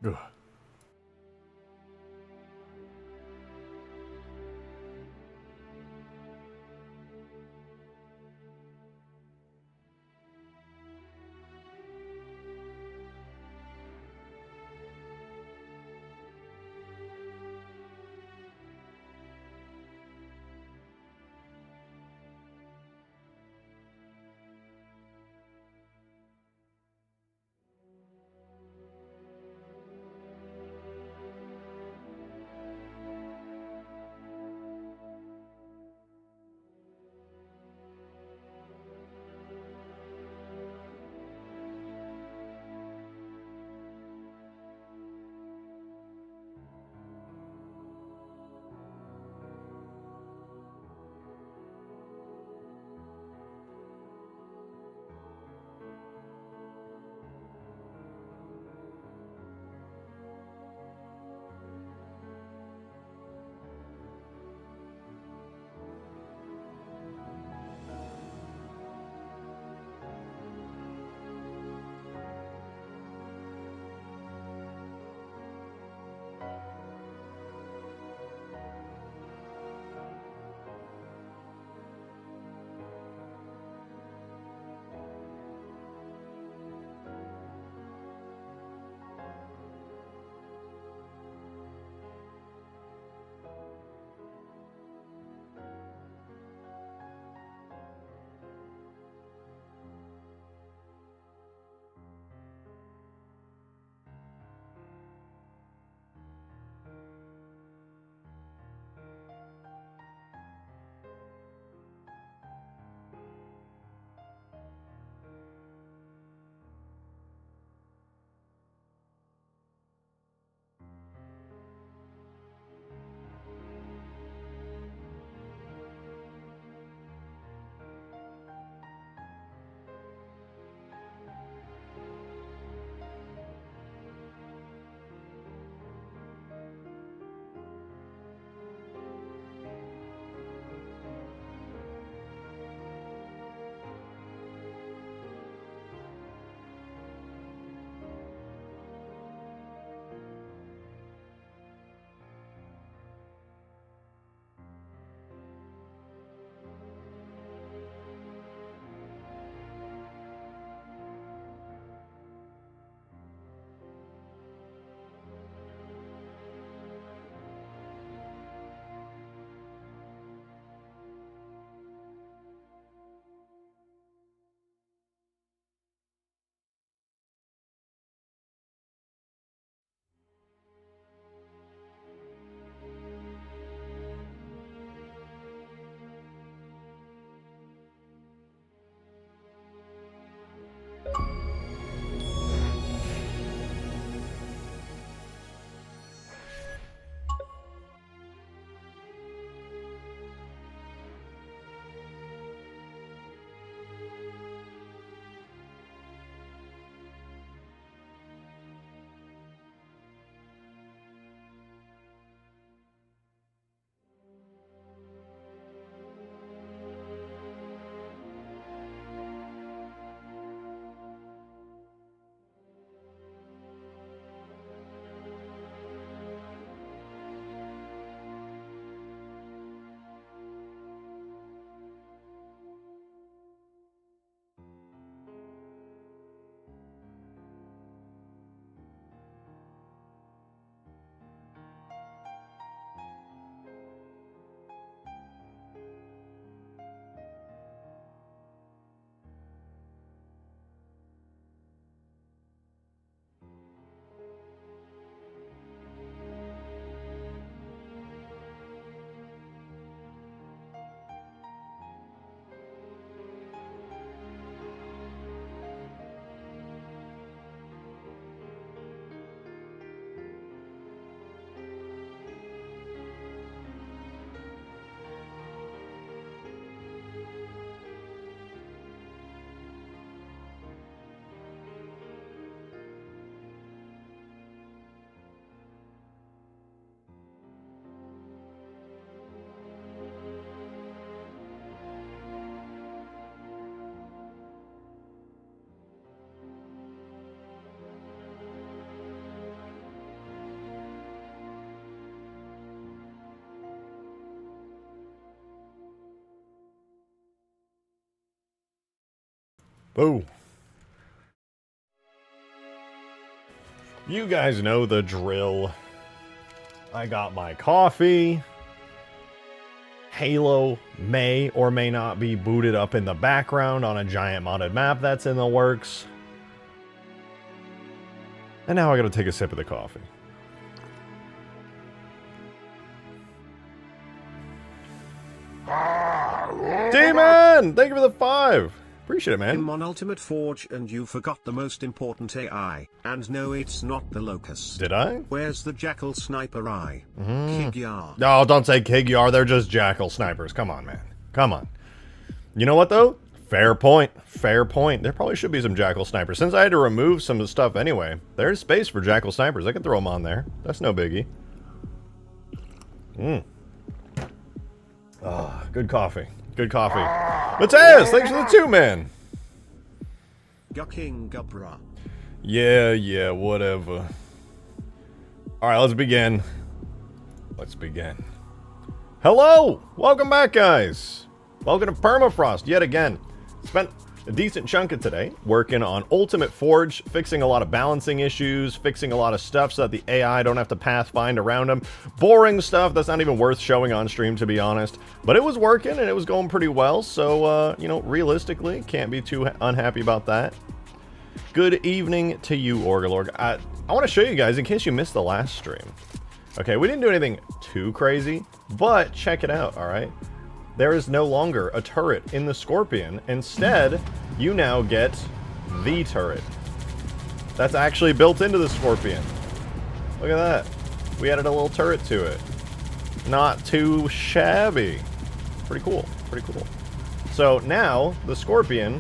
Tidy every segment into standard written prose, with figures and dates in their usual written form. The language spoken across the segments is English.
Ugh. Boo. You guys know the drill. I got my coffee. Halo may or may not be booted up in the background on a giant modded map that's in the works. And now I gotta take a sip of the coffee. Demon! Thank you for the 5! Appreciate it, man. I'm on Ultimate Forge and you forgot the most important AI. And no, it's not the Locust. Did I? Where's the Jackal Sniper eye? Kigyar. No, don't say Kigyar. They're just Jackal snipers. Come on, man. Come on. You know what, though? Fair point. Fair point. There probably should be some Jackal snipers. Since I had to remove some of the stuff anyway, there's space for Jackal snipers. I can throw them on there. That's no biggie. Ah, good coffee. Good coffee. Mateus, thanks for the 2, man. Gucking Gubra. Yeah, whatever. Alright, let's begin. Let's begin. Hello! Welcome back, guys. Welcome to Permafrost, yet again. Spent a decent chunk of today working on Ultimate Forge, fixing a lot of balancing issues, fixing a lot of stuff so that the AI don't have to pathfind around them. Boring stuff that's not even worth showing on stream, to be honest. But it was working, and it was going pretty well, so, you know, realistically, can't be too unhappy about that. Good evening to you, Orgalorg. I want to show you guys, in case you missed the last stream. Okay, we didn't do anything too crazy, but check it out, alright? There is no longer a turret in the Scorpion. Instead, you now get the turret. That's actually built into the Scorpion. Look at that. We added a little turret to it. Not too shabby. Pretty cool. Pretty cool. So now, the Scorpion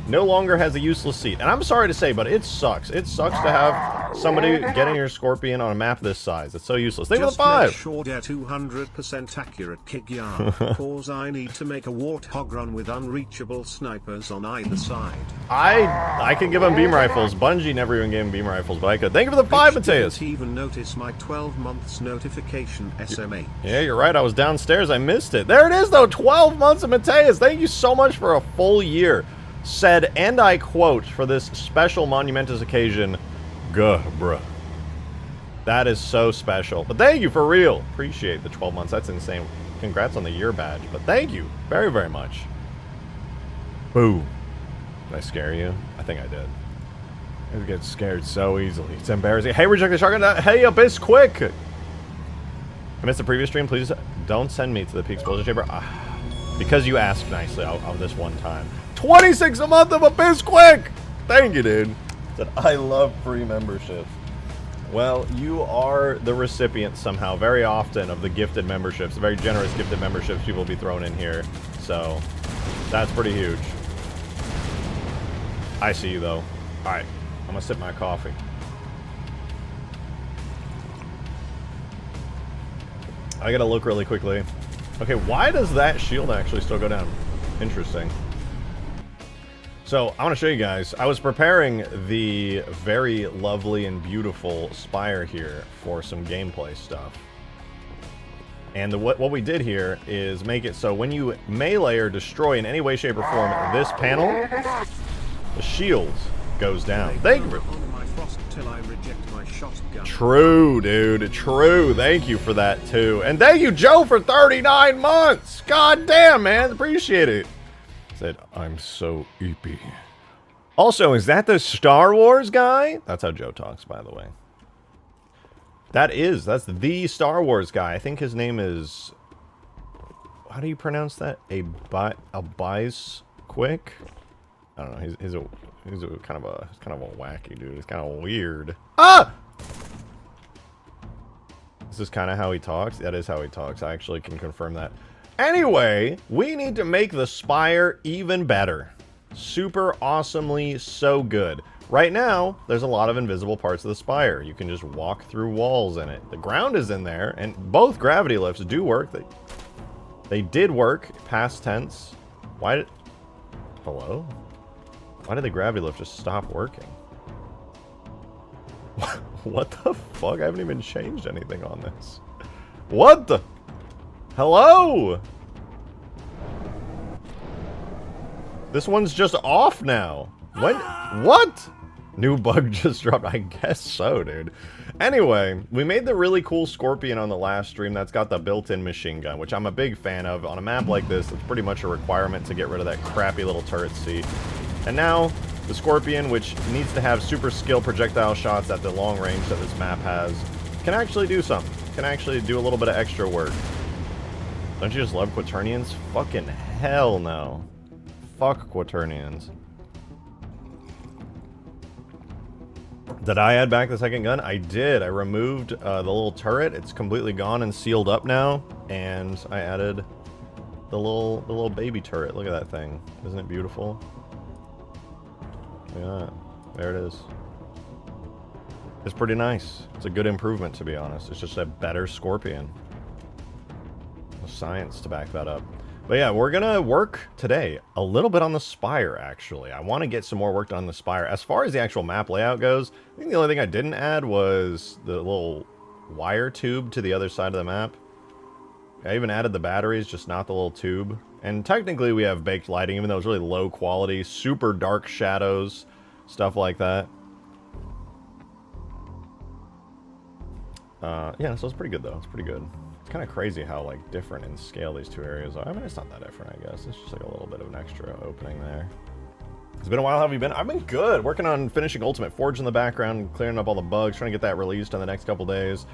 no longer has a useless seat. And I'm sorry to say, but it sucks. It sucks to have somebody getting your Scorpion on a map this size. It's so useless. Thank you for the 5! Just make sure they're 200% accurate, Kigyar. Cause I need to make a Warthog run with unreachable snipers on either side. I could give him beam rifles. Bungie never even gave him beam rifles, but I could. Thank you for the 5, Mateus! Didn't even notice my 12 months notification SMA. Yeah, you're right. I was downstairs. I missed it. There it is, though. 12 months of Mateus. Thank you so much for a full year. Said, and I quote, for this special monumentous occasion, guh, bruh. That is so special. But thank you, for real. Appreciate the 12 months. That's insane. Congrats on the year badge. But thank you very, very much. Boo. Did I scare you? I think I did. I get scared so easily. It's embarrassing. Hey, reject the shotgun. Hey, Abyss, quick! I missed the previous stream. Please don't send me to the Peak Explosion Chamber. Because you asked nicely of this one time. 26 a month of Abyss, quick! Thank you, dude. Said, I love free memberships. Well, you are the recipient somehow very often of the gifted memberships, the very generous gifted memberships people will be thrown in here. So, that's pretty huge. I see you, though. Alright, I'm gonna sip my coffee. I gotta look really quickly. Okay, why does that shield actually still go down? Interesting. So, I want to show you guys. I was preparing the very lovely and beautiful Spire here for some gameplay stuff. And what we did here is make it so when you melee or destroy in any way, shape, or form this panel, the shield goes down. Thank you. True, dude. True. Thank you for that, too. And thank you, Joe, for 39 months. God damn, man. Appreciate it. Said, I'm so eepy. Also, is that the Star Wars guy? That's how Joe talks, by the way. That's the Star Wars guy. I think his name is... How do you pronounce that? Abice Quick? I don't know. He's a kind of a wacky dude. He's kind of weird. Ah! This is kind of how he talks. That is how he talks. I actually can confirm that. Anyway, we need to make the Spire even better. Super awesomely so good. Right now, there's a lot of invisible parts of the Spire. You can just walk through walls in it. The ground is in there, and both gravity lifts do work. They did work, past tense. Why did... Hello? Why did the gravity lift just stop working? What the fuck? I haven't even changed anything on this. What the... Hello? This one's just off now. When? What? New bug just dropped. I guess so, dude. Anyway, we made the really cool Scorpion on the last stream that's got the built-in machine gun, which I'm a big fan of. On a map like this, it's pretty much a requirement to get rid of that crappy little turret seat. And now, the Scorpion, which needs to have super skill projectile shots at the long range that this map has, can actually do something. Can actually do a little bit of extra work. Don't you just love Quaternions? Fucking hell no. Fuck Quaternions. Did I add back the second gun? I did. I removed the little turret. It's completely gone and sealed up now. And I added the little baby turret. Look at that thing. Isn't it beautiful? Look at that. There it is. It's pretty nice. It's a good improvement, to be honest. It's just a better Scorpion. The science to back that up. But yeah, we're gonna work today a little bit on the Spire, actually. I want to get some more work done on the Spire. As far as the actual map layout goes, I think the only thing I didn't add was the little wire tube to the other side of the map. I even added the batteries, just not the little tube. And technically we have baked lighting, even though it's really low quality, super dark shadows, stuff like that. Yeah, so it's pretty good though. It's pretty good. It's kind of crazy how like different in scale these two areas are. I mean, it's not that different, I guess. It's just like a little bit of an extra opening there. It's been a while. How have you been? I've been good. Working on finishing Ultimate Forge in the background, clearing up all the bugs, trying to get that released in the next couple days.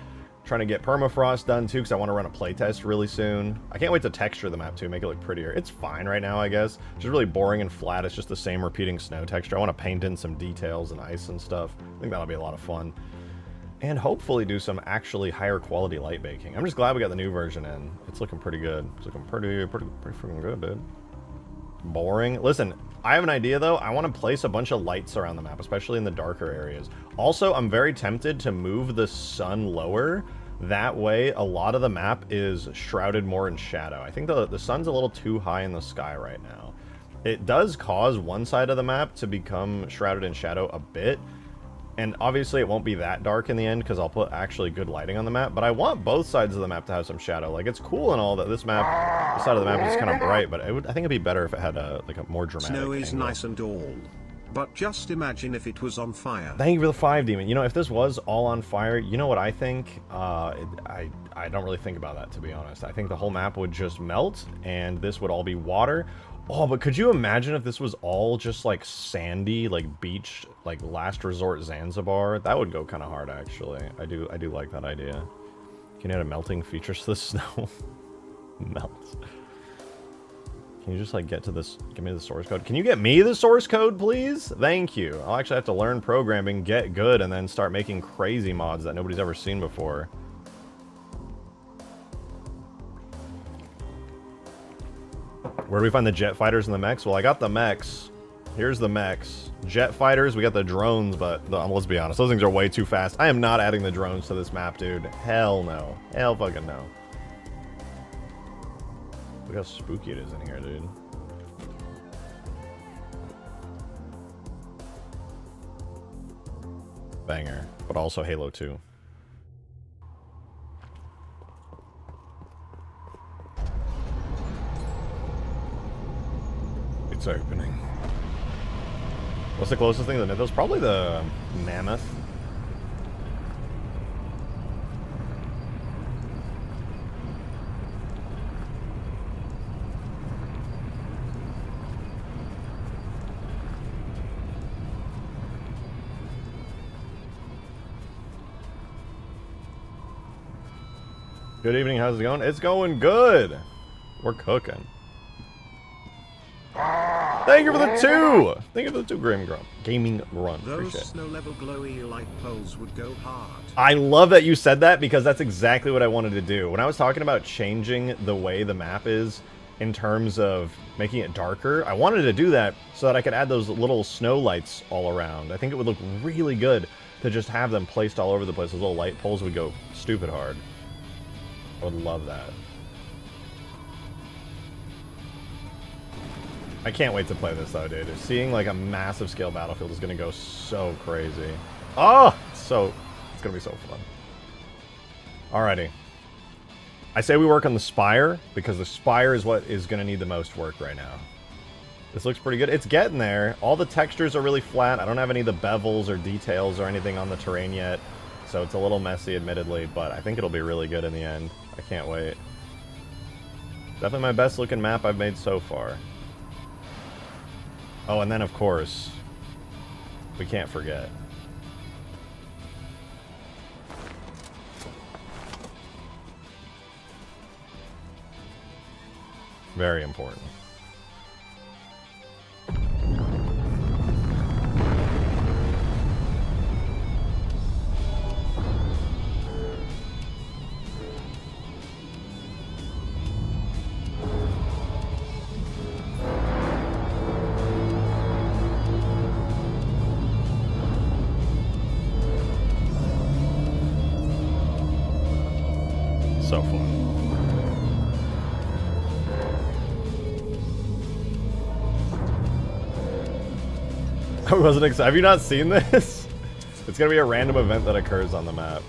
Trying to get Permafrost done too, because I want to run a playtest really soon. I can't wait to texture the map too, make it look prettier. It's fine right now, I guess. It's just really boring and flat. It's just the same repeating snow texture. I want to paint in some details and ice and stuff. I think that'll be a lot of fun. And hopefully do some actually higher quality light baking. I'm just glad we got the new version in. It's looking pretty good. It's looking pretty freaking good, dude. Boring. Listen, I have an idea though. I want to place a bunch of lights around the map, especially in the darker areas. Also, I'm very tempted to move the sun lower. That way, a lot of the map is shrouded more in shadow. I think the sun's a little too high in the sky right now. It does cause one side of the map to become shrouded in shadow a bit. And obviously it won't be that dark in the end because I'll put actually good lighting on the map. But I want both sides of the map to have some shadow. Like, it's cool and all that this side of the map is kind of bright, but I think it'd be better if it had a more dramatic Snow is angle. nice and all, but just imagine if it was on fire. Thank you for the 5 demon. You know, if this was all on fire, you know what I think? I don't really think about that, to be honest. I think the whole map would just melt and this would all be water. Oh, but could you imagine if this was all just like sandy, like beach, like Last Resort Zanzibar? That would go kind of hard, actually. I do like that idea. Can you add a melting feature to the snow? Melts. Can you just like get to this? Give me the source code. Can you get me the source code, please? Thank you. I'll actually have to learn programming, get good, and then start making crazy mods that nobody's ever seen before. Where do we find the jet fighters and the mechs? Well, I got the mechs. Here's the mechs. Jet fighters, we got the drones, but let's be honest, those things are way too fast. I am not adding the drones to this map, dude. Hell no. Hell fucking no. Look how spooky it is in here, dude. Banger. But also Halo 2. It's opening. What's the closest thing to the Mythos? Probably the Mammoth. Good evening, how's it going? It's going good! We're cooking. Thank you for the 2! Thank you for the 2 gaming run. Those snow level glowy light poles would go hard. I love that you said that because that's exactly what I wanted to do. When I was talking about changing the way the map is in terms of making it darker, I wanted to do that so that I could add those little snow lights all around. I think it would look really good to just have them placed all over the place. Those little light poles would go stupid hard. I would love that. I can't wait to play this though, dude. Seeing like a massive scale battlefield is gonna go so crazy. Oh, it's gonna be so fun. Alrighty. I say we work on the Spire because the Spire is what is gonna need the most work right now. This looks pretty good. It's getting there. All the textures are really flat. I don't have any of the bevels or details or anything on the terrain yet. So it's a little messy, admittedly, but I think it'll be really good in the end. I can't wait. Definitely my best looking map I've made so far. Oh, and then of course, we can't forget. Very important. So fun. I wasn't excited. Have you not seen this? It's gonna be a random event that occurs on the map.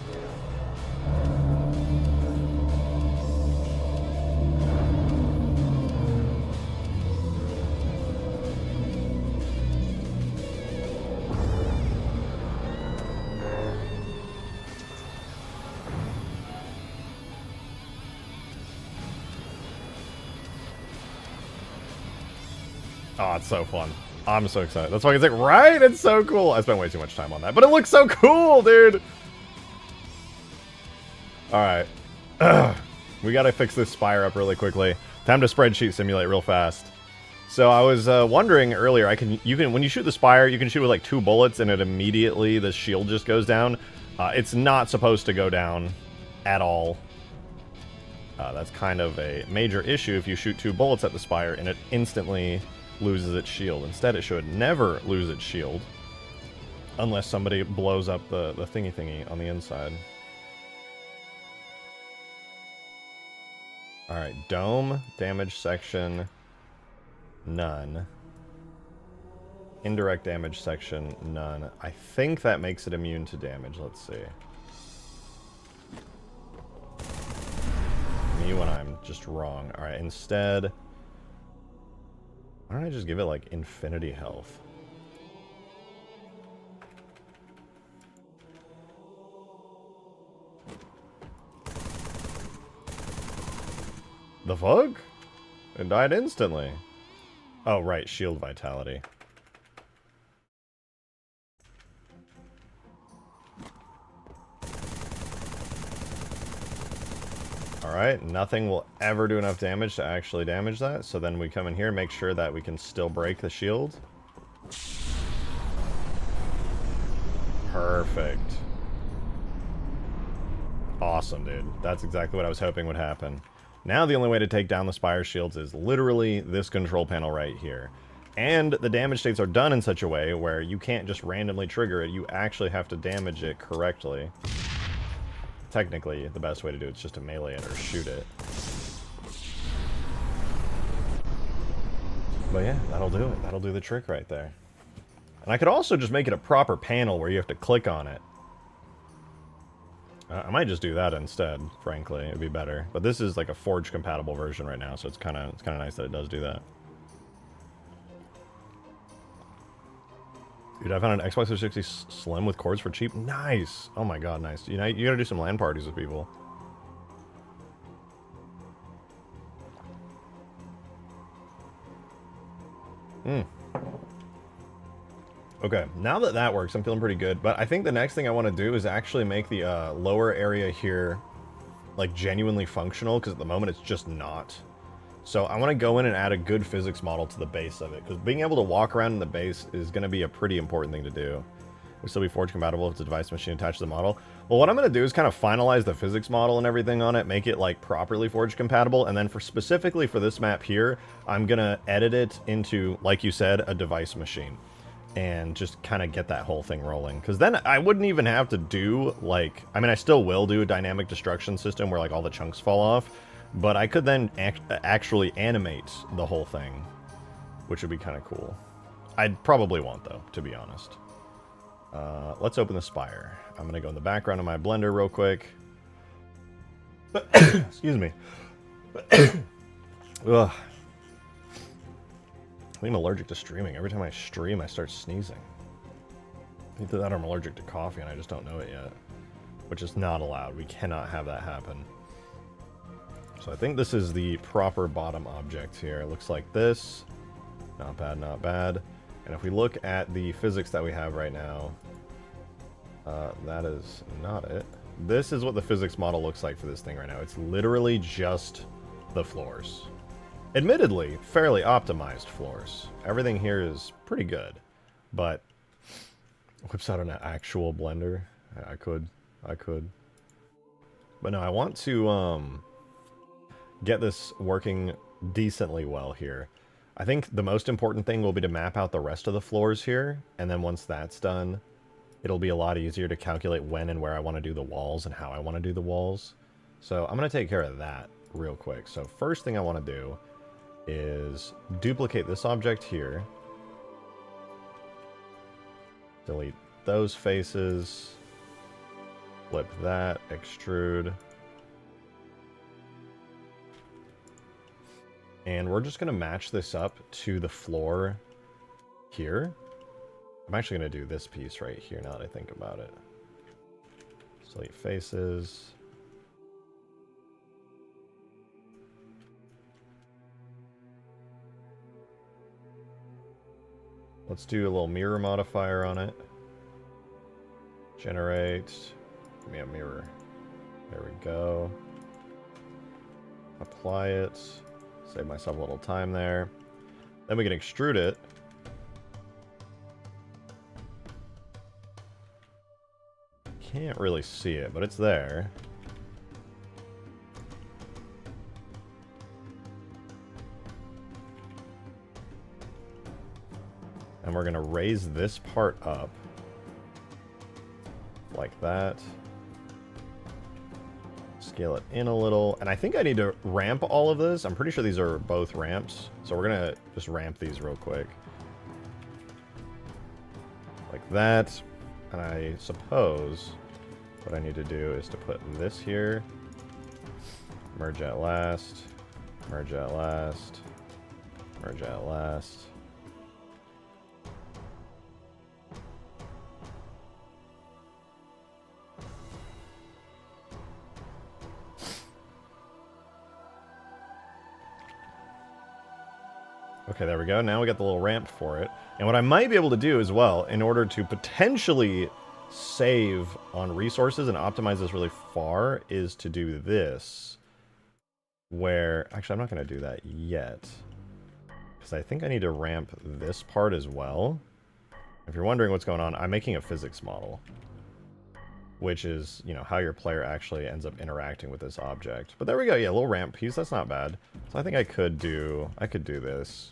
Oh, it's so fun. I'm so excited. That's why it's like, right? It's so cool. I spent way too much time on that, but it looks so cool, dude. All right. We got to fix this Spire up really quickly. Time to spreadsheet simulate real fast. So I was wondering earlier, when you shoot the Spire, you can shoot with like 2 bullets and it immediately, the shield just goes down. It's not supposed to go down at all. That's kind of a major issue if you shoot 2 bullets at the Spire and it instantly loses its shield. Instead, it should never lose its shield unless somebody blows up the thingy on the inside. Alright, dome, damage section, none. Indirect damage section, none. I think that makes it immune to damage. Let's see. Me when I'm just wrong. Alright, instead, why don't I just give it, like, infinity health? The fuck? It died instantly. Oh, right, shield vitality. Alright, nothing will ever do enough damage to actually damage that, so then we come in here and make sure that we can still break the shield. Perfect. Awesome, dude. That's exactly what I was hoping would happen. Now the only way to take down the Spire shields is literally this control panel right here. And the damage states are done in such a way where you can't just randomly trigger it, you actually have to damage it correctly. Technically, the best way to do it is just to melee it or shoot it. But yeah, that'll do it. That'll do the trick right there. And I could also just make it a proper panel where you have to click on it. I might just do that instead, frankly. It'd be better. But this is like a Forge compatible version right now, so it's kind of nice that it does do that. Dude, I found an Xbox 360 Slim with cords for cheap. Nice! Oh my god, nice. You know, you gotta do some LAN parties with people. Okay, now that that works, I'm feeling pretty good. But I think the next thing I want to do is actually make the lower area here, like, genuinely functional, because at the moment it's just not. So I want to go in and add a good physics model to the base of it, because being able to walk around in the base is going to be a pretty important thing to do. Will still be Forge compatible if it's a device machine attached to the model. Well, what I'm going to do is kind of finalize the physics model and everything on it, make it like properly Forge compatible, and then for specifically for this map here, I'm going to edit it into, like you said, a device machine. And just kind of get that whole thing rolling. Because then I wouldn't even have to do, like... I mean, I still will do a dynamic destruction system where, like, all the chunks fall off. But I could then actually animate the whole thing. Which would be kind of cool. I'd probably want, though, to be honest. Let's open the Spire. I'm going to go in the background of my Blender real quick. Excuse me. Ugh. I think I'm allergic to streaming. Every time I stream, I start sneezing. Either that or I'm allergic to coffee and I just don't know it yet. Which is not allowed. We cannot have that happen. So I think this is the proper bottom object here. It looks like this. Not bad, not bad. And if we look at the physics that we have right now, that is not it. This is what the physics model looks like for this thing right now. It's literally just the floors. Admittedly, fairly optimized floors. Everything here is pretty good, but whips out an actual blender. I could. But no, I want to get this working decently well here. I think the most important thing will be to map out the rest of the floors here, and then once that's done, it'll be a lot easier to calculate when and where I want to do the walls and how I want to do the walls. So I'm going to take care of that real quick. So first thing I want to do is duplicate this object here. Delete those faces. Flip that. Extrude. And we're just going to match this up to the floor here. I'm actually going to do this piece right here now that I think about it. Delete faces. Let's do a little mirror modifier on it. Generate. Give me a mirror. There we go. Apply it. Save myself a little time there. Then we can extrude it. Can't really see it, but it's there. And we're going to raise this part up. Like that. Scale it in a little. And I think I need to ramp all of this. I'm pretty sure these are both ramps. So we're going to just ramp these real quick. Like that. And I suppose what I need to do is to put this here. Merge at last. Merge at last. Merge at last. Okay, there we go. Now we got the little ramp for it. And what I might be able to do as well, in order to potentially save on resources and optimize this really far, is to do this. Where, actually, I'm not going to do that yet. Because I think I need to ramp this part as well. If you're wondering what's going on, I'm making a physics model. Which is, you know, how your player actually ends up interacting with this object. But there we go, yeah, a little ramp piece, that's not bad. So I think I could do this.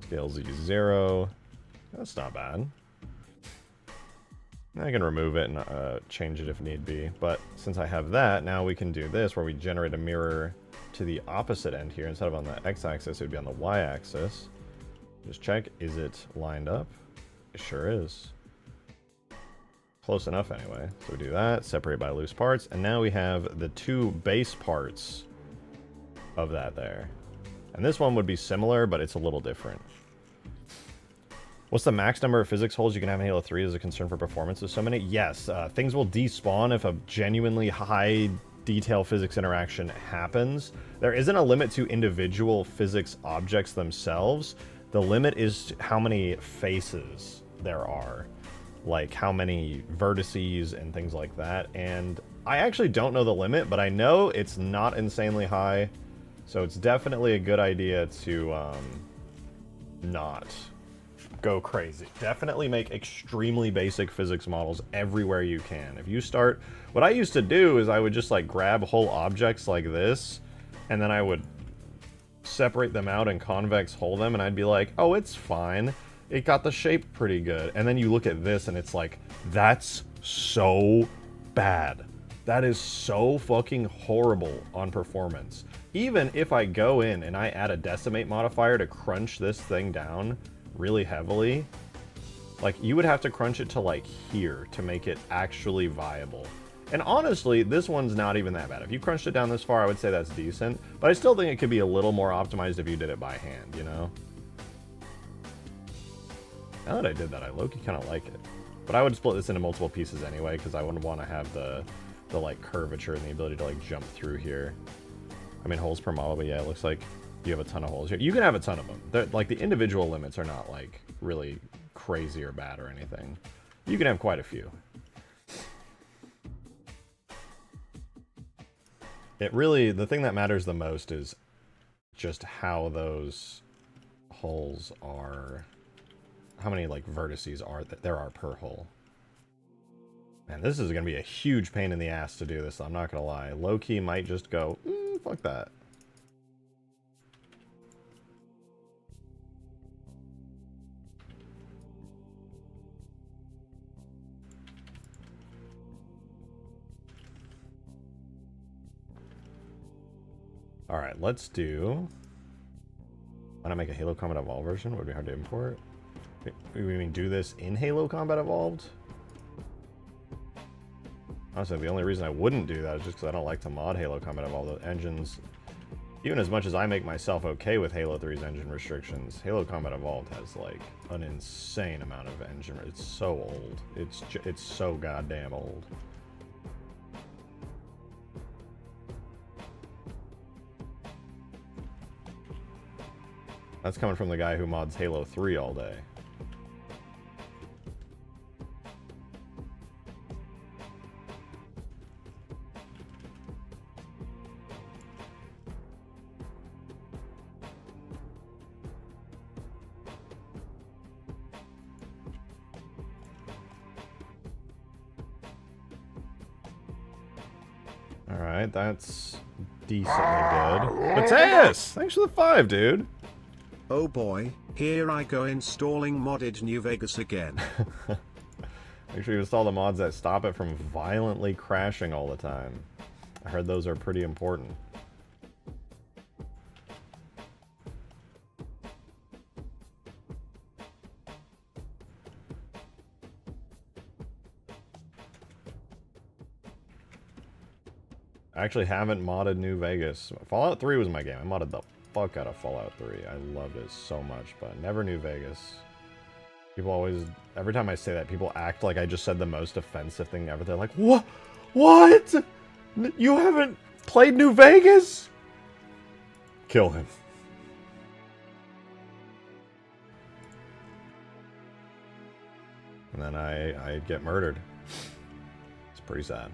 Scale Z0. That's not bad. I can remove it and change it if need be. But since I have that, now we can do this where we generate a mirror to the opposite end here. Instead of on the x-axis, it would be on the y-axis. Just check, is it lined up? It sure is. Close enough anyway. So we do that, separate by loose parts, and now we have the two base parts of that there. And this one would be similar, but it's a little different. What's the max number of physics holes you can have in Halo 3 as a concern for performance with so many? Yes, things will despawn if a genuinely high detail physics interaction happens. There isn't a limit to individual physics objects themselves. The limit is how many faces there are. Like how many vertices and things like that. And I actually don't know the limit, but I know it's not insanely high. So it's definitely a good idea to not go crazy. Definitely make extremely basic physics models everywhere you can. If you start... What I used to do is I would just like grab whole objects like this, and then I would separate them out and convex hole them, and I'd be like, oh, it's fine. It got the shape pretty good. And then you look at this and it's like, that's so bad. That is so fucking horrible on performance. Even if I go in and I add a decimate modifier to crunch this thing down really heavily, like you would have to crunch it to like here to make it actually viable. And honestly, this one's not even that bad. If you crunched it down this far, I would say that's decent. But I still think it could be a little more optimized if you did it by hand, you know? Now that I did that, I low-key kind of like it. But I would split this into multiple pieces anyway, because I wouldn't want to have the like, curvature and the ability to, like, jump through here. I mean, holes per model, but yeah, it looks like you have a ton of holes here. You can have a ton of them. Like, the individual limits are not, like, really crazy or bad or anything. You can have quite a few. It really, the thing that matters the most is just how those holes are, how many, like, vertices there are per hole. Man, this is going to be a huge pain in the ass to do this, I'm not going to lie. Low-key might just go, fuck that. Alright, let's do... Why not make a Halo Combat Evolved version? Would be hard to import. We mean do this in Halo Combat Evolved? Honestly, the only reason I wouldn't do that is just because I don't like to mod Halo Combat Evolved. The engines, even as much as I make myself okay with Halo 3's engine restrictions, Halo Combat Evolved has, like, an insane amount of engine. It's so old. It's so goddamn old. That's coming from the guy who mods Halo 3 all day. Alright, that's decently good. Mateus! Thanks for the 5, dude! Oh boy, here I go installing modded New Vegas again. Make sure you install the mods that stop it from violently crashing all the time. I heard those are pretty important. I actually haven't modded New Vegas. Fallout 3 was my game. I modded the fuck out of Fallout 3. I loved it so much, but never New Vegas. People always, every time I say that, people act like I just said the most offensive thing ever. They're like, what? What? You haven't played New Vegas? Kill him. And then I get murdered. It's pretty sad.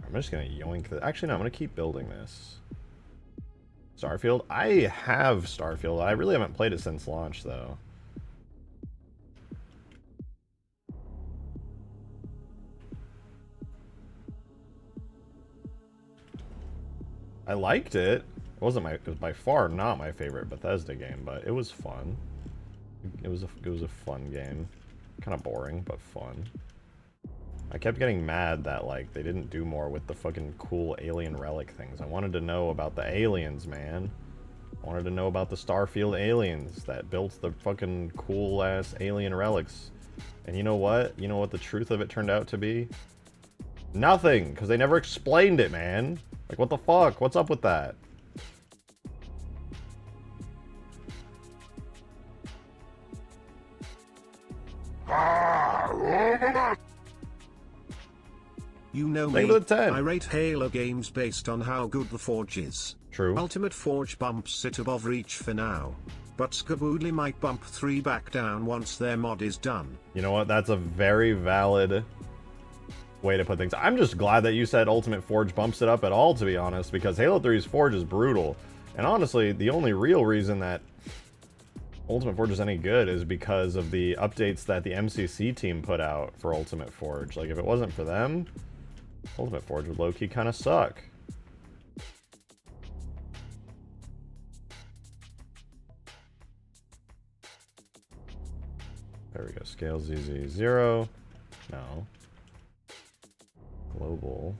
I'm just gonna yoink this. Actually, no, I'm gonna keep building this. Starfield? I have Starfield. I really haven't played it since launch, though. I liked it. It wasn't it was by far not my favorite Bethesda game, but it was fun. It was a fun game. Kind of boring, but fun. I kept getting mad that, like, they didn't do more with the fucking cool alien relic things. I wanted to know about the aliens, man. I wanted to know about the Starfield aliens that built the fucking cool-ass alien relics. And you know what? You know what the truth of it turned out to be? Nothing! Because they never explained it, man. Like, what the fuck? What's up with that? You know Thank me, you for the 10. I rate Halo games based on how good the Forge is. True. Ultimate Forge bumps it above Reach for now, but Skaboodly might bump 3 back down once their mod is done. You know what? That's a very valid way to put things. I'm just glad that you said Ultimate Forge bumps it up at all, to be honest, because Halo 3's Forge is brutal. And honestly, the only real reason that Ultimate Forge is any good is because of the updates that the MCC team put out for Ultimate Forge. Like, if it wasn't for them, Ultimate Forge would low-key kind of suck. There we go. Scale ZZ0. No. Global.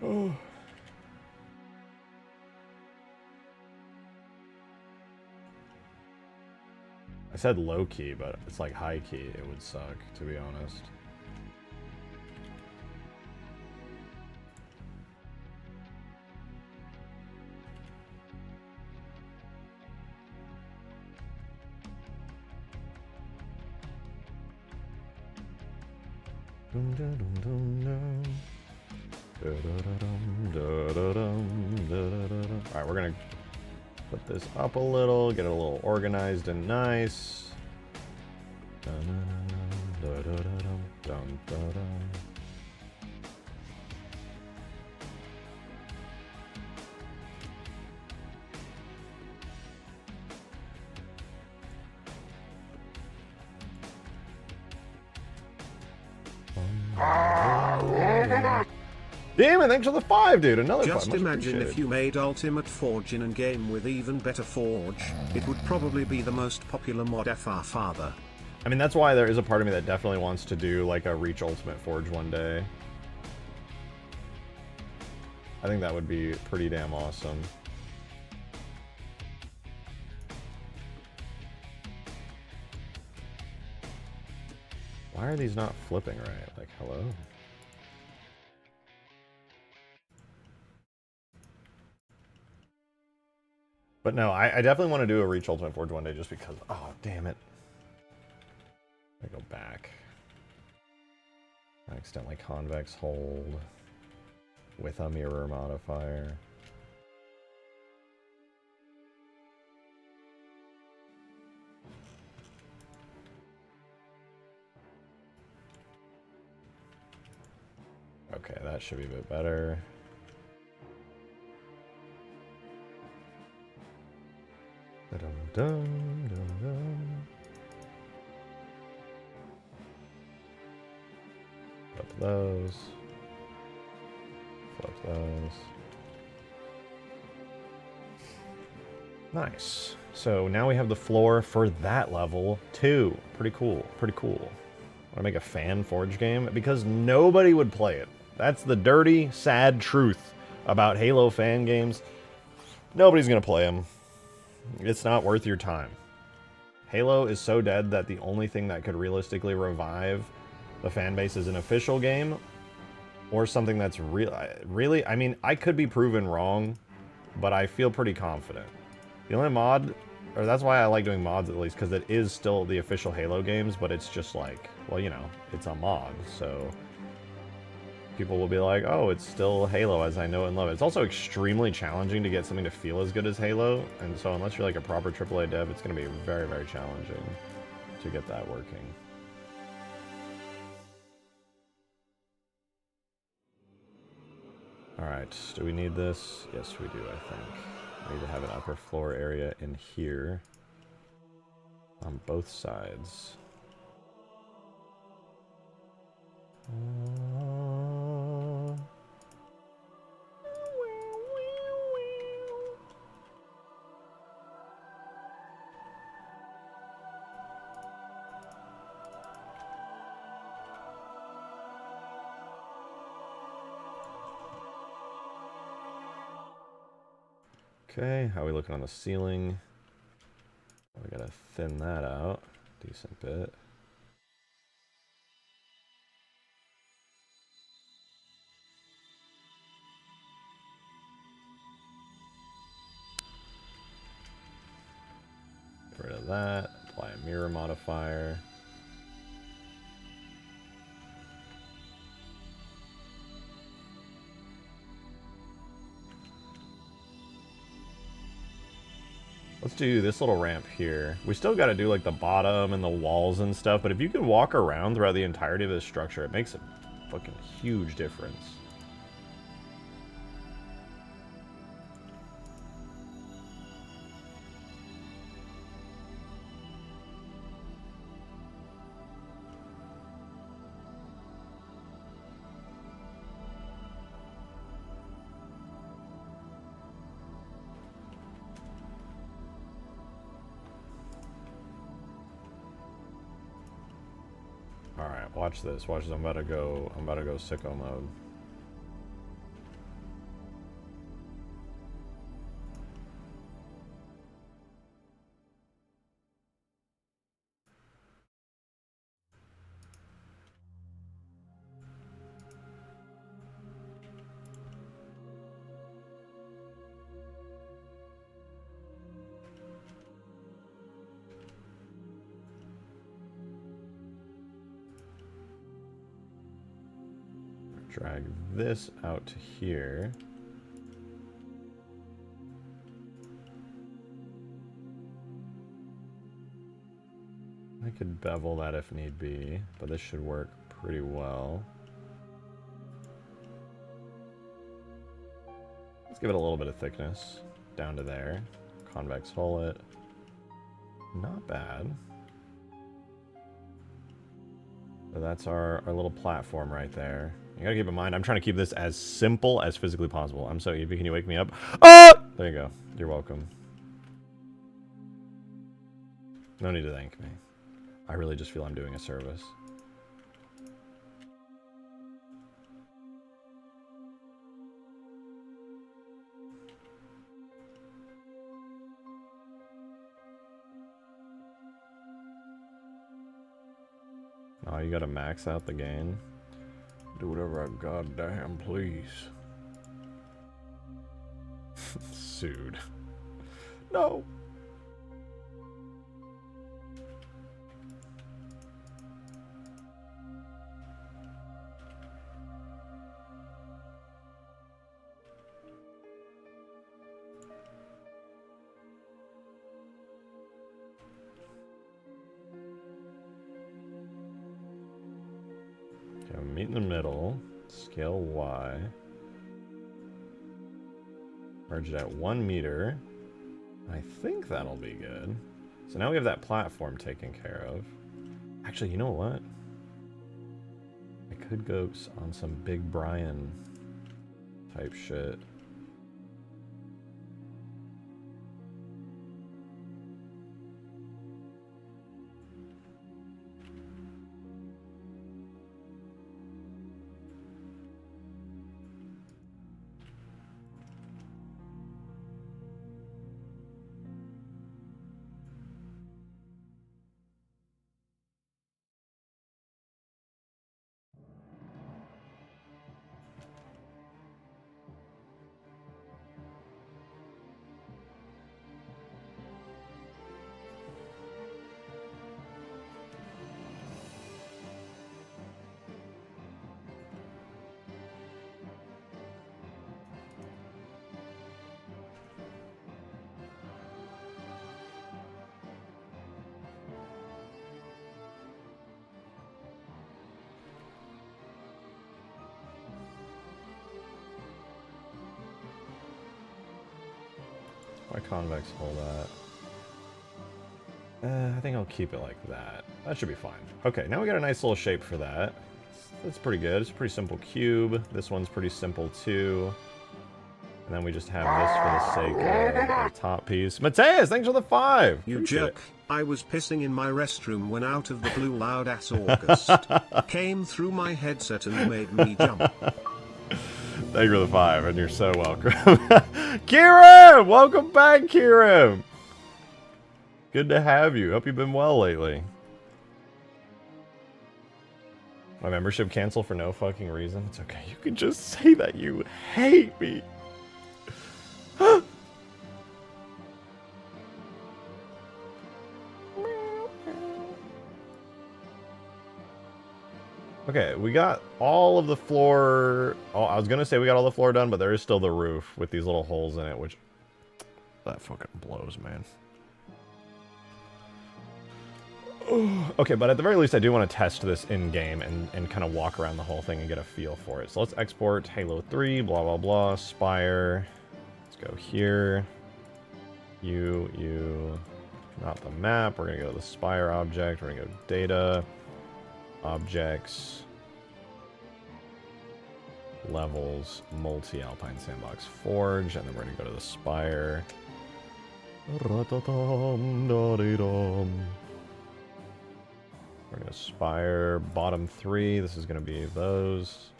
Oh. I said low key, but it's like high key. It would suck, to be honest. Alright, we're gonna put this up a little, get it a little organized and nice. Damon, thanks for the 5, dude. Another 5. Just imagine if you made Ultimate Forge in a game with even better Forge. It would probably be the most popular mod ever, father. I mean, that's why there is a part of me that definitely wants to do like a Reach Ultimate Forge one day. I think that would be pretty damn awesome. Why are these not flipping right? Like, hello? But no, I definitely want to do a Reach Ultimate Forge one day just because, oh, damn it. I go back. Accidentally convex hold with a mirror modifier. Okay, that should be a bit better. Flip those. Flip those. Nice. So now we have the floor for that level too. Pretty cool. Pretty cool. Want to make a fan forge game? Because nobody would play it. That's the dirty, sad truth about Halo fan games. Nobody's going to play them. It's not worth your time. Halo is so dead that the only thing that could realistically revive the fan base is an official game or something that's really, I mean, I could be proven wrong, but I feel pretty confident. The only mod, or that's why I like doing mods at least, because it is still the official Halo games, but it's just like, well, you know, it's a mod, so people will be like, oh, it's still Halo as I know and love it. It's also extremely challenging to get something to feel as good as Halo, and so unless you're like a proper AAA dev, it's going to be very, very challenging to get that working. Alright, do we need this? Yes, we do, I think. We need to have an upper floor area in here on both sides. Okay, how are we looking on the ceiling? We gotta thin that out. Decent bit. Get rid of that. Apply a mirror modifier. Let's do this little ramp here. We still got to do like the bottom and the walls and stuff, but if you can walk around throughout the entirety of this structure, it makes a fucking huge difference. Alright, watch this. Watch this. I'm about to go sicko mode. Drag this out to here. I could bevel that if need be, but this should work pretty well. Let's give it a little bit of thickness down to there. Convex hull it. Not bad. So that's our little platform right there. You gotta keep in mind, I'm trying to keep this as simple as physically possible. I'm so Evie, can you wake me up? Ah! There you go. You're welcome. No need to thank me. I really just feel I'm doing a service. Oh, you gotta max out the gain. Do whatever I goddamn please. Sued. No. Okay, meet in the middle. Scale Y. Merge it at 1 meter. I think that'll be good. So now we have that platform taken care of. Actually, you know what? I could go on some Big Brian type shit. Why convex hull that? I think I'll keep it like that. That should be fine. Okay, now we got a nice little shape for that. That's pretty good. It's a pretty simple cube. This one's pretty simple too. And then we just have this for the sake of the top piece. Mateus, thanks for the 5! You Appreciate jerk. it. I was pissing in my restroom when out of the blue loud ass August came through my headset and made me jump. Thank you for the 5, and you're so welcome. Kieran! Welcome back, Kieran! Good to have you. Hope you've been well lately. My membership canceled for no fucking reason. It's okay. You can just say that you hate me. Okay, we got all of the floor. Oh, I was gonna say we got all the floor done, but there is still the roof with these little holes in it, which that fucking blows, man. Okay, but at the very least, I do want to test this in-game and kind of walk around the whole thing and get a feel for it. So let's export Halo 3, blah, blah, blah, Spire. Let's go here. You, not the map. We're going to go to the Spire object. We're going to go data, objects, levels, multi-alpine sandbox forge, and then we're going to go to the Spire. We're going to Spire bottom 3. This is going to be those.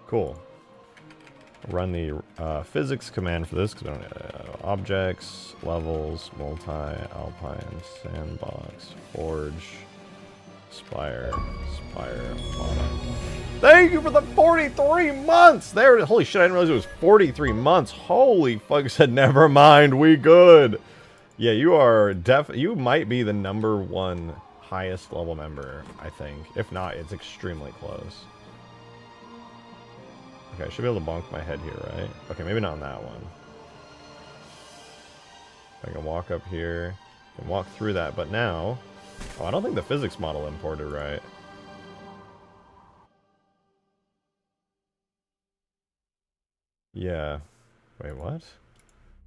Cool. Run the physics command for this because we don't objects, levels, multi-alpine sandbox, forge, Spire, bottom. Thank you for the 43 months! There, holy shit, I didn't realize it was 43 months. Holy fuck, said never mind, we good. Yeah, you are you might be the #1 highest level member, I think. If not, it's extremely close. Okay, I should be able to bonk my head here, right? Okay, maybe not on that one. I can walk up here, can walk through that, but now... Oh, I don't think the physics model imported right. Yeah. Wait, what?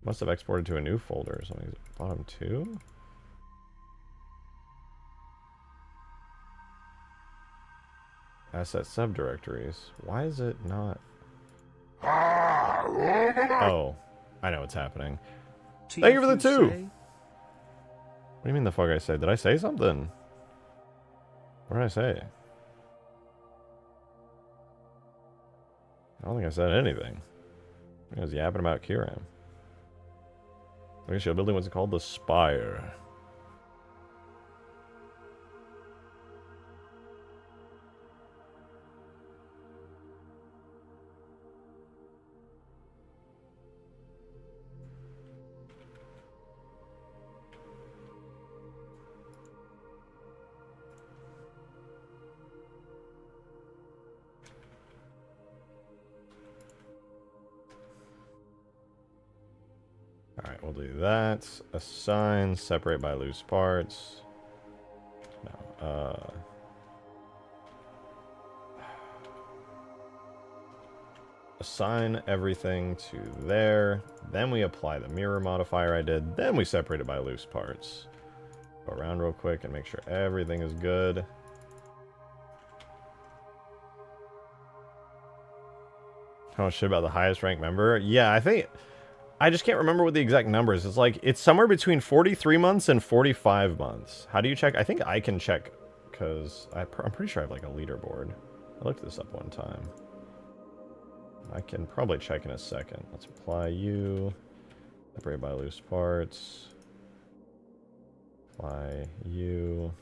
Must have exported to a new folder or something. Is it bottom 2? Asset subdirectories. Why is it not... Oh, I know what's happening. Thank you for the 2! What do you mean the fuck I said? Did I say something? What did I say? I don't think I said anything. I was yapping about Kiram. I guess you're building what's called the Spire. Alright, we'll do that. Assign, separate by loose parts. No, assign everything to there. Then we apply the mirror modifier I did. Then we separate it by loose parts. Go around real quick and make sure everything is good. How much shit about the highest ranked member? Yeah, I think... I just can't remember what the exact number is. It's like, it's somewhere between 43 months and 45 months. How do you check? I think I can check, because I'm pretty sure I have like a leaderboard. I looked this up one time. I can probably check in a second. Let's apply you. Separate by loose parts. Apply you.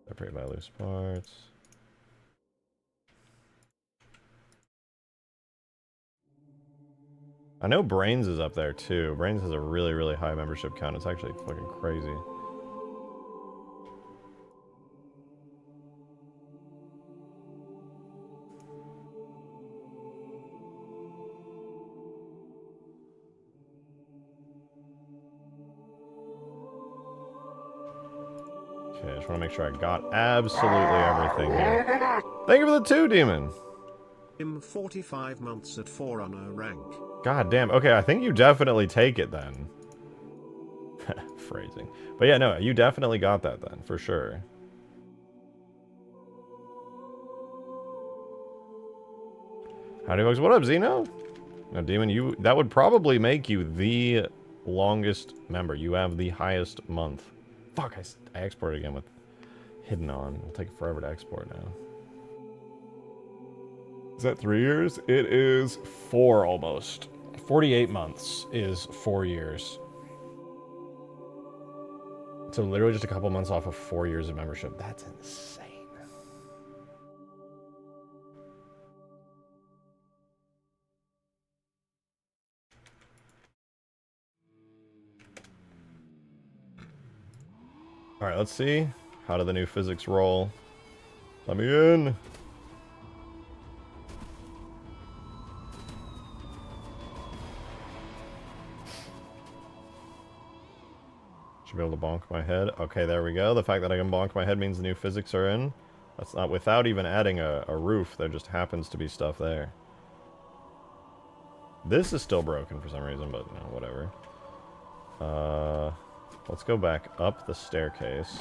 Separate by loose parts. I know Brains is up there too. Brains has a really, really high membership count. It's actually fucking crazy. Okay, I just want to make sure I got absolutely everything here. Thank you for the 2, Demon! Him 45 months at 4 on a rank. God damn. Okay, I think you definitely take it then. Phrasing. But yeah, no, you definitely got that then, for sure. Howdy folks, what up, Xeno? Now, Demon, that would probably make you the longest member. You have the highest month. Fuck, I exported again with hidden on. It'll take forever to export now. Is that 3 years? It is 4 almost. 48 months is 4 years. So literally just a couple months off of 4 years of membership. That's insane. Alright, let's see. How do the new physics roll? Let me in. Should be able to bonk my head. Okay, there we go. The fact that I can bonk my head means the new physics are in. That's not without even adding a roof. There just happens to be stuff there. This is still broken for some reason, but you know, whatever. Let's go back up the staircase.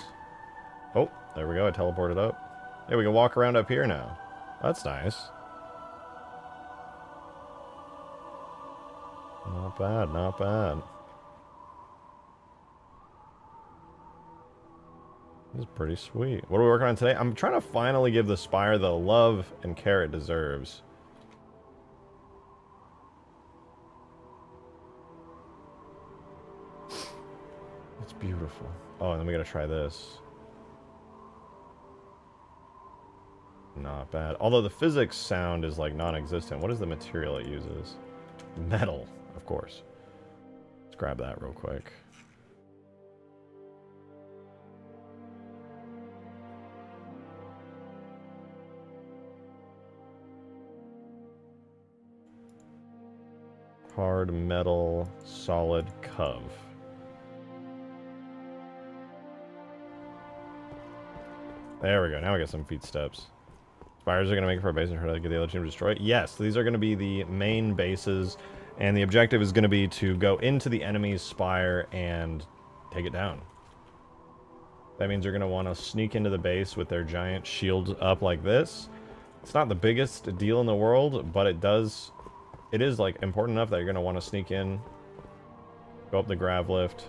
Oh, there we go. I teleported up. Hey, we can walk around up here now. That's nice. Not bad, not bad. This is pretty sweet. What are we working on today? I'm trying to finally give the Spire the love and care it deserves. It's beautiful. Oh, and then we gotta try this. Not bad. Although the physics sound is like non-existent. What is the material it uses? Metal, of course. Let's grab that real quick. Hard metal, solid cove. There we go. Now we got some feet steps. Spires are going to make it for a base and try to get the other team destroyed. Yes, these are going to be the main bases, and the objective is going to be to go into the enemy's spire and take it down. That means you're going to want to sneak into the base with their giant shield up like this. It's not the biggest deal in the world, but it is like important enough that you're going to want to sneak in, go up the grav lift,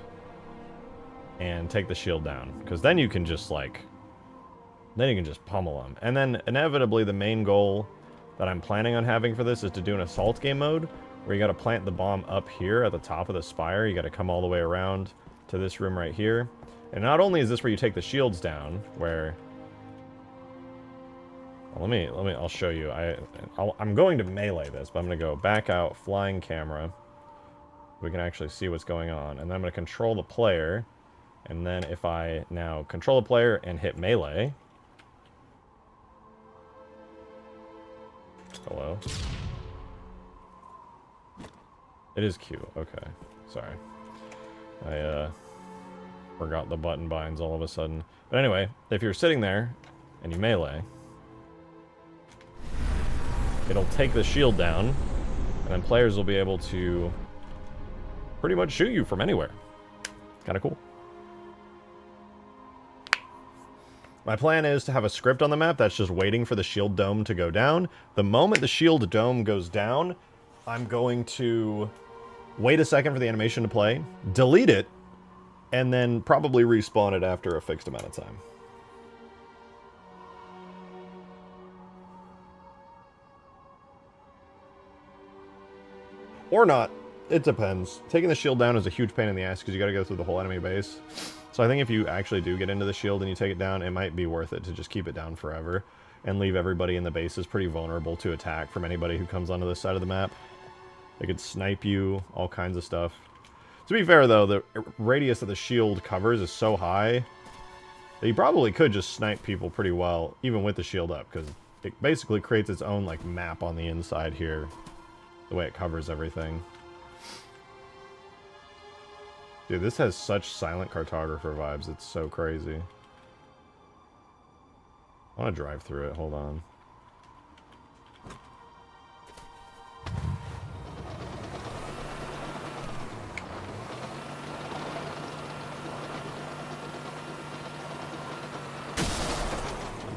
and take the shield down. Because then you can just like, then you can just pummel them. And then inevitably the main goal that I'm planning on having for this is to do an assault game mode, where you got to plant the bomb up here at the top of the spire. You got to come all the way around to this room right here. And not only is this where you take the shields down, where... Well, I'll show you. I'm going to melee this, but I'm going to go back out, flying camera. We can actually see what's going on. And then I'm going to control the player. And then if I now control the player and hit melee... Hello? It is Q. Okay. Sorry. I forgot the button binds all of a sudden. But anyway, if you're sitting there and you melee, it'll take the shield down, and then players will be able to pretty much shoot you from anywhere. It's kind of cool. My plan is to have a script on the map that's just waiting for the shield dome to go down. The moment the shield dome goes down, I'm going to wait a second for the animation to play, delete it, and then probably respawn it after a fixed amount of time. Or not. It depends. Taking the shield down is a huge pain in the ass because you got to go through the whole enemy base. So I think if you actually do get into the shield and you take it down, it might be worth it to just keep it down forever and leave everybody in the bases pretty vulnerable to attack from anybody who comes onto this side of the map. They could snipe you, all kinds of stuff. To be fair, though, the radius that the shield covers is so high that you probably could just snipe people pretty well, even with the shield up, because it basically creates its own like map on the inside here, the way it covers everything. Dude, this has such silent cartographer vibes. It's so crazy. I want to drive through it. Hold on.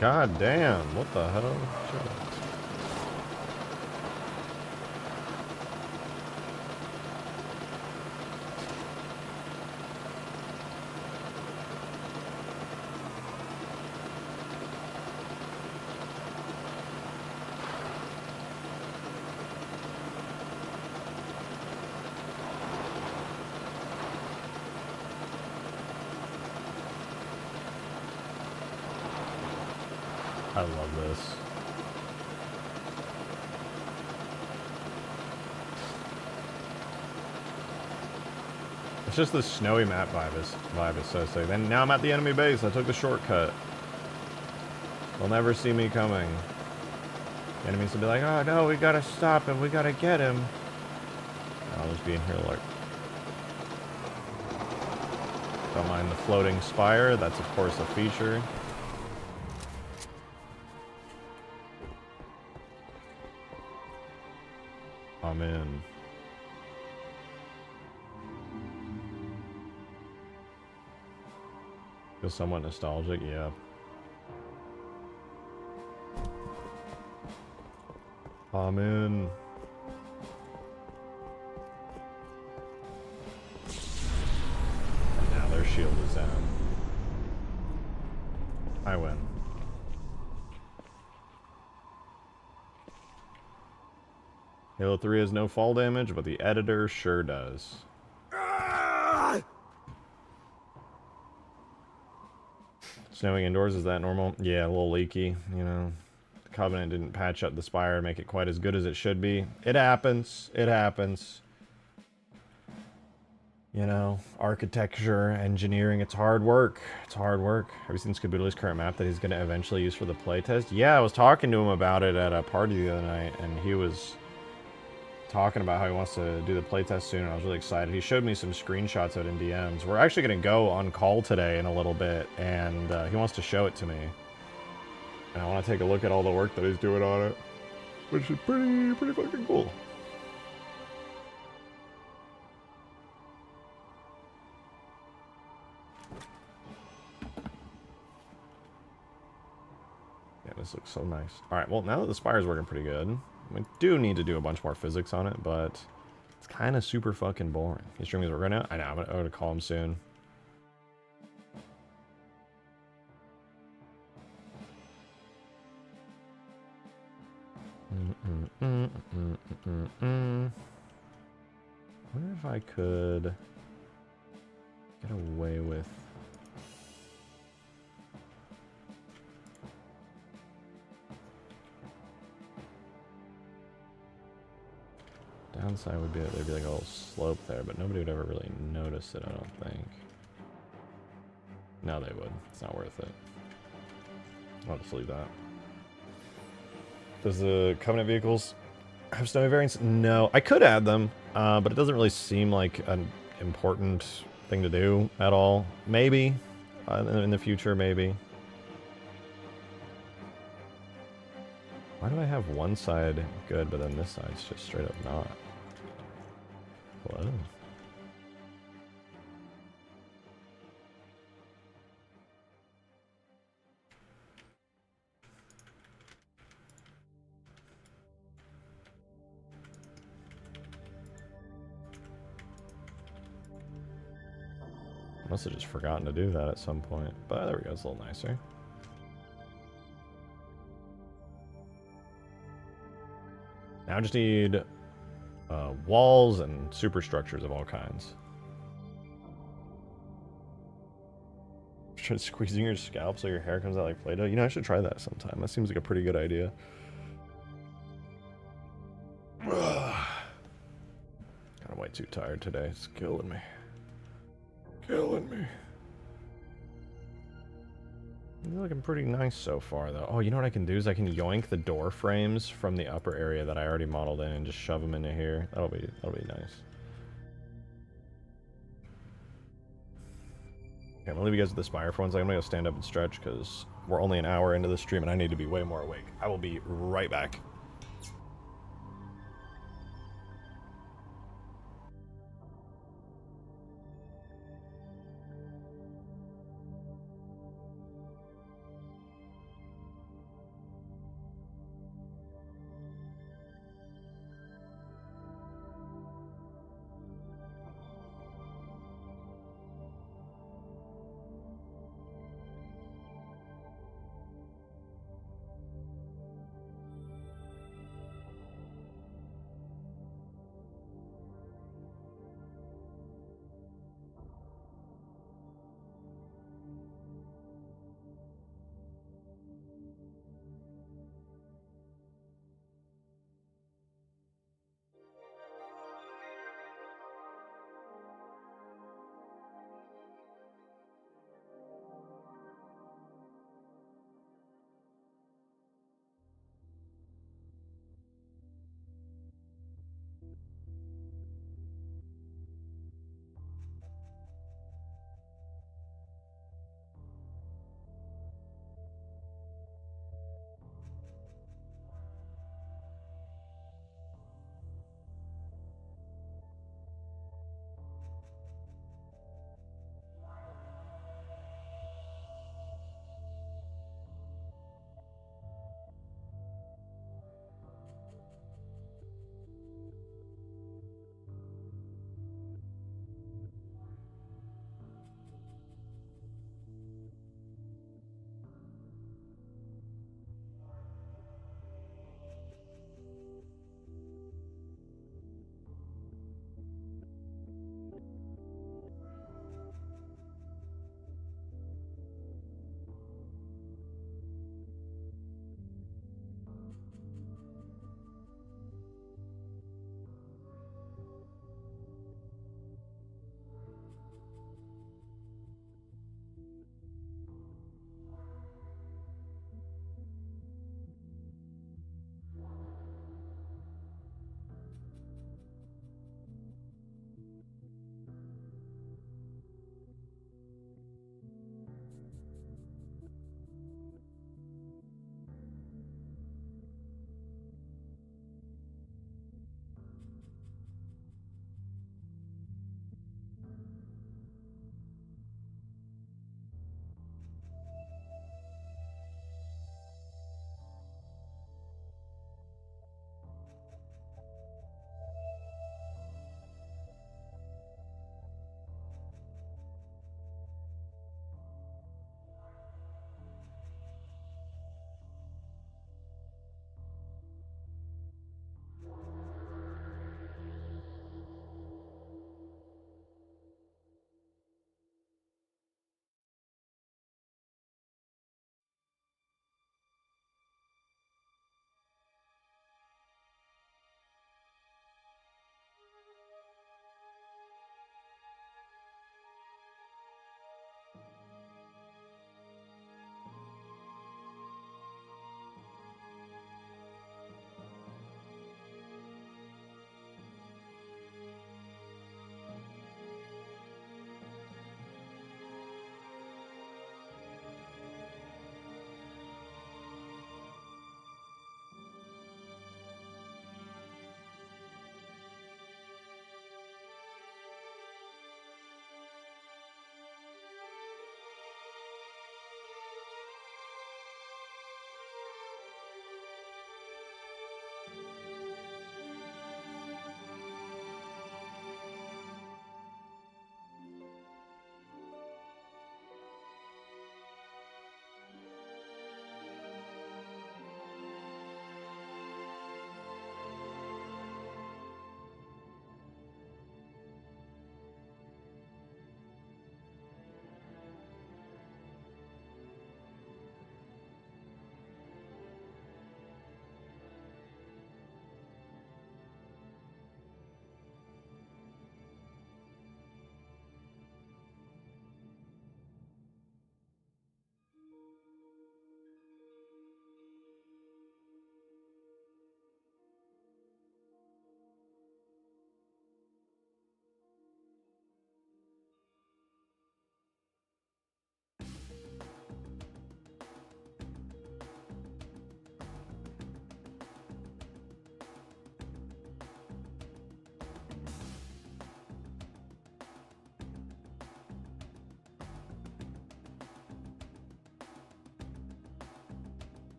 God damn. What the hell? Shit. I love this. It's just the snowy map vibe is so sick. Then now I'm at the enemy base. I took the shortcut. They'll never see me coming. The enemies will be like, oh no, we gotta stop him. We gotta get him. I'll just be in here like... Don't mind the floating spire. That's of course a feature. I'm in. Feel somewhat nostalgic, yeah. I'm in. And now their shield is down. I win. Halo 3 has no fall damage, but the editor sure does. Snowing indoors, is that normal? Yeah, a little leaky, you know. The Covenant didn't patch up the Spire and make it quite as good as it should be. It happens. It happens. You know, architecture, engineering, it's hard work. It's hard work. Have you seen Skaboodle's current map that he's going to eventually use for the playtest? Yeah, I was talking to him about it at a party the other night, and he was talking about how he wants to do the playtest soon, and I was really excited. He showed me some screenshots of it in DMs. We're actually going to go on call today in a little bit, and he wants to show it to me. And I want to take a look at all the work that he's doing on it, which is pretty fucking cool. Yeah, this looks so nice. Alright, well, now that the Spire's working pretty good, we do need to do a bunch more physics on it, but it's kind of super fucking boring. He's streaming his work right now? I know, I'm gonna call him soon. I wonder if I could get away with... Downside would be that there'd be like a little slope there, but nobody would ever really notice it, I don't think. No, they would. It's not worth it. I'll just leave that. Does the Covenant vehicles have snowy variants? No. I could add them, but it doesn't really seem like an important thing to do at all. Maybe. In the future, maybe. Why do I have one side good, but then this side's just straight up not? Whoa. Must have just forgotten to do that at some point. But there we go, it's a little nicer. Now I just need walls and superstructures of all kinds. Try squeezing your scalp so your hair comes out like Play-Doh. You know, I should try that sometime. That seems like a pretty good idea. I'm way too tired today. It's killing me. Killing me. You're looking pretty nice so far, though. Oh, you know what I can do is I can yoink the door frames from the upper area that I already modeled in and just shove them into here. That'll be nice. Okay, I'm gonna leave you guys with the Spire for one second. I'm gonna go stand up and stretch because we're only an hour into the stream and I need to be way more awake. I will be right back.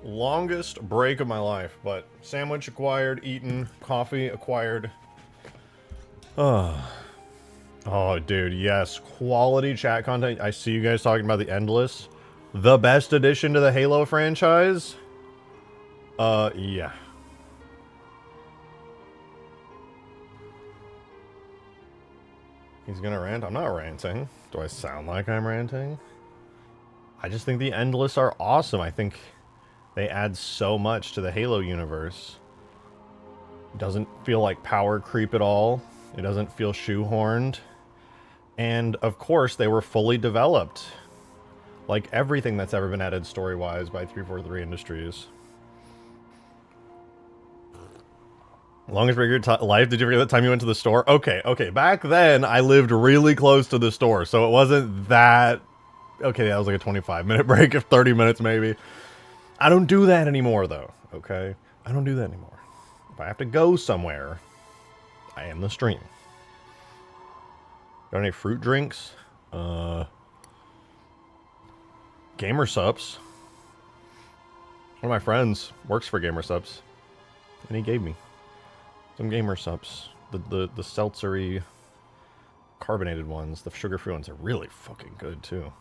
Longest break of my life, but sandwich acquired, eaten, coffee acquired. Oh, dude, yes. Quality chat content. I see you guys talking about the Endless. The best addition to the Halo franchise? Yeah. He's gonna rant? I'm not ranting. Do I sound like I'm ranting? I just think the Endless are awesome. I think they add so much to the Halo universe. It doesn't feel like power creep at all. It doesn't feel shoehorned. And, of course, they were fully developed. Like everything that's ever been added story-wise by 343 Industries. Longest break of your life? Did you forget that time you went to the store? Okay. Back then, I lived really close to the store, so it wasn't that... Okay, that was like a 25-minute break, of 30 minutes maybe. I don't do that anymore, though, okay? I don't do that anymore. If I have to go somewhere, I end the stream. Got any fruit drinks? Gamer Sups. One of my friends works for Gamer Sups, and he gave me some Gamer Sups. The seltzery carbonated ones, the sugar-free ones are really fucking good, too.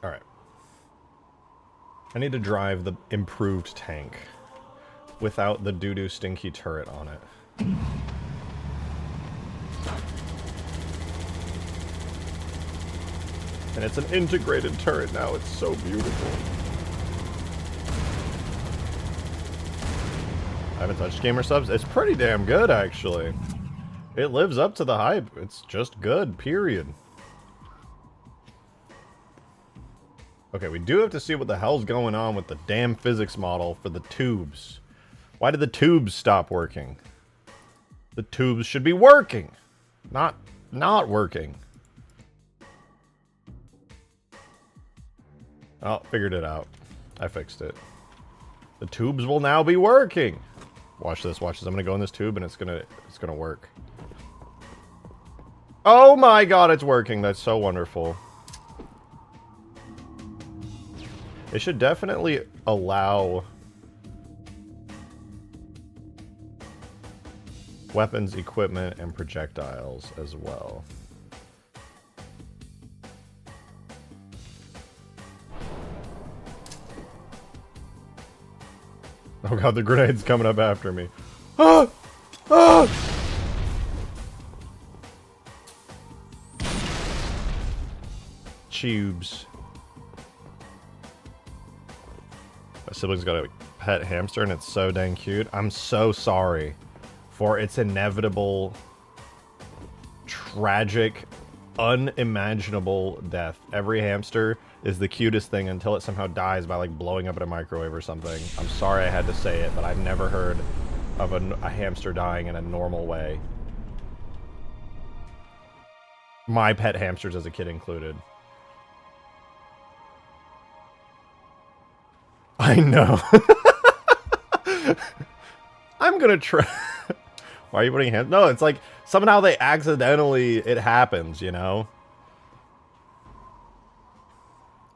Alright. I need to drive the improved tank without the doo-doo stinky turret on it. And it's an integrated turret now. It's so beautiful. I haven't touched Gamer Subs. It's pretty damn good, actually. It lives up to the hype. It's just good, period. Okay, we do have to see what the hell's going on with the damn physics model for the tubes. Why did the tubes stop working? The tubes should be working, not working. Oh, figured it out. I fixed it. The tubes will now be working. Watch this, watch this. I'm gonna go in this tube and it's gonna work. Oh my god, it's working. That's so wonderful. It should definitely allow weapons, equipment, and projectiles as well. Oh god, the grenade's coming up after me. Ah! Ah! Tubes. My sibling's got a pet hamster and it's so dang cute. I'm so sorry for its inevitable, tragic, unimaginable death. Every hamster is the cutest thing until it somehow dies by like blowing up in a microwave or something. I'm sorry I had to say it, but I've never heard of a hamster dying in a normal way. My pet hamsters as a kid included. I know. I'm gonna try. Why are you putting hands? No, it's like somehow they accidentally, it happens, you know?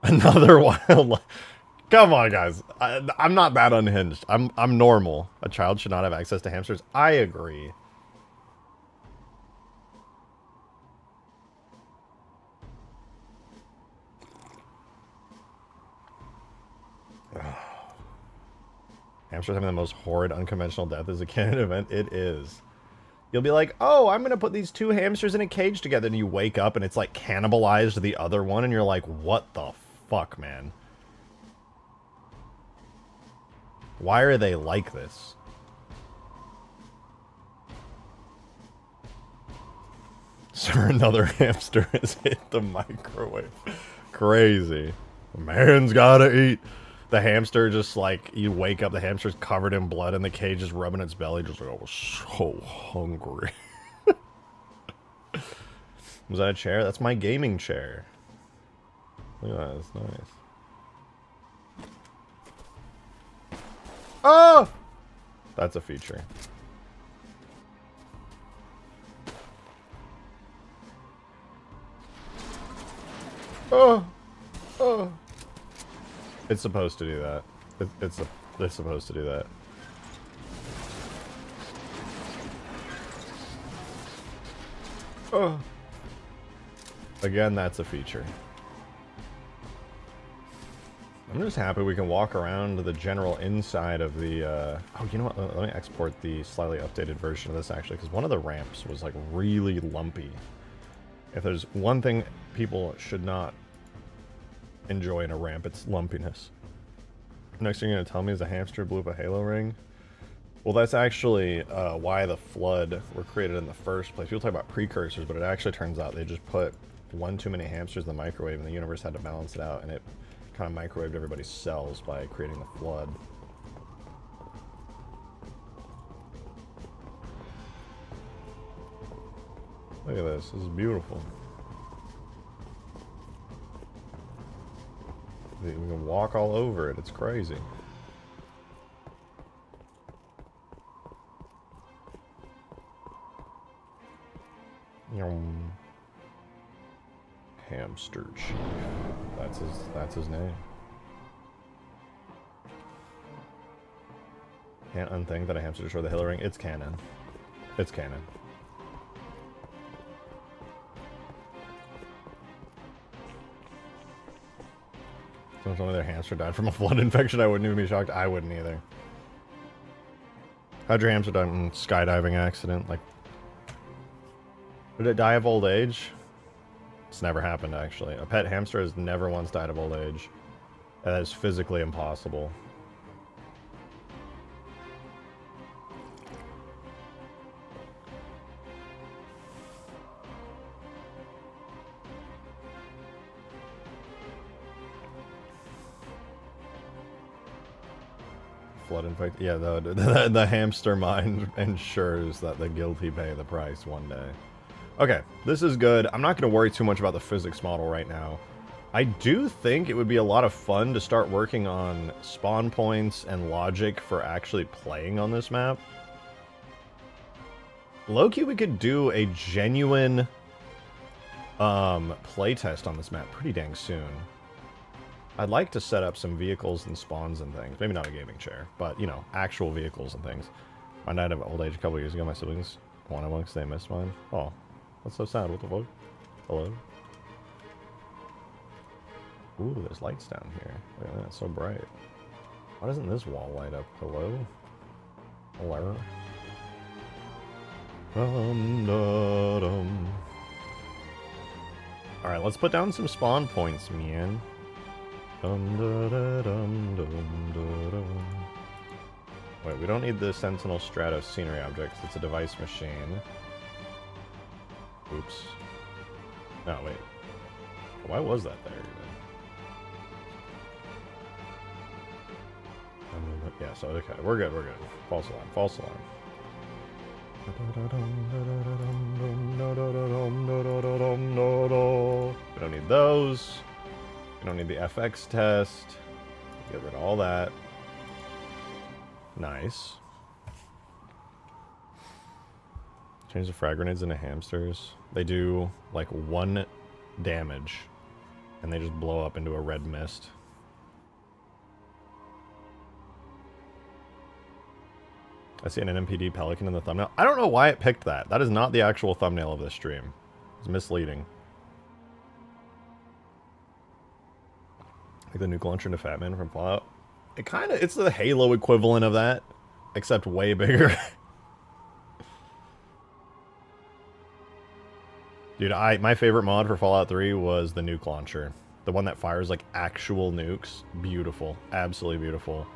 Another wildlife. Come on, guys. I'm not that unhinged. I'm normal. A child should not have access to hamsters. I agree. Hamsters having the most horrid, unconventional death as a canon event. It is. You'll be like, oh, I'm going to put these two hamsters in a cage together. And you wake up and it's like cannibalized the other one. And you're like, what the fuck, man? Why are they like this? Sir, another hamster has hit the microwave. Crazy. A man's gotta eat. The hamster just like, you wake up, the hamster's covered in blood and the cage is rubbing its belly, just like, I was so hungry. Was that a chair? That's my gaming chair. Look at that, that's nice. Oh! That's a feature. Oh, oh. It's supposed to do that. It's supposed to do that. Oh. Again, that's a feature. I'm just happy we can walk around the general inside of the, oh, you know what? Let me export the slightly updated version of this, actually, because one of the ramps was, like, really lumpy. If there's one thing people should not enjoy in a ramp, it's lumpiness. Next thing you're going to tell me is a hamster blew up a halo ring? Well, that's actually why the flood were created in the first place. People talk about precursors, but it actually turns out they just put one too many hamsters in the microwave, and the universe had to balance it out, and it kind of microwaved everybody's cells by creating the flood. Look at this. This is beautiful. We can walk all over it. It's crazy. Hamster Chief. That's his name. Can't unthink that a hamster destroyed the halo ring. It's canon. It's canon. Someone told me their hamster died from a flood infection. I wouldn't even be shocked. I wouldn't either. How'd your hamster die in a skydiving accident? Like, did it die of old age? It's never happened, actually. A pet hamster has never once died of old age. That is physically impossible. Flood infect. Yeah, the hamster mind ensures that the guilty pay the price one day. Okay, this is good. I'm not going to worry too much about the physics model right now. I do think it would be a lot of fun to start working on spawn points and logic for actually playing on this map. Low-key, we could do a genuine playtest on this map pretty dang soon. I'd like to set up some vehicles and spawns and things. Maybe not a gaming chair, but, you know, actual vehicles and things. I died of old age a couple years ago. My siblings wanted one because they missed mine. Oh, that's so sad. What the fuck? Hello? Ooh, there's lights down here. Look at that, it's so bright. Why doesn't this wall light up? Hello? Hello? Alright, let's put down some spawn points, man. Wait, we don't need the Sentinel Stratos scenery objects. It's a device machine. Oops. No, wait. Why was that there, even? Yeah, so, okay, we're good, we're good. False alarm, false alarm. We don't need those. We don't need the FX test. Get rid of all that. Nice. Change the frag grenades into hamsters. They do, like, 1 damage. And they just blow up into a red mist. I see an NMPD Pelican in the thumbnail. I don't know why it picked that. That is not the actual thumbnail of this stream. It's misleading. Like the nuke launcher into Fat Man from Fallout. It kind of, it's the Halo equivalent of that, except way bigger. Dude, my favorite mod for Fallout 3 was the nuke launcher. The one that fires like actual nukes. Beautiful. Absolutely beautiful.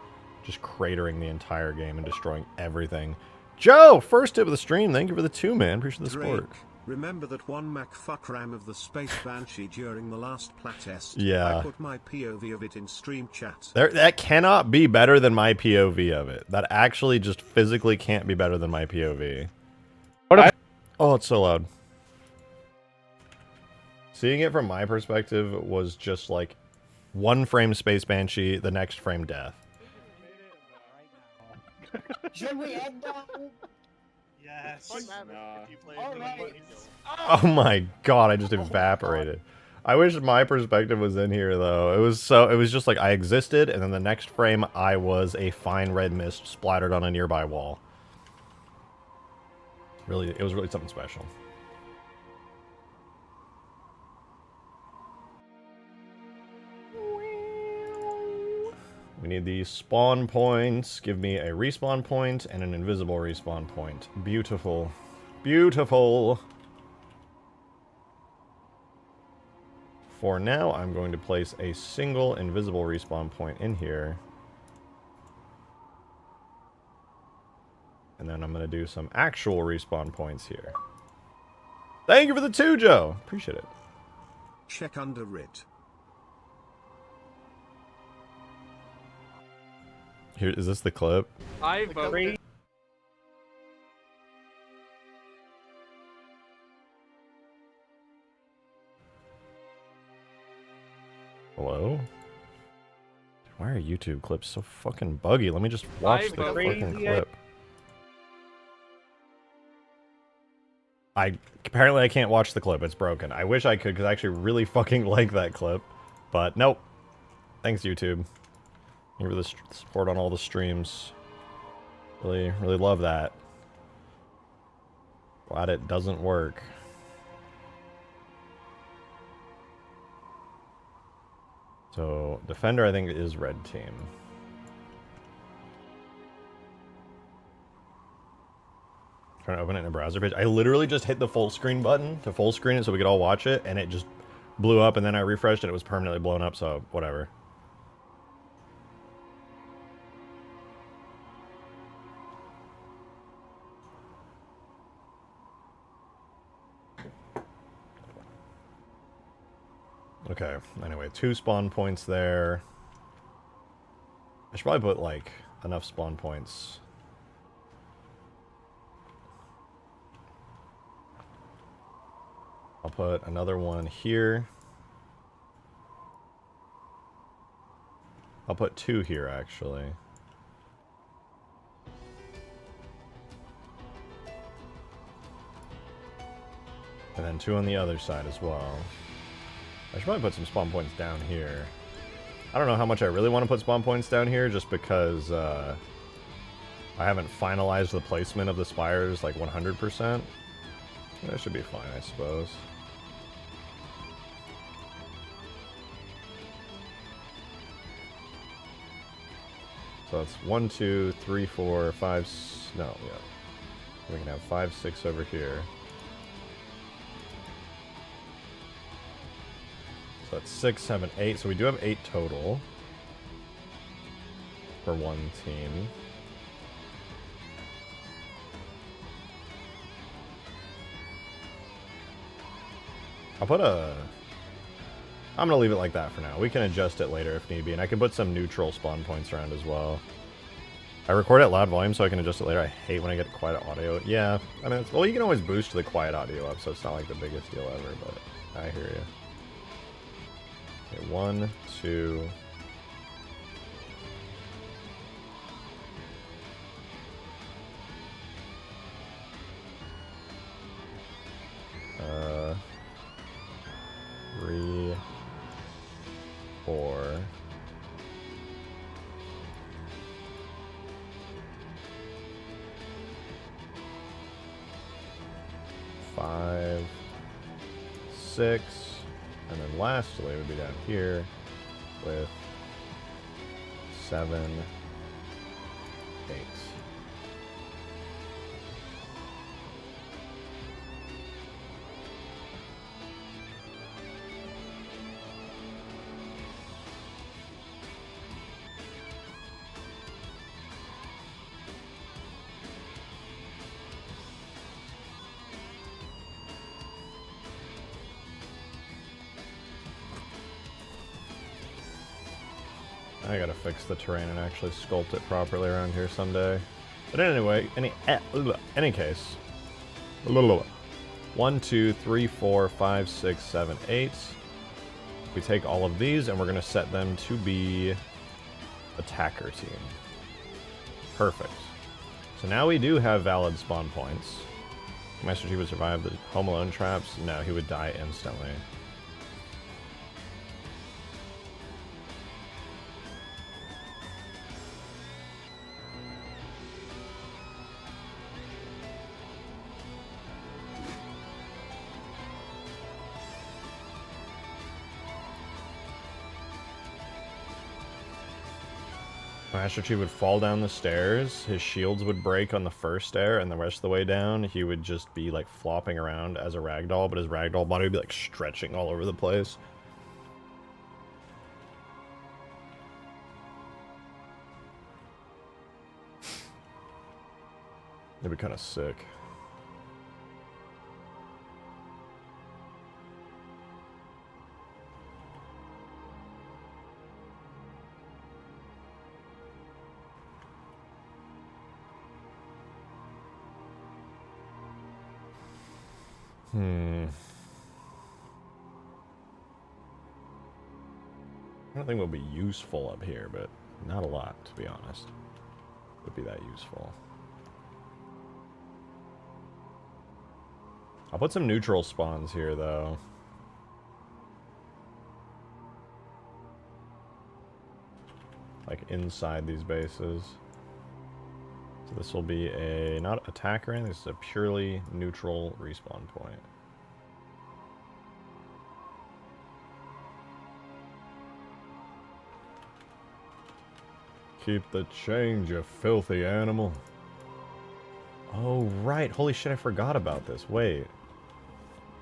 Just cratering the entire game and destroying everything. Joe, first tip of the stream. Thank you for the 2, man. Appreciate the support. Remember that one MacFuck ram of the Space Banshee during the last playtest? Yeah. I put my POV of it in stream chat. That cannot be better than my POV of it. That actually just physically can't be better than my POV. Oh, it's so loud. Seeing it from my perspective was just like 1 frame Space Banshee, the next frame death. Should we end now? Yes. Oh my god, I just evaporated. I wish my perspective was in here though. It was just like I existed, and then the next frame I was a fine red mist splattered on a nearby wall. Really, it was really something special. We need these spawn points. Give me a respawn point and an invisible respawn point. Beautiful. Beautiful. For now, I'm going to place a single invisible respawn point in here. And then I'm going to do some actual respawn points here. Thank you for the 2, Joe. Appreciate it. Check under writ. Here, is this the clip? I vote. Hello? Why are YouTube clips so fucking buggy? Let me just watch the fucking clip. Apparently I can't watch the clip. It's broken. I wish I could, because I actually really fucking like that clip. But nope. Thanks, YouTube. Thank you for the support on all the streams. Really, really love that. Glad it doesn't work. So, Defender, I think, is red team. Trying to open it in a browser page. I literally just hit the full screen button to full screen it so we could all watch it, and it just blew up, and then I refreshed it, it was permanently blown up, so whatever. Okay, anyway, 2 spawn points there. I should probably put, like, enough spawn points. I'll put another one here. I'll put 2 here, actually. And then 2 on the other side as well. I should probably put some spawn points down here. I don't know how much I really want to put spawn points down here, just because I haven't finalized the placement of the spires like 100%. That should be fine, I suppose. So it's 1, 2, 3, 4, 5. No, yeah. We can have 5, 6 over here. So that's 6, 7, 8. So we do have 8 total for one team. I'll put a... I'm going to leave it like that for now. We can adjust it later if need be. And I can put some neutral spawn points around as well. I record at loud volume so I can adjust it later. I hate when I get quiet audio. Yeah, I mean, well, you can always boost the quiet audio up, so it's not like the biggest deal ever, but I hear you. Okay, 1, 2... Three, 4... 5, 6, and then lastly would be down here with 7, 8. I gotta fix the terrain and actually sculpt it properly around here someday. But anyway, any case. 1, 2, 3, 4, 5, 6, 7, 8. We take all of these and we're gonna set them to be attacker team. Perfect. So now we do have valid spawn points. Master Chief would survive the Home Alone traps? No, he would die instantly. Master Chief would fall down the stairs, his shields would break on the first stair, and the rest of the way down, he would just be, like, flopping around as a ragdoll, but his ragdoll body would be, like, stretching all over the place. It'd be kind of sick. I don't think will be useful up here, but not a lot, to be honest. Would be that useful. I'll put some neutral spawns here, though. Like inside these bases. So this will be a, not attack or anything, this is a purely neutral respawn point. Keep the change, you filthy animal. Oh, right. Holy shit, I forgot about this. Wait.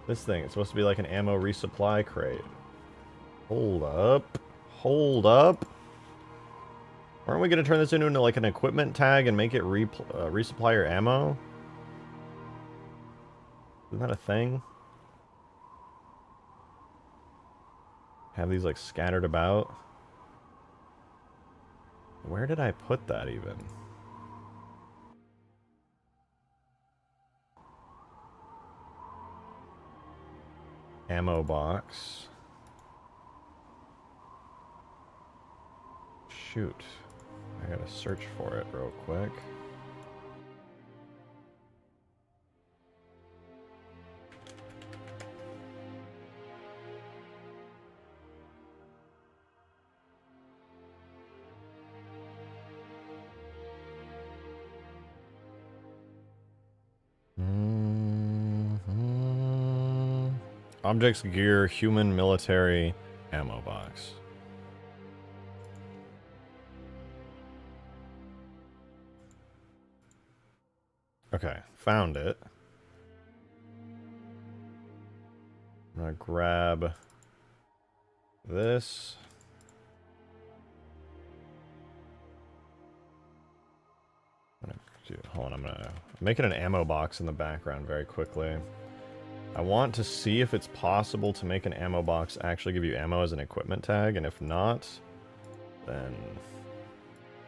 This thing, it's supposed to be like an ammo resupply crate. Hold up. Hold up. Aren't we going to turn this into like an equipment tag and make it resupply your ammo? Isn't that a thing? Have these like scattered about? Where did I put that even? Ammo box. Shoot. I gotta search for it real quick. Objects, gear, human, military, ammo box. Okay, found it. I'm gonna grab this. Hold on, I'm making an ammo box in the background very quickly. I want to see if it's possible to make an ammo box actually give you ammo as an equipment tag, and if not, then...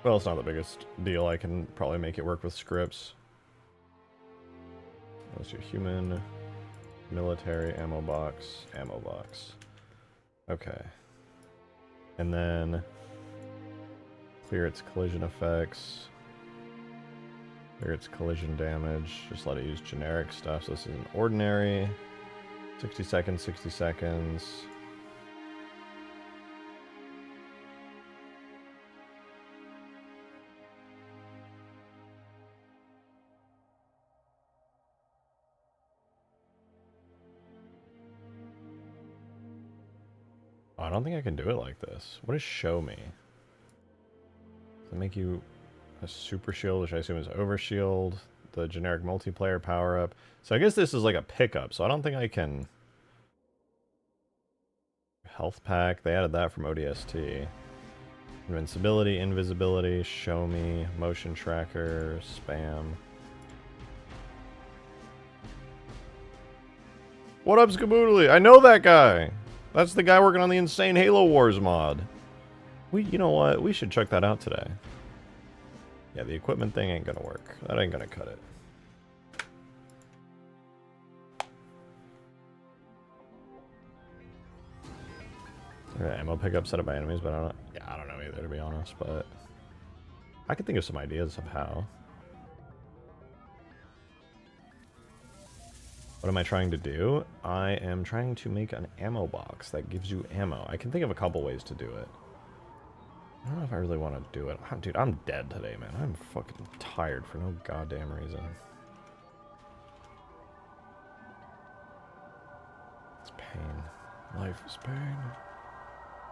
well, it's not the biggest deal. I can probably make it work with scripts. That's your human, military, ammo box, ammo box. Okay. And then... clear its collision effects. Clear its collision damage. Just let it use generic stuff. So this is an ordinary. 60 seconds, 60 seconds. Oh, I don't think I can do it like this. What does show me? Does it make you a super shield, which I assume is overshield? The generic multiplayer power up. So I guess this is like a pickup, so I don't think I can... health pack, they added that from ODST. Invincibility, invisibility, show me, motion tracker, spam. What up, Skaboodly? I know that guy! That's the guy working on the insane Halo Wars mod. You know what? We should check that out today. Yeah, the equipment thing ain't gonna work. That ain't gonna cut it. Ammo pickup set up by enemies, but I don't know either, to be honest, but I can think of some ideas of how. What am I trying to do? I am trying to make an ammo box that gives you ammo. I can think of a couple ways to do it. I don't know if I really want to do it. Dude, I'm dead today, man. I'm fucking tired for no goddamn reason. It's pain. Life is pain.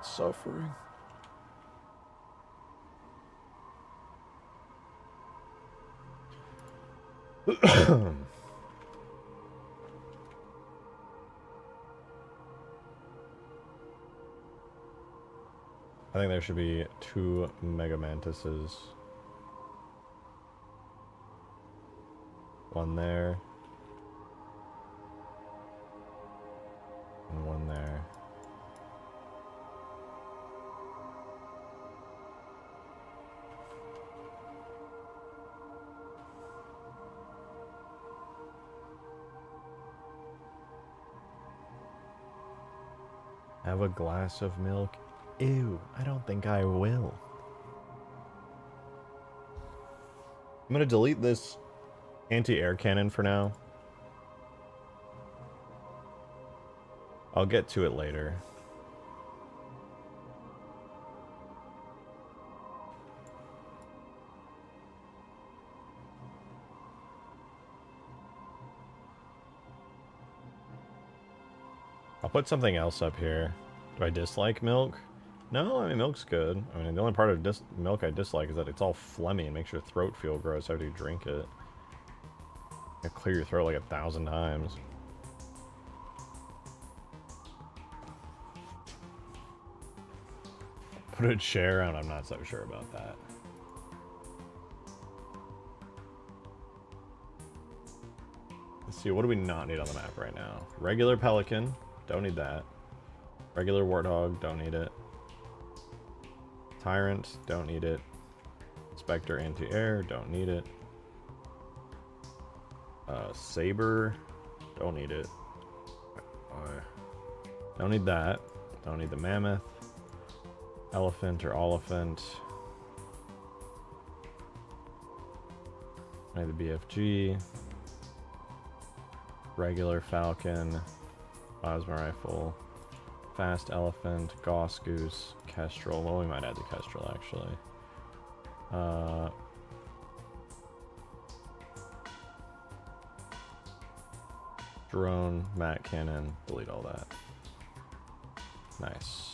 Suffering. I think there should be 2 Mega Mantises. One there. And one there. Have a glass of milk? Ew, I don't think I will. I'm gonna delete this anti-air cannon for now. I'll get to it later. I'll put something else up here. Do I dislike milk? No, I mean, milk's good. I mean, the only part of milk I dislike is that it's all phlegmy and makes your throat feel gross after you drink it. You clear your throat like 1,000 times. Put a chair around, I'm not so sure about that. Let's see, what do we not need on the map right now? Regular Pelican, don't need that. Regular Warthog, don't need it. Tyrant, don't need it. Spectre anti-air, don't need it. Saber, don't need it. Don't need that. Don't need the Mammoth. Elephant or Oliphant. I need the BFG. Regular Falcon. Plasma Rifle. Fast Elephant. Goss Goose. Kestrel. Well, we might add the Kestrel actually. Drone. Mat Cannon. Delete all that. Nice.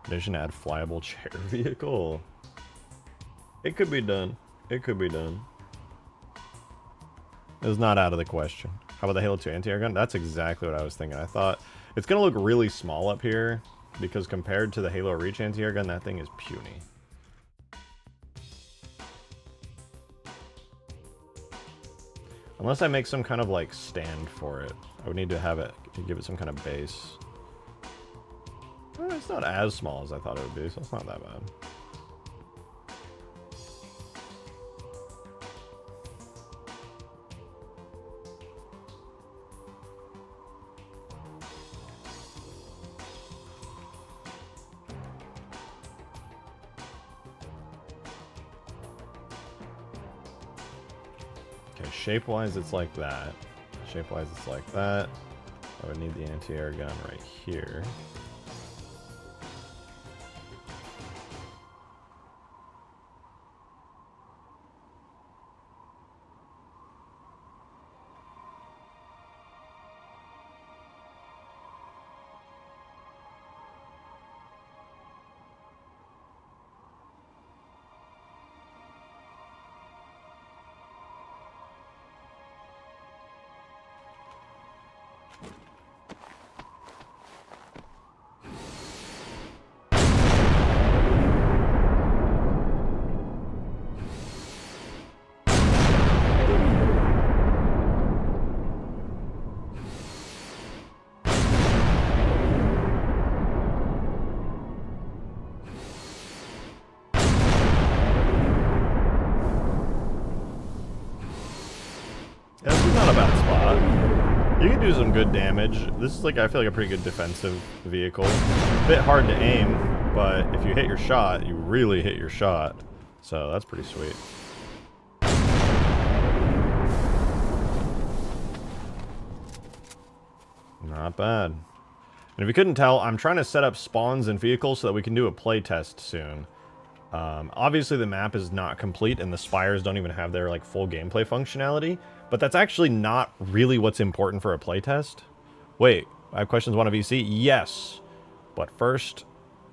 Addition, add flyable chair vehicle. It could be done. It could be done. It's not out of the question. How about the Halo 2 anti-air gun? That's exactly what I was thinking. I thought it's gonna look really small up here because compared to the Halo Reach anti-air gun, that thing is puny. Unless I make some kind of like stand for it, I would need to have it to give it some kind of base. It's not as small as I thought it would be, so it's not that bad. Okay, shape-wise it's like that. Shape-wise it's like that. I would need the anti-air gun right here. Do some good damage. This is like, I feel like a pretty good defensive vehicle. A bit hard to aim, but if you hit your shot, you really hit your shot. So that's pretty sweet. Not bad. And if you couldn't tell, I'm trying to set up spawns and vehicles so that we can do a play test soon. Obviously the map is not complete and the spires don't even have their like full gameplay functionality, but that's actually not really what's important for a playtest. Wait, I have questions, want a VC? Yes, but first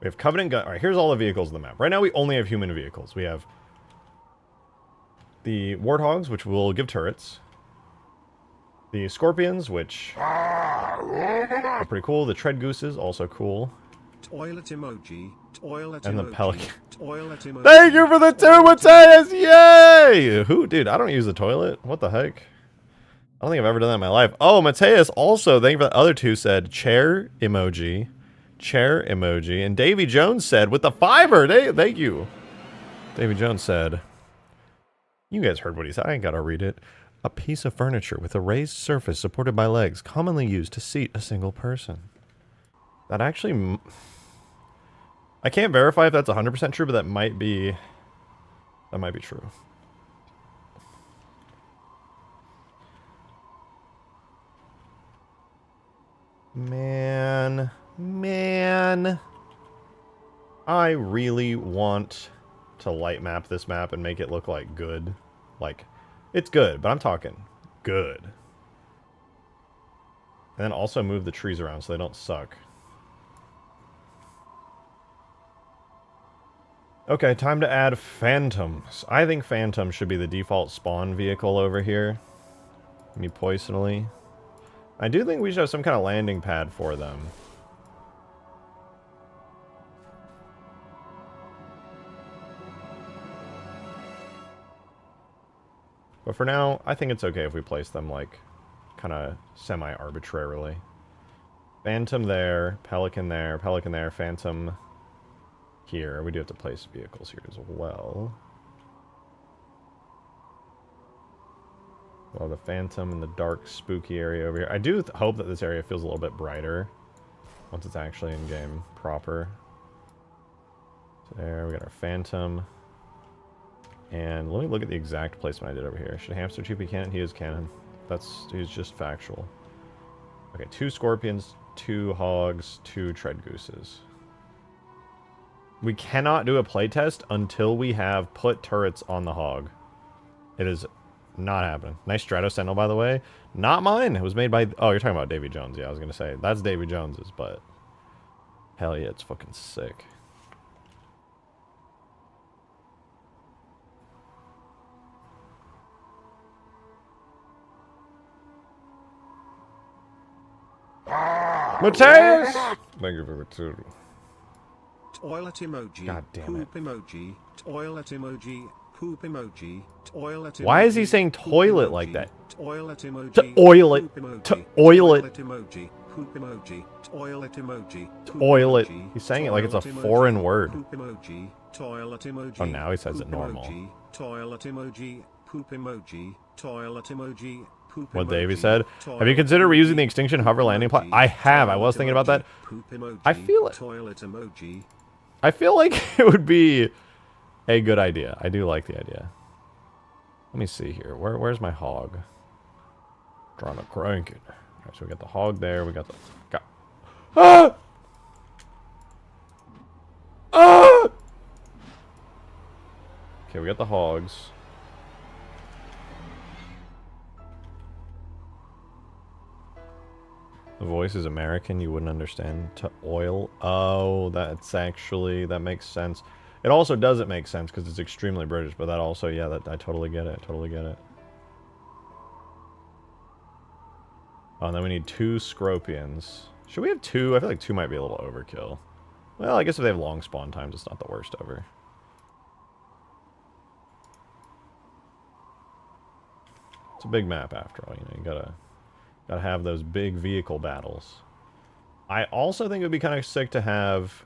We have Covenant gun. All right, here's all the vehicles on the map. Right now, we only have human vehicles. We have the Warthogs, which will give turrets. The Scorpions, which are pretty cool. The Tread Gooses, also cool. Toilet emoji. Toilet And the emoji. Pelican. Toilet emoji. Thank you for the 2 Mateus! Yay! Who? Dude, I don't use the toilet. What the heck? I don't think I've ever done that in my life. Oh, Mateus also, thank you for the other 2, said chair emoji. Chair emoji. And Davy Jones said, with the $5, thank you. Davy Jones said, you guys heard what he said. I ain't gotta read it. A piece of furniture with a raised surface supported by legs, commonly used to seat a single person. That actually... I can't verify if that's 100% true, but that might be... That might be true. Man... I really want to light map this map and make it look like good. Like, it's good, but I'm talking good. And then also move the trees around so they don't suck. Okay, time to add Phantoms. I think Phantom should be the default spawn vehicle over here. Me personally. I do think we should have some kind of landing pad for them. But for now, I think it's okay if we place them, like, kind of semi-arbitrarily. Phantom there, Pelican there, Phantom here. We do have to place vehicles here as well. Well, the Phantom in the dark, spooky area over here. I do hope that this area feels a little bit brighter once it's actually in-game proper. So there, we got our Phantom. And let me look at the exact placement I did over here. Should Hamster Chief be cannon? He is cannon. He's just factual. Okay, 2 Scorpions, 2 Hogs, 2 Tread Gooses. We cannot do a playtest until we have put turrets on the Hog. It is not happening. Nice Strato Sentinel, by the way. Not mine. It was made by... Oh, you're talking about Davy Jones. Yeah, I was going to say. That's Davy Jones's, but... Hell yeah, it's fucking sick. Mateus! Thank you for the 2. Toilet emoji. God damn it. Poop emoji. Toilet emoji. Poop emoji. Toilet emoji. Why is he saying toilet like that? Toilet emoji. To oil it. To oil it. Toilet emoji. Poop emoji. Toilet emoji. Toilet. He's saying it like it's a foreign word. Poop emoji. Toilet emoji. Oh, now he says it normal. Toilet emoji. Poop emoji. Toilet emoji. What Davey said. Have you considered reusing the extinction hover landing plot? I have. I was thinking about that. I feel it. I feel like it would be a good idea. I do like the idea. Let me see here. Where's my Hog? Trying to crank it. Alright, so we got the Hog there. We got the... Ah! Ah! Okay, we got the Hogs. The voice is American, you wouldn't understand. To oil. Oh, that's actually... That makes sense. It also doesn't make sense because it's extremely British, but that also... Yeah, that I totally get it. I totally get it. Oh, and then we need 2 Scorpions. Should we have 2? I feel like 2 might be a little overkill. Well, I guess if they have long spawn times, it's not the worst ever. It's a big map after all, you know, you gotta have those big vehicle battles. I also think it would be kind of sick to have...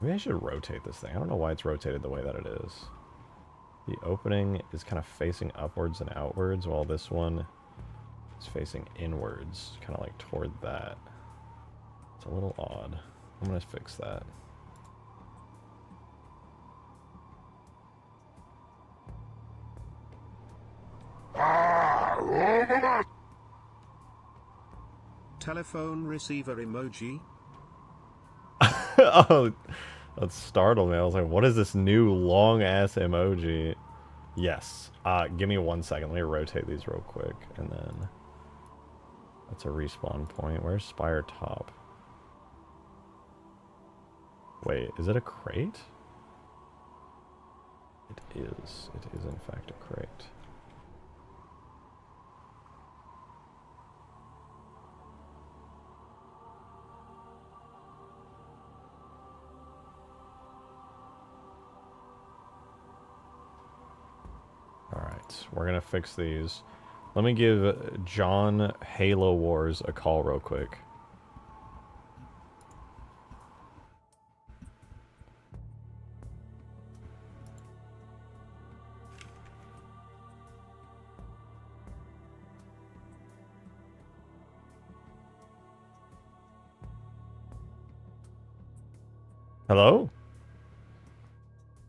Maybe I should rotate this thing. I don't know why it's rotated the way that it is. The opening is kind of facing upwards and outwards, while this one is facing inwards, kind of like toward that. It's a little odd. I'm gonna fix that. Telephone receiver emoji. Oh, that startled me. I was like, what is this new long-ass emoji? Yes. Give me 1 second. Let me rotate these real quick, and then... That's a respawn point. Where's Spire top? Wait, is it a crate? It is. It is in fact a crate. Alright, we're gonna fix these. Let me give John Halo Wars a call real quick. Hello?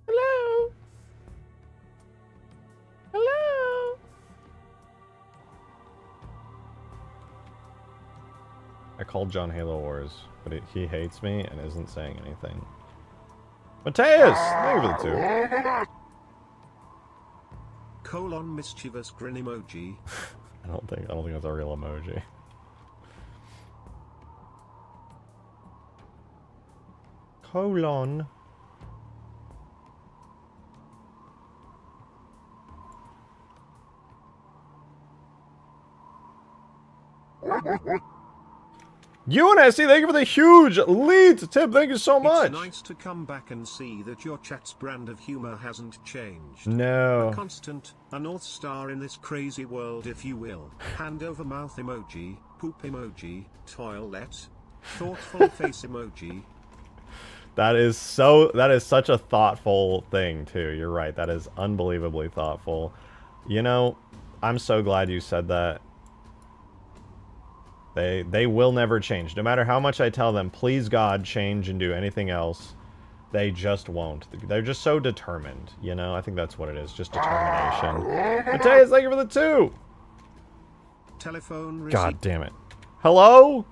Hello? Hello? I called John Halo Wars, but he hates me and isn't saying anything. Mateus! Thank you for the 2. Colon mischievous grin emoji. I don't think that's a real emoji. Colon. UNSC, thank you for the huge lead tip. Thank you so much. It's nice to come back and see that your chat's brand of humor hasn't changed. No. A constant, a North Star in this crazy world, if you will. Hand over mouth emoji, poop emoji, toilet, thoughtful face emoji. That is such a thoughtful thing too. You're right. That is unbelievably thoughtful. You know, I'm so glad you said that. They will never change. No matter how much I tell them, please God, change and do anything else, they just won't. They're just so determined, you know? I think that's what it is, just determination. Mateus, thank you for the 2! Telephone receipt. God damn it. Hello?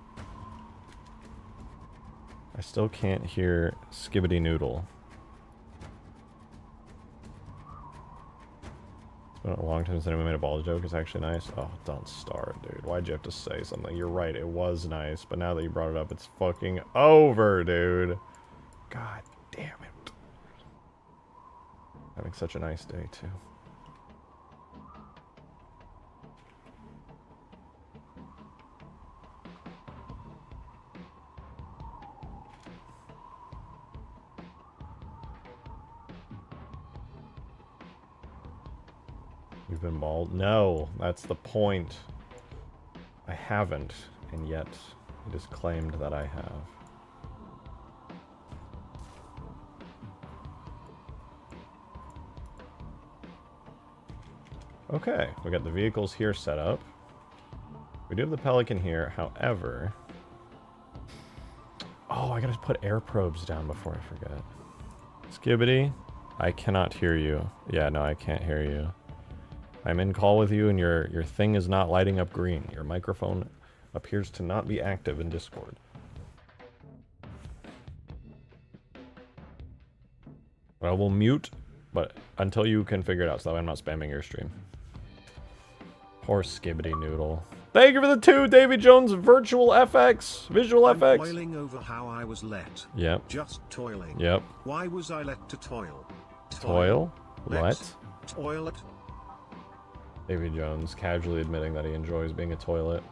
I still can't hear Skibbity Noodle. It's been a long time since anyone made a ball joke. It's actually nice. Oh, don't start, dude. Why'd you have to say something? You're right, it was nice, but now that you brought it up, it's fucking over, dude. God damn it. Having such a nice day, too. You've been bald? No, that's the point. I haven't, and yet it is claimed that I have. Okay, we got the vehicles here set up. We do have the Pelican here, however... Oh, I gotta put air probes down before I forget. Skibbity, I cannot hear you. Yeah, no, I can't hear you. I'm in call with you and your thing is not lighting up green. Your microphone appears to not be active in Discord. I will mute, but until you can figure it out, so that way I'm not spamming your stream. Poor Skibbity Noodle. Thank you for the 2, Davy Jones, Virtual FX, Visual FX. Toiling over how I was let. Yep. Just toiling. Yep. Why was I let to toil? Toil? What? Toilet. Davy Jones casually admitting that he enjoys being a toilet.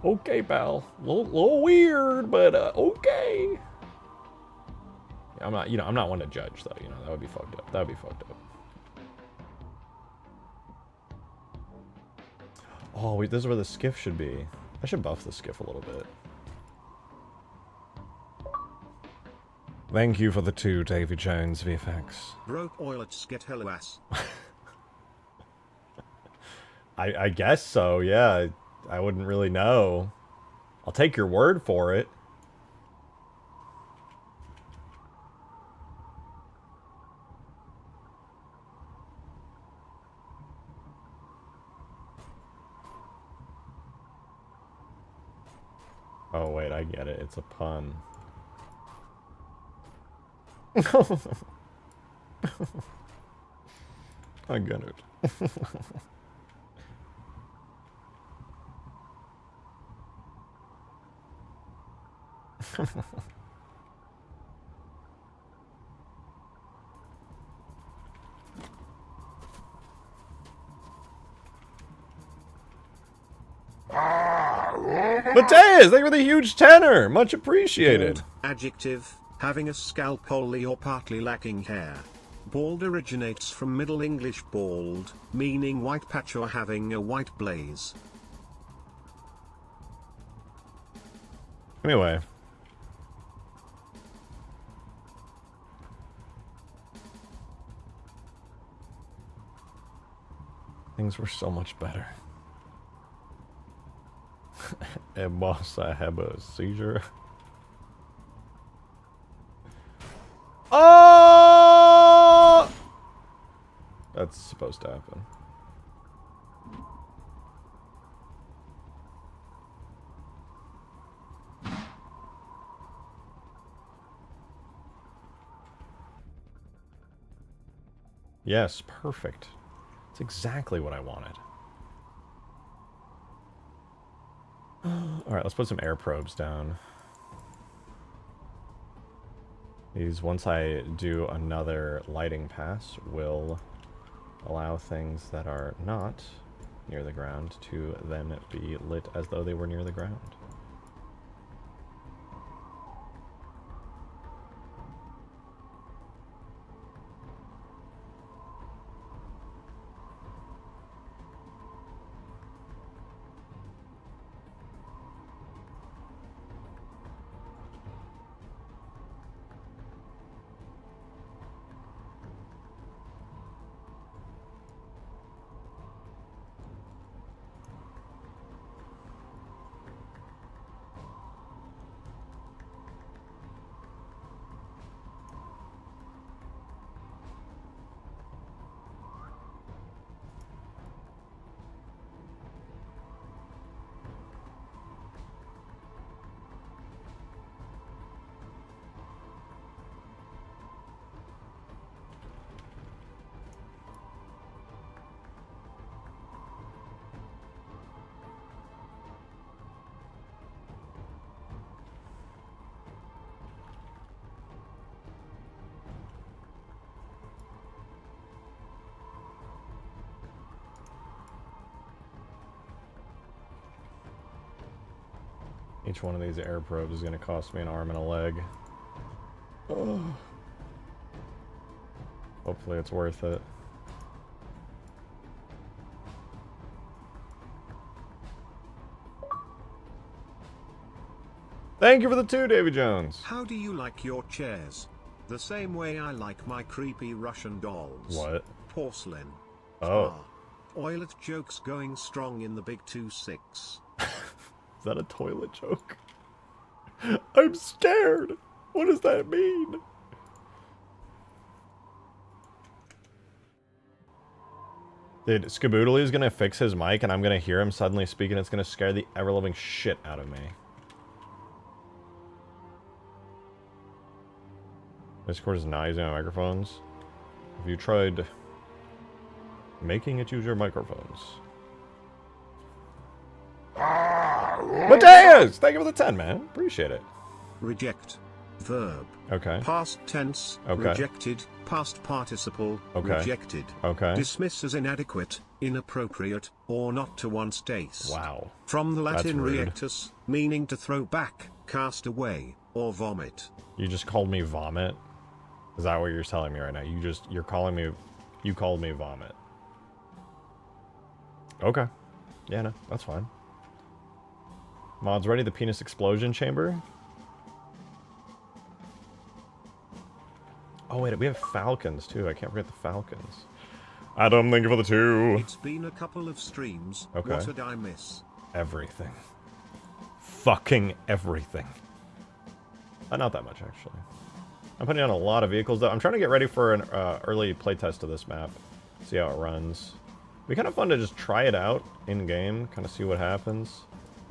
Okay, pal. Little weird, but okay. Yeah, I'm not one to judge though. You know, that would be fucked up. That would be fucked up. Oh, wait, this is where the skiff should be. I should buff the skiff a little bit. Thank you for the 2, Davy Jones VFX. Broke oilets get hello ass. I guess so, yeah. I wouldn't really know. I'll take your word for it. Oh, wait, I get it. It's a pun. I get it. Mateus, thank you for the huge tenor. Much appreciated. Bald, adjective, having a scalp wholly or partly lacking hair. Bald originates from Middle English bald, meaning white patch or having a white blaze. Anyway. Things were so much better. And boss, I have a seizure. Oh! That's supposed to happen. Yes, perfect. That's exactly what I wanted. Alright, let's put some air probes down. These, once I do another lighting pass, will allow things that are not near the ground to then be lit as though they were near the ground. Each one of these air probes is going to cost me an arm and a leg. Oh. Hopefully it's worth it. Thank you for the 2, Davy Jones. How do you like your chairs? The same way I like my creepy Russian dolls. What? Porcelain. Oh. Oilet jokes going strong in the big 2-6. Is that a toilet joke? I'm scared. What does that mean? Dude, Skaboodly is gonna fix his mic and I'm gonna hear him suddenly speak and it's gonna scare the ever-loving shit out of me. Discord is not using microphones. Have you tried making it use your microphones? Mateus! Thank you for the 10, man. Appreciate it. Reject. Verb. Okay. Past tense. Okay. Rejected. Past participle. Okay. Rejected. Okay. Dismiss as inadequate, inappropriate, or not to one's taste. Wow. From the Latin That's rude. reactus, meaning to throw back, cast away, or vomit. You just called me vomit? Is that what you're telling me right now? You called me vomit. Okay. Yeah, no, that's fine. Mods ready? The penis explosion chamber? Oh wait, we have falcons too. I can't forget the falcons. Adam, thank you for the 2. It's been a couple of streams. Okay. What did I miss? Everything. Fucking everything. Not that much, actually. I'm putting on a lot of vehicles, though. I'm trying to get ready for an early playtest of this map. See how it runs. It'd be kind of fun to just try it out in-game, kind of see what happens.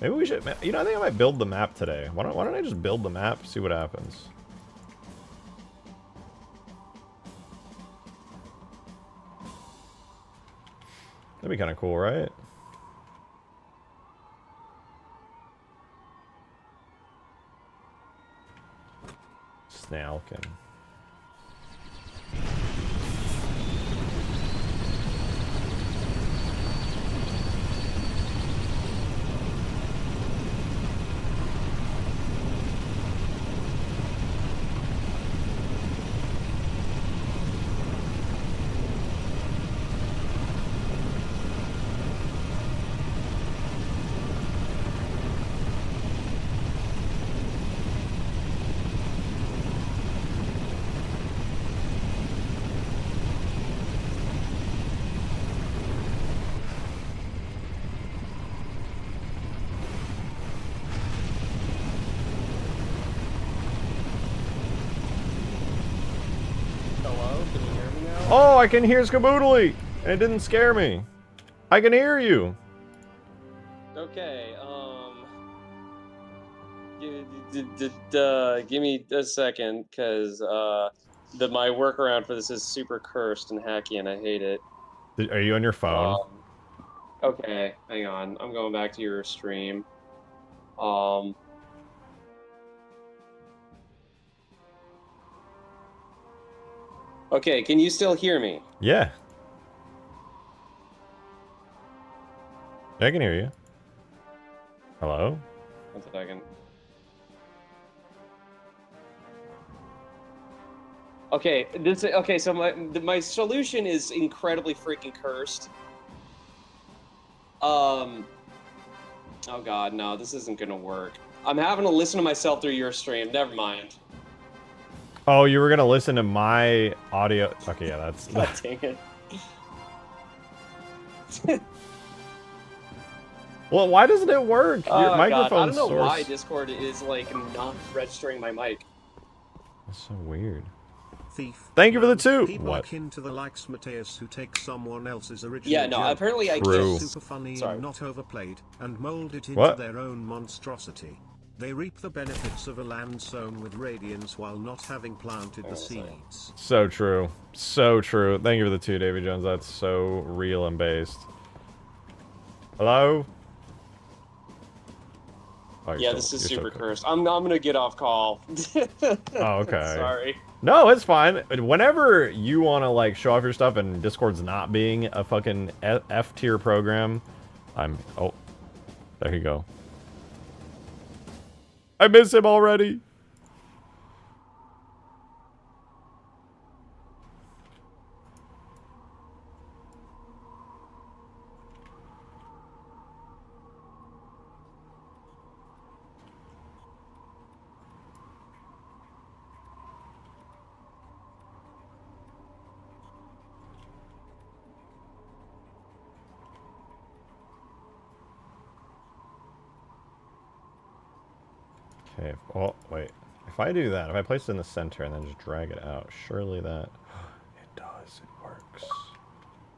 Maybe we should... You know, I think I might build the map today. Why don't I just build the map, see what happens? That'd be kind of cool, right? Snailkin. Hello? Can you hear me now? Oh, I can hear Skaboodly! And it didn't scare me. I can hear you. Okay, give me a second, because my workaround for this is super cursed and hacky, and I hate it. Are you on your phone? Okay, hang on. I'm going back to your stream. Okay, can you still hear me? Yeah. I can hear you. Hello? 1 second. Okay, so my solution is incredibly freaking cursed. Oh god, no, this isn't gonna work. I'm having to listen to myself through your stream. Never mind. Oh, you were gonna listen to my audio. Okay, yeah, that's. God dang it. Well, why doesn't it work? Your God, I microphone don't know why source. Discord is like not registering my mic. That's so weird. Thief. Thank you for the 2. People What? akin to the likes Mateus who take someone else's original Yeah, no, joke, apparently I True. can't. super funny Sorry. and not overplayed, and mold it into What? their own monstrosity. They reap the benefits of a land sown with radiance while not having planted the seeds. So true. So true. Thank you for the 2, Davy Jones. That's so real and based. Hello? Oh, Yeah, this is super cursed. I'm gonna get off call. Oh, okay. Sorry. No, it's fine. Whenever you want to, like, show off your stuff and Discord's not being a fucking F-tier program, oh, there you go. I miss him already. Okay, well, wait. If I do that, if I place it in the center and then just drag it out, surely that... It does, it works.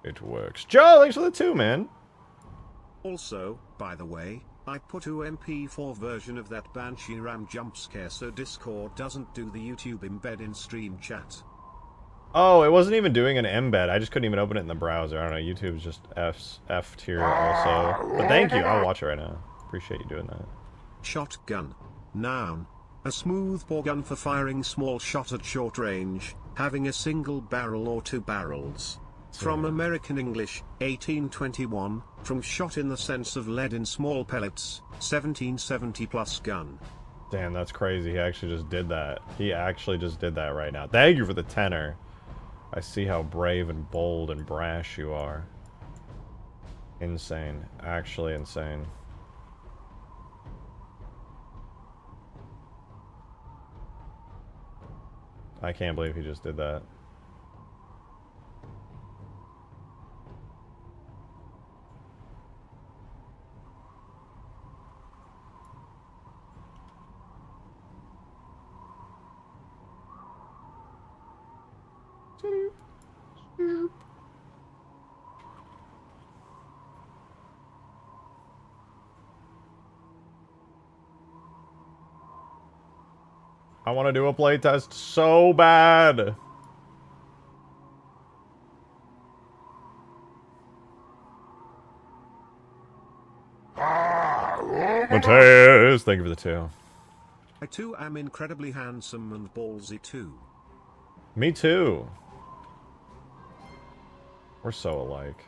It works. Joe, thanks for the 2, man. Also, by the way, I put a MP4 version of that Banshee Ram jump scare so Discord doesn't do the YouTube embed in stream chat. Oh, it wasn't even doing an embed. I just couldn't even open it in the browser. I don't know, YouTube's just F tier also. But thank you, I'll watch it right now. Appreciate you doing that. Shotgun. Noun. A smooth bore gun for firing small shot at short range, having a single barrel or 2 barrels. From American English, 1821, from shot in the sense of lead in small pellets, 1770 plus gun. Damn, that's crazy. He actually just did that. He actually just did that right now. Thank you for the 10er. I see how brave and bold and brash you are. Insane. Actually insane. I can't believe he just did that. I want to do a playtest so bad. Mateus, thank you for the 2. I too am incredibly handsome and ballsy too. Me too. We're so alike.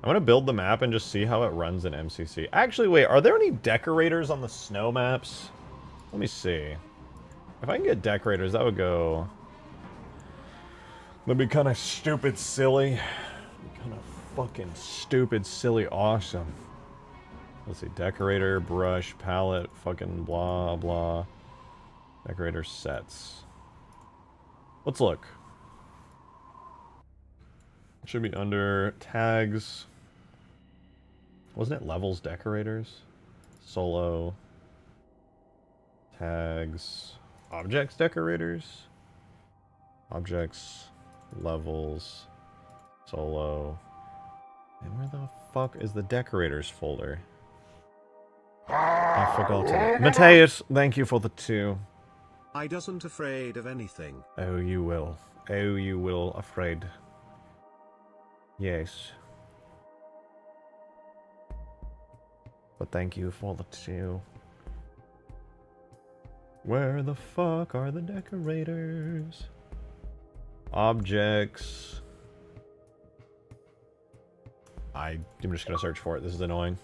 I'm gonna build the map and just see how it runs in MCC. Actually, wait, are there any decorators on the snow maps? Let me see. If I can get decorators, that would go... That'd be kind of stupid silly. Kind of fucking stupid silly awesome. Let's see, decorator, brush, palette, fucking blah, blah. Decorator sets. Let's look. It should be under tags. Wasn't it levels decorators? Solo. Tags. Objects decorators? Objects. Levels. Solo. And where the fuck is the decorators folder? I forgot it. Mateus, thank you for the 2. I doesn't afraid of anything. Oh, you will. Oh, you will afraid. Yes. But thank you for the 2. Where the fuck are the decorators? Objects. I'm just gonna search for it. This is annoying.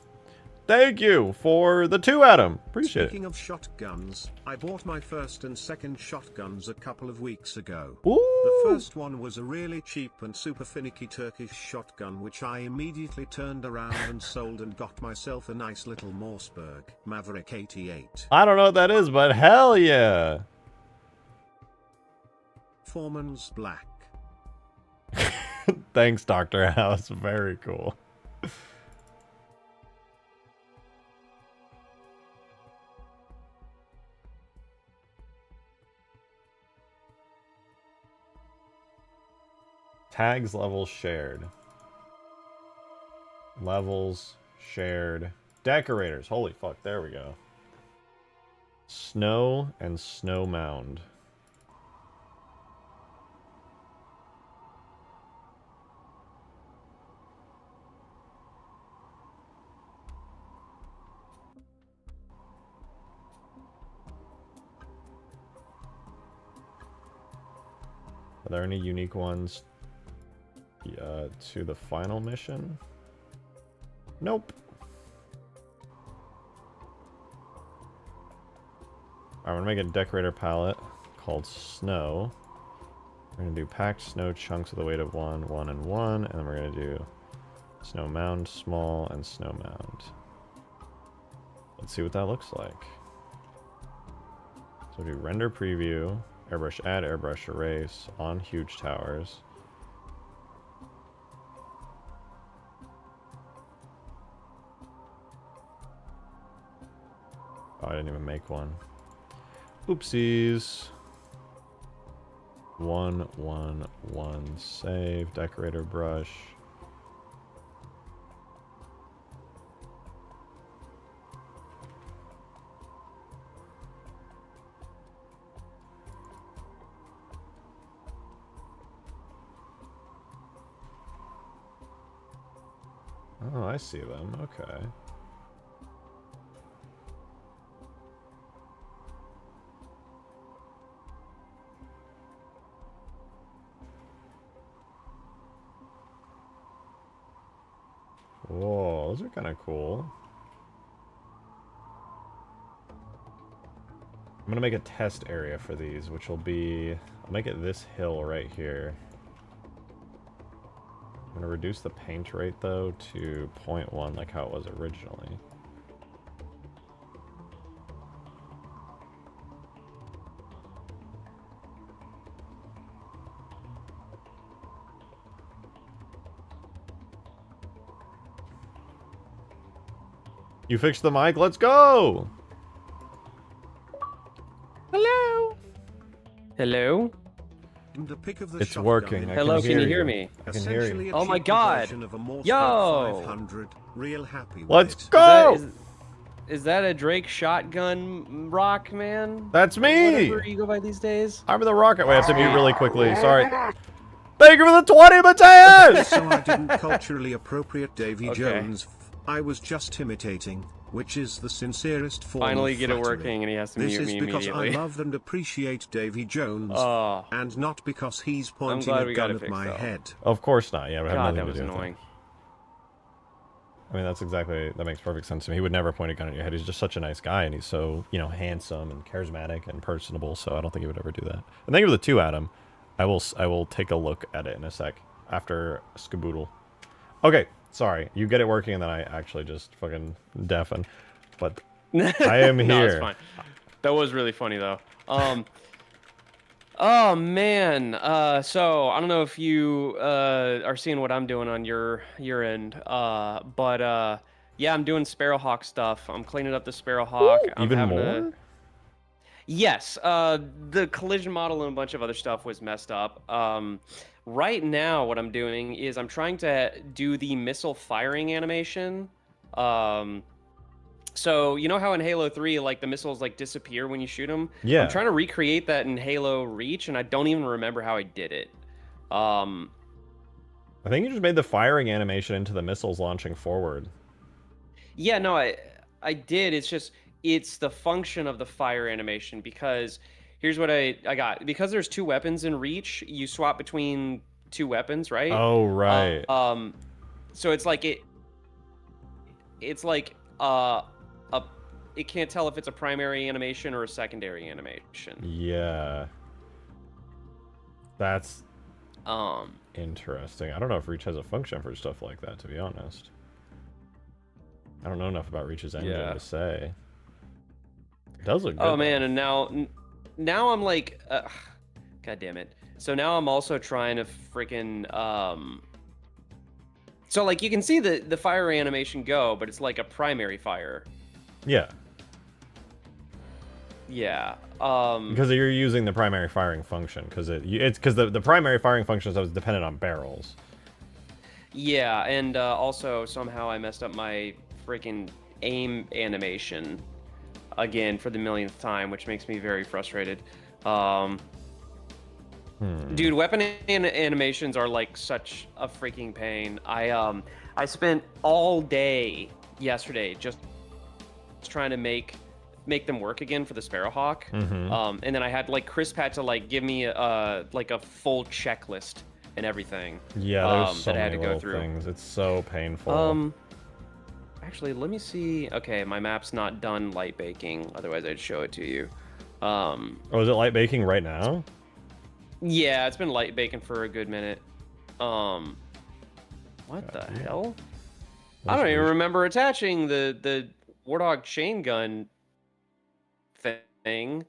Thank you for the 2, Adam. Appreciate Speaking of shotguns, I bought my first and second shotguns a couple of weeks ago. it. Ooh. The first one was a really cheap and super finicky Turkish shotgun which I immediately turned around and sold and got myself a nice little Mossberg Maverick 88. I don't know what that is, but hell yeah. Foreman's Black. Thanks, Dr. House. Very cool. Tags levels shared. Levels shared. Decorators. Holy fuck, there we go. Snow and snow mound. Are there any unique ones to the final mission? Nope. Alright, I'm gonna make a decorator palette called Snow. We're gonna do packed snow chunks with a weight of 1, 1, and 1, and then we're gonna do snow mound, small, and snow mound. Let's see what that looks like. So do render preview, airbrush add, airbrush erase on huge towers. Oh, I didn't even make one. Oopsies. 1, 1, 1, save, decorator brush. Oh, I see them. Okay. Whoa, those are kind of cool. I'm gonna make a test area for these, which will be... I'll make it this hill right here. I'm gonna reduce the paint rate, though, to 0.1, like how it was originally. You fixed the mic? Let's go! Hello! Hello? The pick of the It's shotgun working. in I Hello, can you hear me? I can hear essentially you. a Oh my cheaper God. version of a Mossberg Yo. 500. Real happy with Let's it. go! Is that a Drake shotgun rock, man? That's me! Whatever you go by these days? I'm the rocket. Wait, I have to mute really quickly. Sorry. Thank you for the 20, Mateus! So I didn't culturally appropriate Davy Okay. Jones. I was just imitating, which is the sincerest form Finally of get it flattery. working, and he has to This mute is me because immediately. I love and appreciate Davy Jones, Oh, and not because he's pointing glad a we got gun it at fixed, my though. head. Of course not. Yeah, it would have God, nothing that to was do with annoying. it. I mean, that makes perfect sense to me. He would never point a gun at your head. He's just such a nice guy, and he's so, you know, handsome and charismatic and personable, so I don't think he would ever do that. And thank you for the 2, Adam. I will take a look at it in a sec after Skaboodle. Okay, sorry. You get it working, and then I actually just fucking deafen. But I am here. No, it's fine. That was really funny, though. Oh man, so I don't know if you are seeing what I'm doing on your end, but yeah, I'm doing Sparrowhawk stuff. I'm cleaning up the Sparrowhawk. Ooh, I'm even having more? Yes, the collision model and a bunch of other stuff was messed up. Right now, what I'm doing is I'm trying to do the missile firing animation. So you know how in Halo 3, like the missiles like disappear when you shoot them? Yeah. I'm trying to recreate that in Halo Reach, and I don't even remember how I did it. I think you just made the firing animation into the missiles launching forward. Yeah, no, I did. It's the function of the fire animation, because here's what I got. Because there's 2 weapons in Reach, you swap between 2 weapons, right? Oh, right. So it's like it can't tell if it's a primary animation or a secondary animation. Yeah. That's interesting. I don't know if Reach has a function for stuff like that, to be honest. I don't know enough about Reach's engine to say. It does look good. Oh man, and now I'm like, god damn it. So now I'm also trying to freaking so like you can see the fire animation go, but it's like a primary fire. Yeah. Yeah. Because you're using the primary firing function, because it's because the primary firing function is dependent on barrels. Yeah, and also somehow I messed up my freaking aim animation again for the millionth time, which makes me very frustrated. Dude, weapon animations are like such a freaking pain. I spent all day yesterday just trying to make them work again for the Sparrowhawk. And then I had like Chris had to like give me like a full checklist and everything. Yeah, there's so that I had many to go little through. things. It's so painful. Actually, let me see. Okay, my map's not done light baking. Otherwise, I'd show it to you. Oh, is it light baking right now? Yeah, it's been light baking for a good minute. What the hell? I don't even remember attaching the Warthog chain gun thing.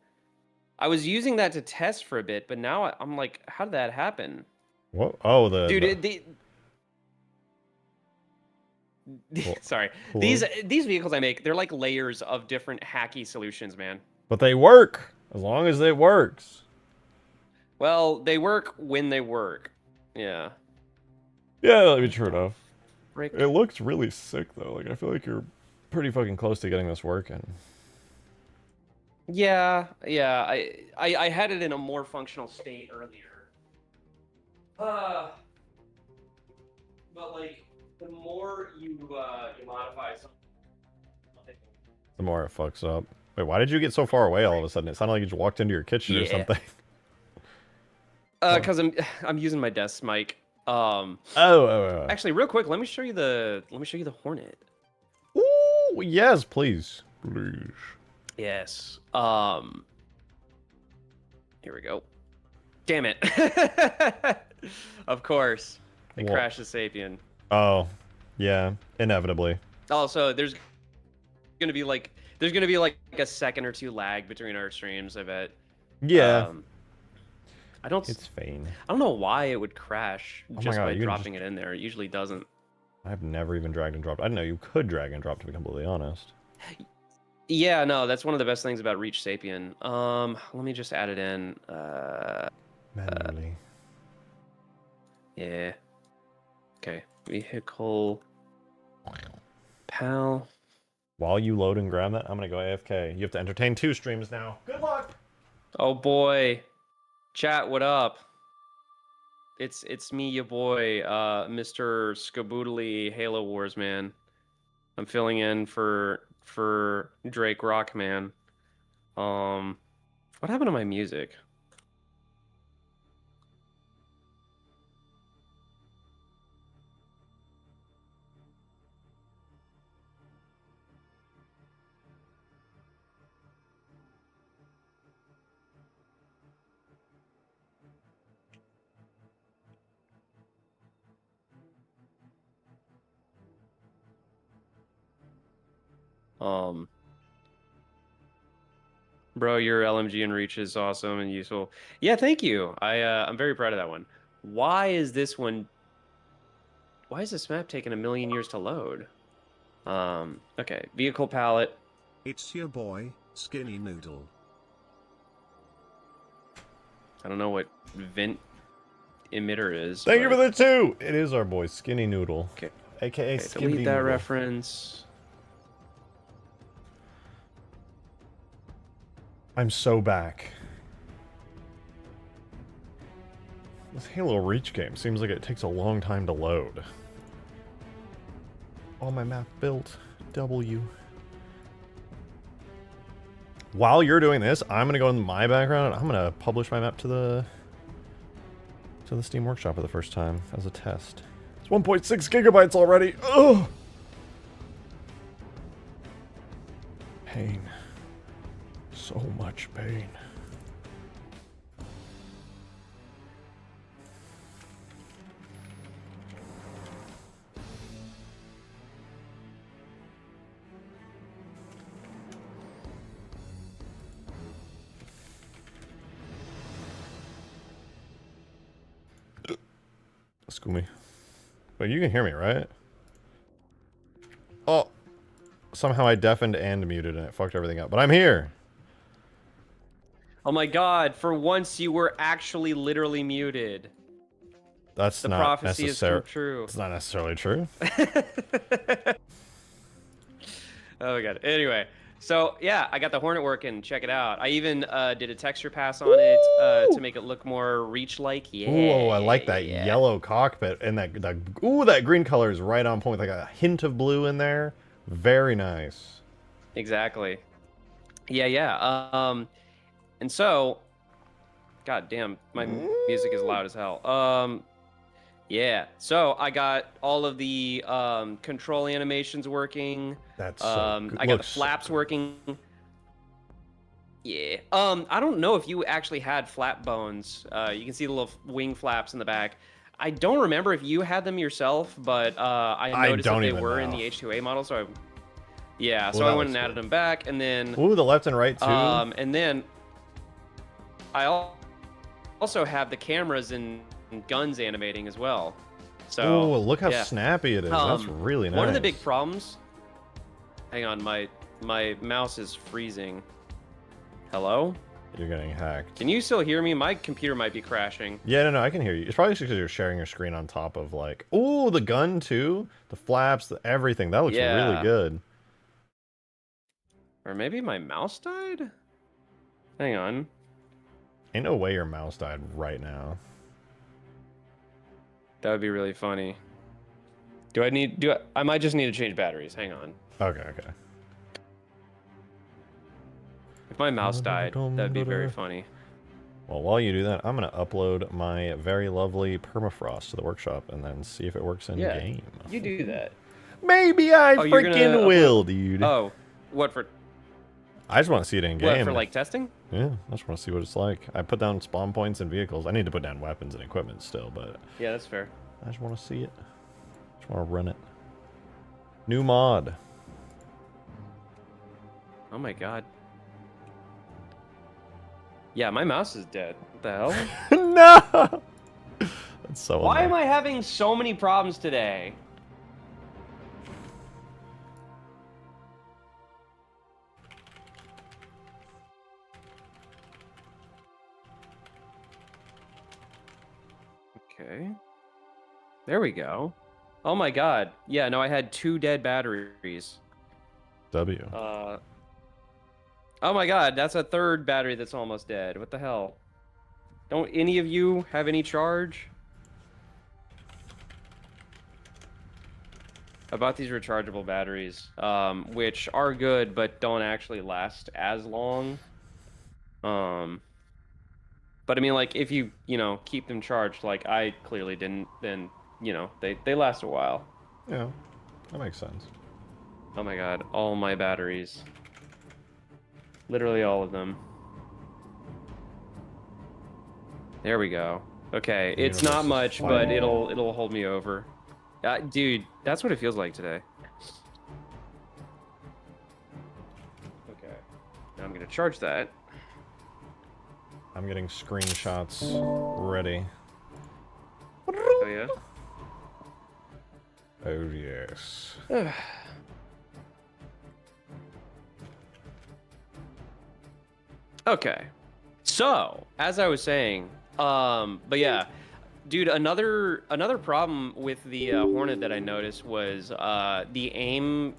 I was using that to test for a bit, but now I'm like, how did that happen? What? Oh, Dude, sorry. Hello? These vehicles I make, they're like layers of different hacky solutions, man. But they work as long as it works. Well, they work when they work. Yeah. Yeah, that'd be true enough. Frick. It looks really sick though. Like I feel like you're pretty fucking close to getting this working. Yeah. I had it in a more functional state earlier. But like the more you modify something, The more it fucks up. Wait, why did you get so far away all of a sudden? It sounded like you just walked into your kitchen or something. Because I'm using my desk mic. Actually, real quick, let me show you the Hornet. Ooh, yes, please. Please. Yes. Here we go. Damn it. Of course. It crashed the Sapien. Oh, yeah, inevitably. Also, there's gonna be like a second or 2 lag between our streams, I bet. Yeah. It's fine. I don't know why it would crash just God, by dropping it in there. It usually doesn't. I've never even dragged and dropped. I didn't know you could drag and drop, to be completely honest. Yeah, no, that's one of the best things about Reach Sapien. Let me just add it in. Manually. Yeah. Okay. Vehicle. Pal. While you load and grab that, I'm gonna go AFK. You have to entertain 2 streams now. Good luck! Oh boy. Chat, what up? It's me, your boy, Mr. Skaboodly Halo Wars, man. I'm filling in for Drake Rockman. What happened to my music? Bro, your LMG and reach is awesome and useful. Yeah, thank you. I'm very proud of that one. Why is this map taking a million years to load? Okay, vehicle palette. It's your boy, Skinny Noodle. I don't know what vent emitter is. Thank you for the 2! It is our boy, Skinny Noodle. Okay. AKA Okay, Skibbity delete that Noodle. reference. I'm so back. This Halo Reach game seems like it takes a long time to load. All my map built. W. While you're doing this, I'm gonna go in my background and I'm gonna publish my map to the Steam Workshop for the first time as a test. It's 1.6 gigabytes already. Ugh. Pain. So much pain. Excuse me. But you can hear me, right? Oh. Somehow I deafened and muted and it fucked everything up. But I'm here. Oh my god, for once you were actually literally muted. That's The not prophecy has come necessarily true. It's not necessarily true. Oh my god. Anyway, so yeah, I got the Hornet working. Check it out. I even did a texture pass on it to make it look more reach-like. Yeah. Ooh, I like that yellow cockpit and that green color is right on point with like a hint of blue in there. Very nice. Exactly. Yeah. And so, god damn, my music is loud as hell. Yeah. So I got all of the control animations working. That's so good. I got the flaps working. Yeah. I don't know if you actually had flap bones. You can see the little wing flaps in the back. I don't remember if you had them yourself, but I noticed that they were in the H2A model, so I went and added them back, and then ooh, the left and right too. and then I also have the cameras and guns animating as well. So oh, look how snappy it is. That's really nice. One of the big problems. Hang on, my mouse is freezing. Hello? You're getting hacked. Can you still hear me? My computer might be crashing. Yeah, no, I can hear you. It's probably because you're sharing your screen on top of like, ooh, the gun too, the flaps, everything. That looks really good. Or maybe my mouse died? Hang on. Ain't no way your mouse died right now. That would be really funny. I might just need to change batteries. Hang on. Okay. If my mouse died, that'd be very funny. Well, while you do that, I'm going to upload my very lovely Permafrost to the workshop and then see if it works in game. You do that. Maybe I freaking will, dude. Oh, what for? I just want to see it in game. What, for like testing? Yeah, I just want to see what it's like. I put down spawn points and vehicles. I need to put down weapons and equipment still, but... Yeah, that's fair. I just want to see it. Just want to run it. New mod. Oh my god. Yeah, my mouse is dead. What the hell? No! That's so Why am annoying. I having so many problems today? Okay. There we go. Oh my god. Yeah, no, I had 2 dead batteries. W. Oh my god, that's a 3rd battery that's almost dead. What the hell? Don't any of you have any charge? I bought these rechargeable batteries, which are good, but don't actually last as long. But I mean, like, if you keep them charged, like I clearly didn't, then they last a while. Yeah, that makes sense. Oh my god, all my batteries, literally all of them. There we go. Okay, it's not much, but it'll hold me over. Dude, that's what it feels like today. Okay, now I'm gonna charge that. I'm getting screenshots ready. Oh yeah. Oh yes. Okay, so as I was saying, but yeah, dude, another problem with the Hornet that I noticed was the aim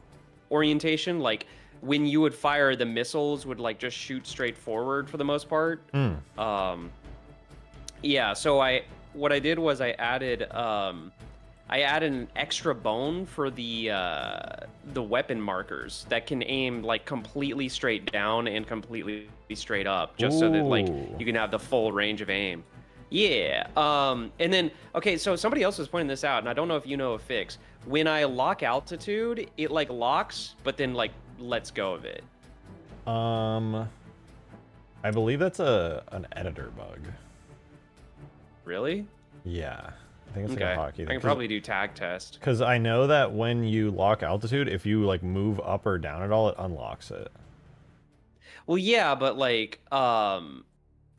orientation. Like when you would fire, the missiles would like just shoot straight forward for the most part. Yeah, so what I did was I added an extra bone for the weapon markers that can aim like completely straight down and completely straight up, just so that like you can have the full range of aim. Yeah. And then okay, so somebody else was pointing this out, and I don't know if you know a fix. When I lock altitude, it like locks, but then like lets go of it. I believe that's an editor bug. Really? Yeah. I think it's like Okay. a hotkey. I can probably do tag test. Because I know that when you lock altitude, if you like move up or down at all, it unlocks it. Well, yeah, but like, I'm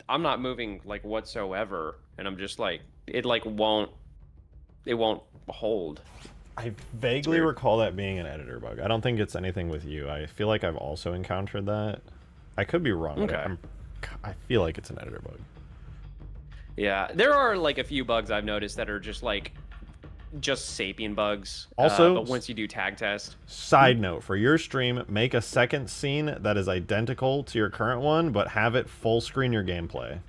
not moving like whatsoever, and I'm just like, it won't hold. I vaguely recall that being an editor bug. I don't think it's anything with you. I feel like I've also encountered that. I could be wrong. Okay. I feel like it's an editor bug. Yeah, there are like a few bugs I've noticed that are just sapient bugs. Also, but once you do tag test. Side note, for your stream, make a second scene that is identical to your current one, but have it full screen your gameplay.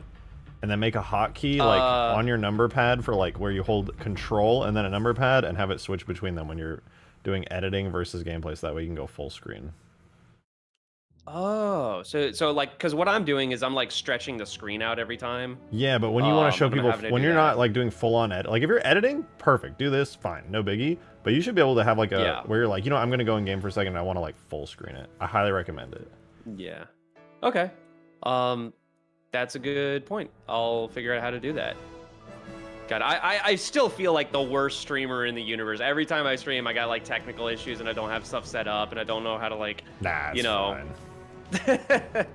And then make a hotkey like on your number pad for like where you hold control and then a number pad, and have it switch between them when you're doing editing versus gameplay, so that way you can go full screen. Oh, so like, because what I'm doing is I'm like stretching the screen out every time. Yeah, but when you want to show people, when you're that. not like doing full on edit, like if you're editing, perfect, do this, fine, no biggie. But you should be able to have like a where you're like, I'm gonna go in game for a second, and I want to like full screen it. I highly recommend it. Yeah. Okay. That's a good point. I'll figure out how to do that. God, I still feel like the worst streamer in the universe. Every time I stream, I got like technical issues, and I don't have stuff set up, and I don't know how to like, fine.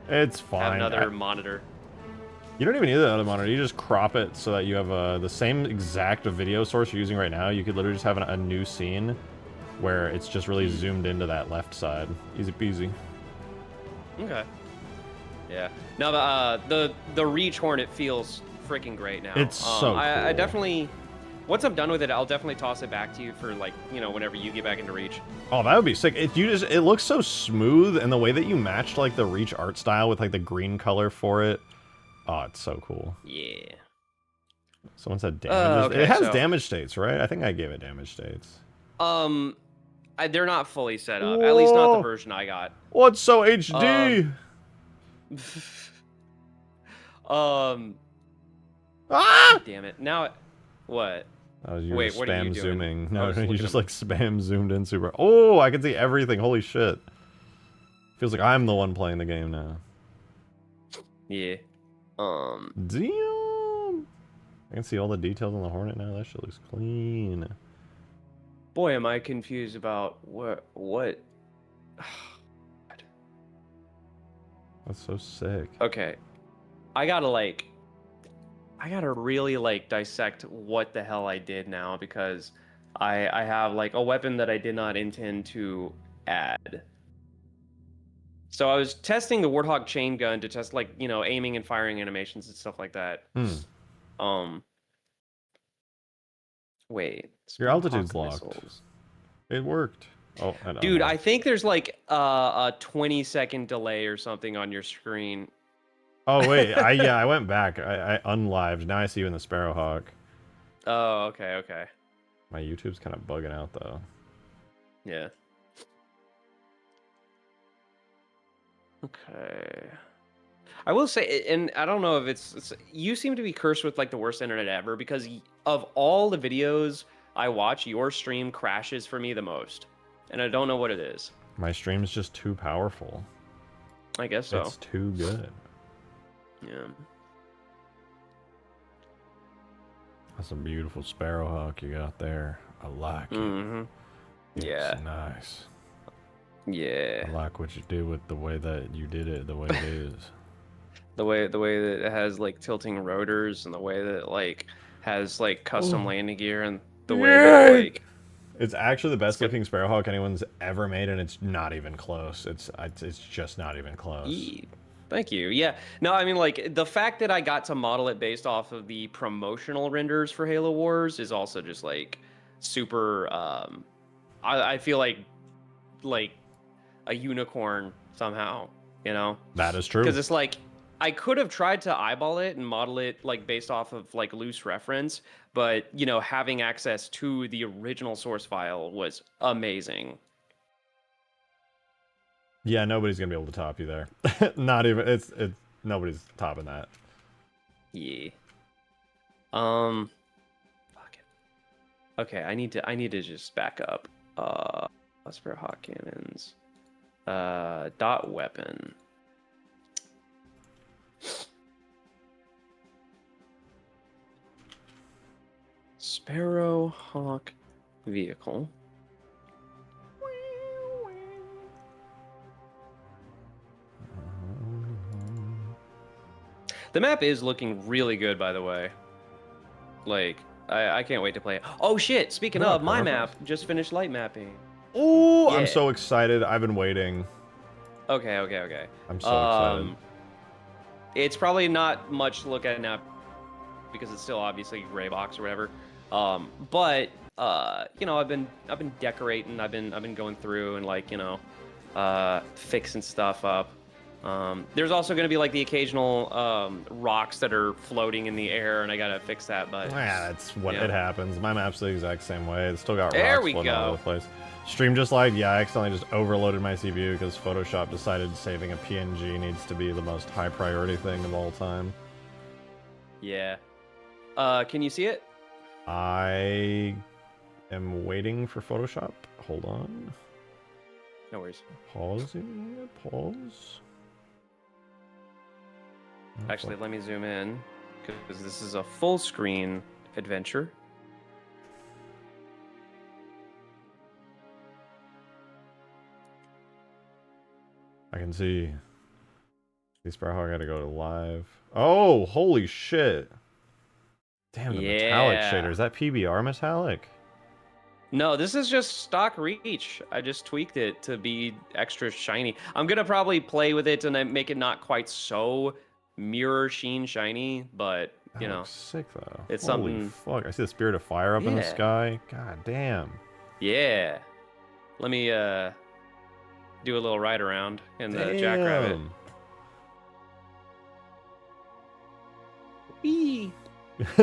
It's fine. Have another monitor. You don't even need the other monitor. You just crop it so that you have the same exact video source you're using right now. You could literally just have a new scene where it's just really zoomed into that left side. Easy peasy. Okay. Yeah. No, the Reach Hornet feels freaking great now. It's so cool. I definitely, once I'm done with it, I'll definitely toss it back to you for like, whenever you get back into Reach. Oh, that would be sick. It looks so smooth, and the way that you matched like the Reach art style with like the green color for it. Oh, it's so cool. Yeah. Someone said damage. Okay, it has damage states, right? I think I gave it damage states. They're not fully set up. At least not the version I got. What's so HD? Damn it. Now, what? Wait, what are you spam doing? zooming. No, you just like spam zoomed in super. Oh, I can see everything. Holy shit. Feels like I'm the one playing the game now. Yeah. Damn. I can see all the details on the Hornet now. That shit looks clean. Boy, am I confused about what? That's so sick. Okay. I gotta really like dissect what the hell I did now, because I have like a weapon that I did not intend to add. So I was testing the Warthog chain gun to test like, aiming and firing animations and stuff like that. Wait. Your altitude's locked. Missiles. It worked. Oh, dude, I think there's like a 20-second delay or something on your screen. Oh wait, I went back. I unlived. Now I see you in the Sparrowhawk. Oh, okay. My YouTube's kind of bugging out though. Yeah. Okay. I will say, and I don't know if it's you seem to be cursed with like the worst internet ever because of all the videos I watch, your stream crashes for me the most, and I don't know what it is. My stream's just too powerful. I guess so. It's too good. Yeah. That's a beautiful sparrowhawk you got there. I like it. Mm-hmm. Yeah. It's nice. Yeah. I like what you do with the way that you did it, the way it is. The way that it has like tilting rotors and the way that it like has like custom landing gear and the way that like it's actually the best looking sparrowhawk anyone's ever made, and it's not even close. It's just not even close. Thank you. Yeah. No, I mean like the fact that I got to model it based off of the promotional renders for Halo Wars is also just like super I feel like a unicorn somehow, you know? That is true. Because it's like I could have tried to eyeball it and model it like based off of like loose reference, but you know, having access to the original source file was amazing. Yeah, nobody's gonna be able to top you there. Not even it's nobody's topping that. Yeah. Fuck it. Okay, I need to just back up. Sparrowhawk cannons. Dot weapon. Sparrowhawk vehicle. The map is looking really good, by the way. Like, I can't wait to play it. Oh shit! Speaking of, my map just finished light mapping. Oh, Yeah. I'm so excited. I've been waiting. Okay. I'm so excited. It's probably not much to look at now because it's still obviously gray box or whatever. But you know, I've been decorating. I've been going through and like, you know, fixing stuff up. There's also going to be like the occasional rocks that are floating in the air, and I gotta fix that. But yeah, that's what it happens. My map's the exact same way. It's still got there rocks we floating all go. over the place. Stream just like, yeah, I accidentally just overloaded my CPU because Photoshop decided saving a PNG needs to be the most high priority thing of all time. Yeah. Can you see it? I am waiting for Photoshop. Hold on. No worries. Pausing. Pause. Actually, let me zoom in because this is a full screen adventure. I can see. The Sparrowhawk got to go to live. Oh, holy shit. Damn, the metallic shader. Is that PBR metallic? No, this is just stock reach. I just tweaked it to be extra shiny. I'm going to probably play with it and then make it not quite so mirror sheen shiny, but, you know. Sick, though. It's holy something. Fuck, I see the Spirit of Fire up in the sky. God damn. Yeah. Let me do a little ride around in the Jackrabbit. Whee!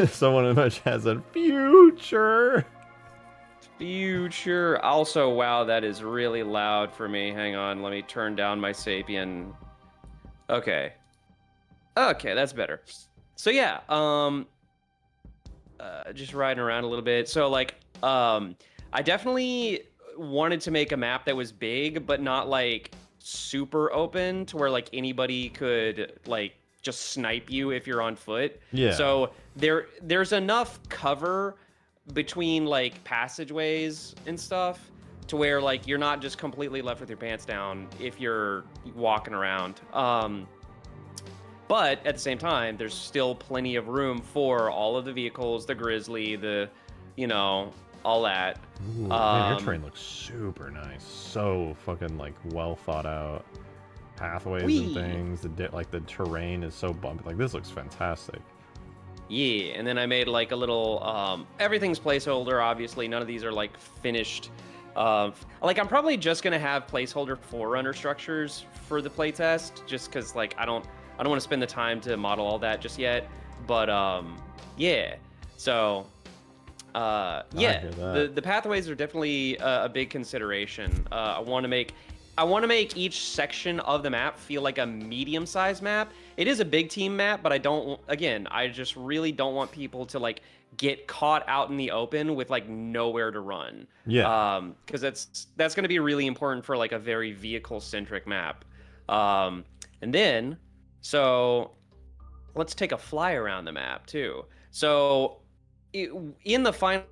Someone in my chat said, future! Future. Also, wow, that is really loud for me. Hang on, let me turn down my Sapien. Okay. Okay, that's better. So yeah, just riding around a little bit. So like, I definitely wanted to make a map that was big, but not like super open to where like anybody could like just snipe you if you're on foot. Yeah. So there's enough cover between like passageways and stuff to where like you're not just completely left with your pants down if you're walking around. But at the same time, there's still plenty of room for all of the vehicles, the Grizzly, the, you know, all that. Ooh, man, your terrain looks super nice. So fucking like well thought out pathways and things. The terrain is so bumpy. Like this looks fantastic. Yeah, and then I made like a little everything's placeholder. Obviously, none of these are like finished. Like I'm probably just gonna have placeholder forerunner structures for the playtest, just because like I don't want to spend the time to model all that just yet. But yeah, so Yeah, hear that. the pathways are definitely a big consideration. I want to make each section of the map feel like a medium-sized map. It is a big team map, but I just really don't want people to like get caught out in the open with like nowhere to run. Yeah. Because that's going to be really important for like a very vehicle-centric map. And then, so let's take a fly around the map too. So in the final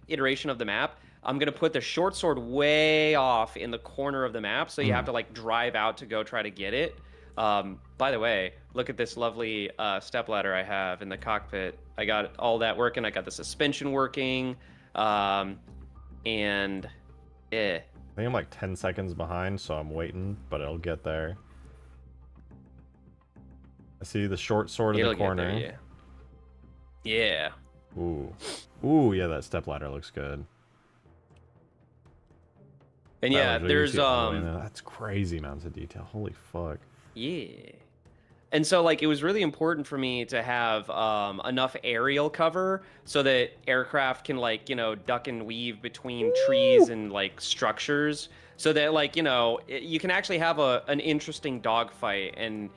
iteration of the map, I'm gonna put the short sword way off in the corner of the map, so you have to like drive out to go try to get it. By the way, look at this lovely stepladder I have in the cockpit. I got all that working. I got the suspension working, and yeah. I think I'm like 10 seconds behind, so I'm waiting, but it'll get there. I see the short sword in the corner. There, yeah. Ooh. Ooh, yeah, that stepladder looks good. And yeah, there's that's crazy amounts of detail. Holy fuck. Yeah. And so like it was really important for me to have enough aerial cover so that aircraft can like, you know, duck and weave between trees and like structures so that like, you know, you can actually have an interesting dogfight and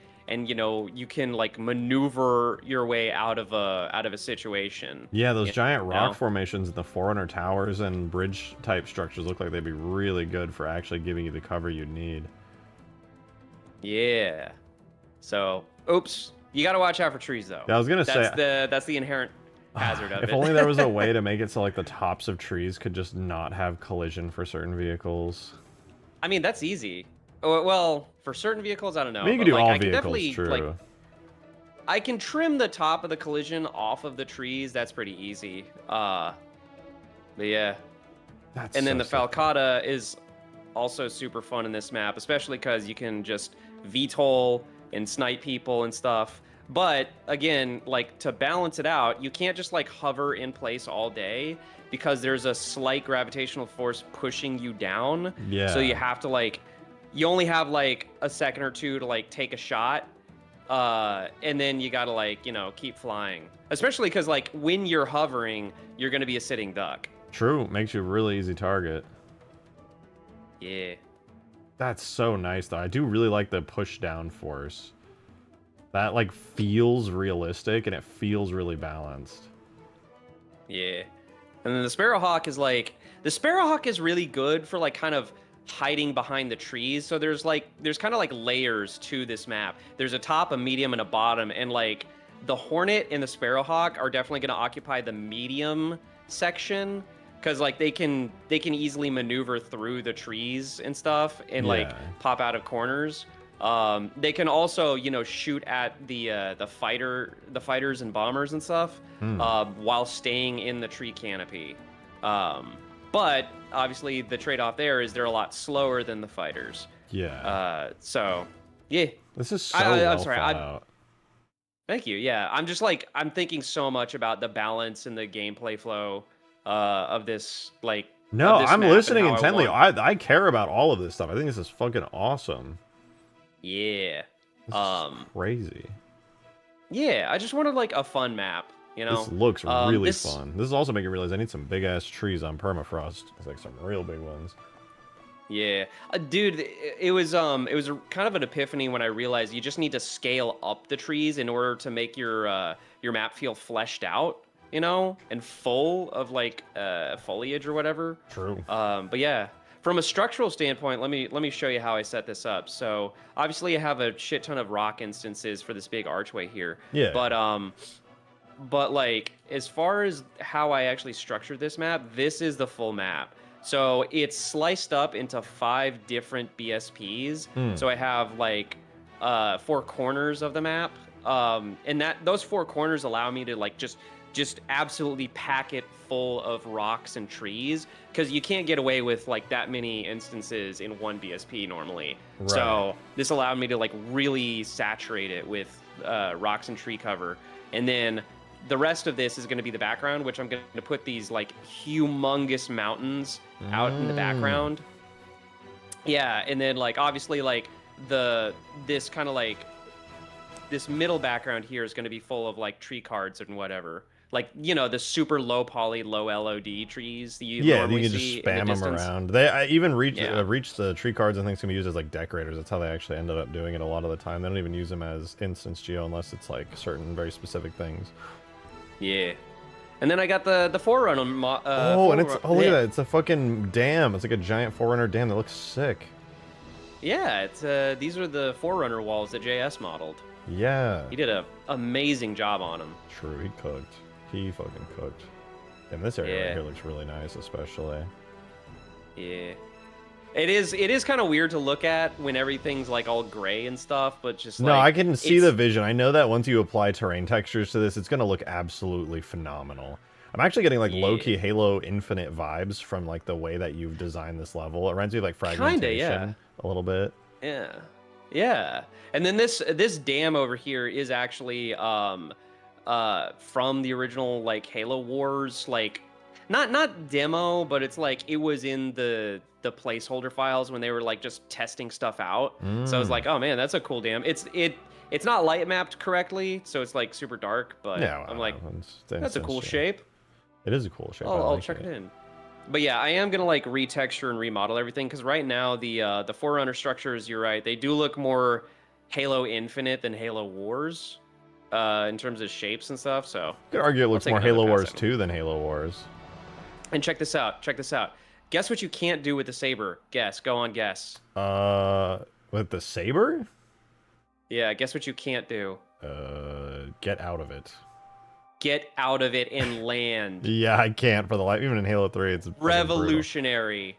you know, you can like maneuver your way out of a situation. Yeah, those giant rock formations in the Forerunner towers and bridge type structures look like they'd be really good for actually giving you the cover you need. Yeah. So, oops, you got to watch out for trees though. Yeah, I was gonna say that's the inherent hazard of it. If only there was a way to make it so like the tops of trees could just not have collision for certain vehicles. I mean, that's easy. Well, for certain vehicles, I don't know. I mean, you can do all vehicles, true. Like, I can trim the top of the collision off of the trees. That's pretty easy. But yeah. And then the Falcata is also super fun in this map, especially because you can just VTOL and snipe people and stuff. But again, like to balance it out, you can't just like hover in place all day because there's a slight gravitational force pushing you down. Yeah. So you have to like, you only have like a second or two to like take a shot. And then you gotta like, you know, keep flying. Especially because like when you're hovering, you're gonna be a sitting duck. True, makes you a really easy target. Yeah. That's so nice though. I do really like the push down force. That like feels realistic and it feels really balanced. Yeah. And then the Sparrowhawk is like, the Sparrowhawk is really good for like kind of hiding behind the trees. So there's kind of like layers to this map. There's a top, a medium, and a bottom. And like the Hornet and the Sparrowhawk are definitely going to occupy the medium section because like they can easily maneuver through the trees and stuff and like pop out of corners. They can also, you know, shoot at the fighters and bombers and stuff while staying in the tree canopy. But obviously the trade-off there is they're a lot slower than the fighters. Yeah. So yeah. This is so well thought out. Thank you. Yeah, I'm just like I'm thinking so much about the balance and the gameplay flow of this like. No, I'm listening intently. I care about all of this stuff. I think this is fucking awesome. Yeah. This is crazy. Yeah, I just wanted like a fun map. You know, this looks really fun. This is also making me realize I need some big ass trees on permafrost. It's like some real big ones. Yeah, dude, it was kind of an epiphany when I realized you just need to scale up the trees in order to make your map feel fleshed out, you know, and full of like foliage or whatever. True. But yeah, from a structural standpoint, let me show you how I set this up. So obviously I have a shit ton of rock instances for this big archway here. Yeah. But like as far as how I actually structured this map, this is the full map. So it's sliced up into 5 different BSPs. So I have like 4 corners of the map, and those 4 corners allow me to like just absolutely pack it full of rocks and trees because you can't get away with like that many instances in one BSP normally. Right. So this allowed me to like really saturate it with rocks and tree cover, and then the rest of this is going to be the background, which I'm going to put these like humongous mountains out in the background. Yeah, and then like obviously like this kind of like this middle background here is going to be full of like tree cards and whatever. like you know the super low poly, low LOD trees that you Yeah, you normally can just see in the spam them distance. around. They even reach Yeah. the tree cards and things can be used as like decorators. That's how they actually ended up doing it a lot of the time. They don't even use them as instance geo unless it's like certain very specific things. Yeah. And then I got the Forerunner. Oh, and it's look at that! It's a fucking dam. It's like a giant Forerunner dam that looks sick. Yeah, it's these are the Forerunner walls that JS modeled. Yeah. He did a amazing job on them. True, he cooked. He fucking cooked. And this area right here looks really nice, especially. Yeah. It is kind of weird to look at when everything's like all gray and stuff, but just no, like, I can see the vision. I know that once you apply terrain textures to this, it's gonna look absolutely phenomenal. I'm actually getting like low-key Halo Infinite vibes from like the way that you've designed this level. It reminds me of like fragmentation a little bit. Yeah. Yeah. And then this dam over here is actually from the original like Halo Wars, like not demo, but it's like it was in the placeholder files when they were like just testing stuff out. So I was like, oh man, that's a cool dam. It's not light mapped correctly, so it's like super dark, but yeah, I'm like, that's a cool shape. It is a cool shape. I'll check it in. But yeah, I am gonna like retexture and remodel everything because right now the Forerunner structures, you're right, they do look more Halo Infinite than Halo Wars, in terms of shapes and stuff. So you could argue it looks more Halo Wars 2 than Halo Wars. And check this out. Check this out. Guess what you can't do with the saber? Guess. Go on. Guess. With the saber? Yeah. Guess what you can't do? Get out of it. Get out of it and land. Yeah, I can't for the life. Even in Halo 3, it's revolutionary.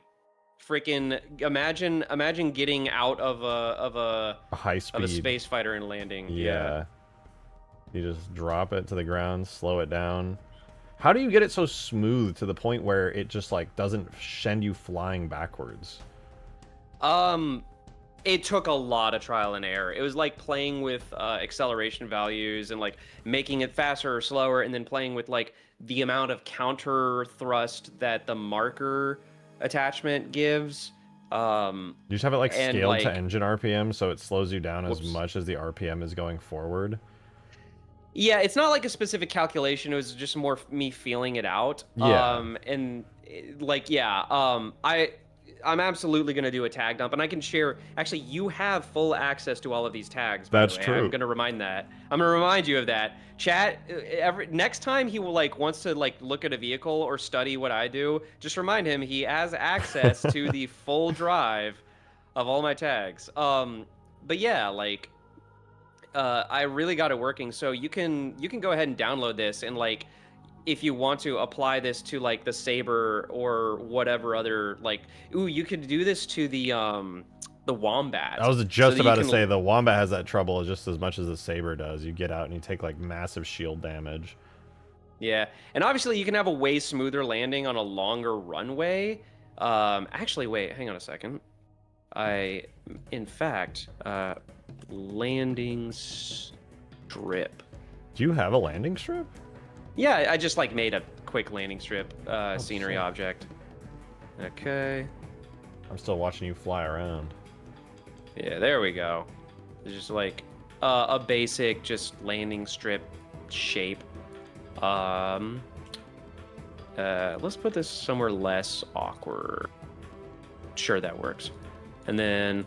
Freaking imagine getting out of a high speed of a space fighter and landing. Yeah. You just drop it to the ground, slow it down. How do you get it so smooth to the point where it just like doesn't send you flying backwards? It took a lot of trial and error. It was like playing with acceleration values and like making it faster or slower, and then playing with like the amount of counter thrust that the marker attachment gives. You just have it like scaled like, to engine RPM, so it slows you down as much as the RPM is going forward. Yeah, it's not like a specific calculation. It was just more me feeling it out. Yeah. And like, yeah, I'm absolutely going to do a tag dump, and I can share. Actually, you have full access to all of these tags. That's true. I'm going to remind that. I'm going to remind you of that. Chat, next time he will wants to look at a vehicle or study what I do, just remind him he has access to the full drive of all my tags. But yeah, I really got it working. So you can go ahead and download this, and if you want to apply this to the Saber or whatever other you could do this to the Wombat. I was just about to say the Wombat has that trouble just as much as the Saber does. You get out and you take massive shield damage. Yeah, and obviously you can have a way smoother landing on a longer runway. Actually, wait, hang on a second. In fact, landing strip. Do you have a landing strip? Yeah, I just made a quick landing strip scenery object. Okay. I'm still watching you fly around. Yeah, there we go. It's just a basic just landing strip shape. Let's put this somewhere less awkward. Sure, that works. And then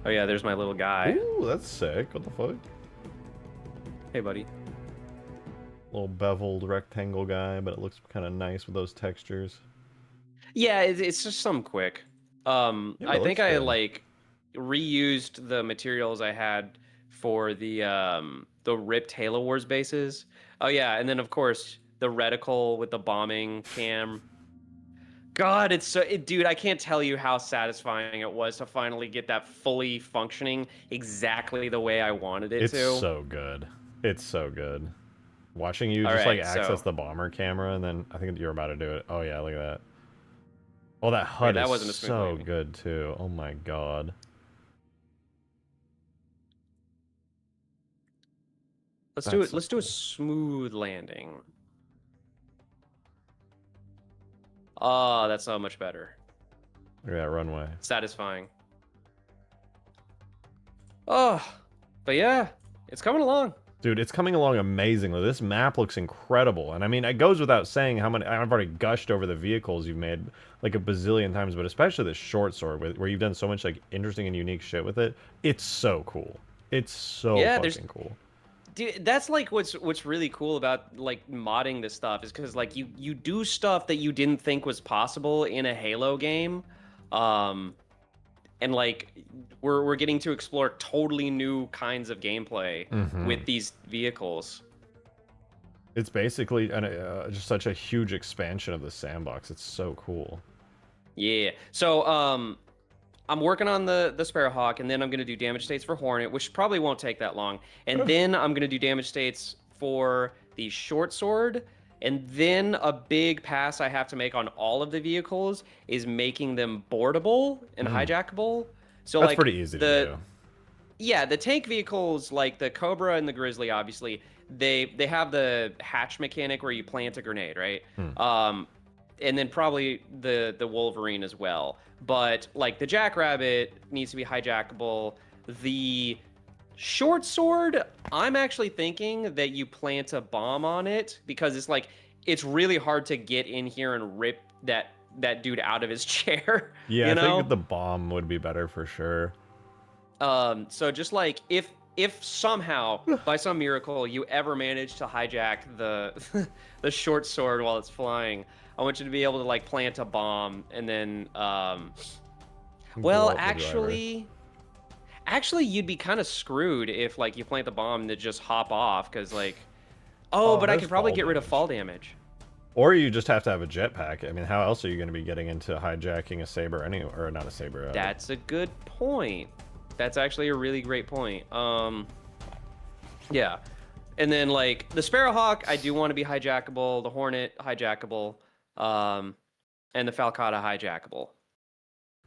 oh yeah, there's my little guy. Ooh, that's sick. What the fuck? Hey, buddy. Little beveled rectangle guy, but it looks kind of nice with those textures. Yeah, it's just some quick. I think I reused the materials I had for the ripped Halo Wars bases. Oh yeah, and then of course the reticle with the bombing cam. God, it's so dude, I can't tell you how satisfying it was to finally get that fully functioning exactly the way I wanted it to. It's so good. It's so good. Watching you just access the bomber camera, and then I think you're about to do it. Oh yeah, look at that. Oh, that HUD is so good too. Oh my god. Let's do it. Let's do a smooth landing. Oh, that's so much better. Look at that runway. Satisfying. Oh, But yeah, it's coming along. Dude, it's coming along amazingly. This map looks incredible. And I mean, it goes without saying how many... I've already gushed over the vehicles you've made like a bazillion times, but especially this short sword where you've done so much like interesting and unique shit with it. It's so cool. It's so fucking cool. Dude, that's like what's really cool about like modding this stuff is because like you do stuff that you didn't think was possible in a Halo game. And like we're getting to explore totally new kinds of gameplay with these vehicles. It's basically just such a huge expansion of the sandbox. It's so cool. Yeah. So I'm working on the Sparrowhawk, and then I'm gonna do damage states for Hornet, which probably won't take that long. And then I'm gonna do damage states for the short sword. And then a big pass I have to make on all of the vehicles is making them boardable and hijackable. So that's like pretty easy to do. Yeah, the tank vehicles like the Cobra and the Grizzly, obviously, they have the hatch mechanic where you plant a grenade, right? And then probably the Wolverine as well. But like the Jackrabbit needs to be hijackable. The short sword, I'm actually thinking that you plant a bomb on it because it's like it's really hard to get in here and rip that dude out of his chair. Yeah, you know? I think the bomb would be better for sure. So just like if somehow by some miracle you ever manage to hijack the the short sword while it's flying, I want you to be able to like plant a bomb and then well actually you'd be kind of screwed if like you plant the bomb and then just hop off because like but I could probably get rid of fall damage. Or you just have to have a jetpack. I mean, how else are you going to be getting into hijacking a saber anyway, or not a saber? That's a good point. That's actually a really great point. Yeah. And then like the Sparrowhawk, I do want to be hijackable, the Hornet hijackable, and the Falcata hijackable.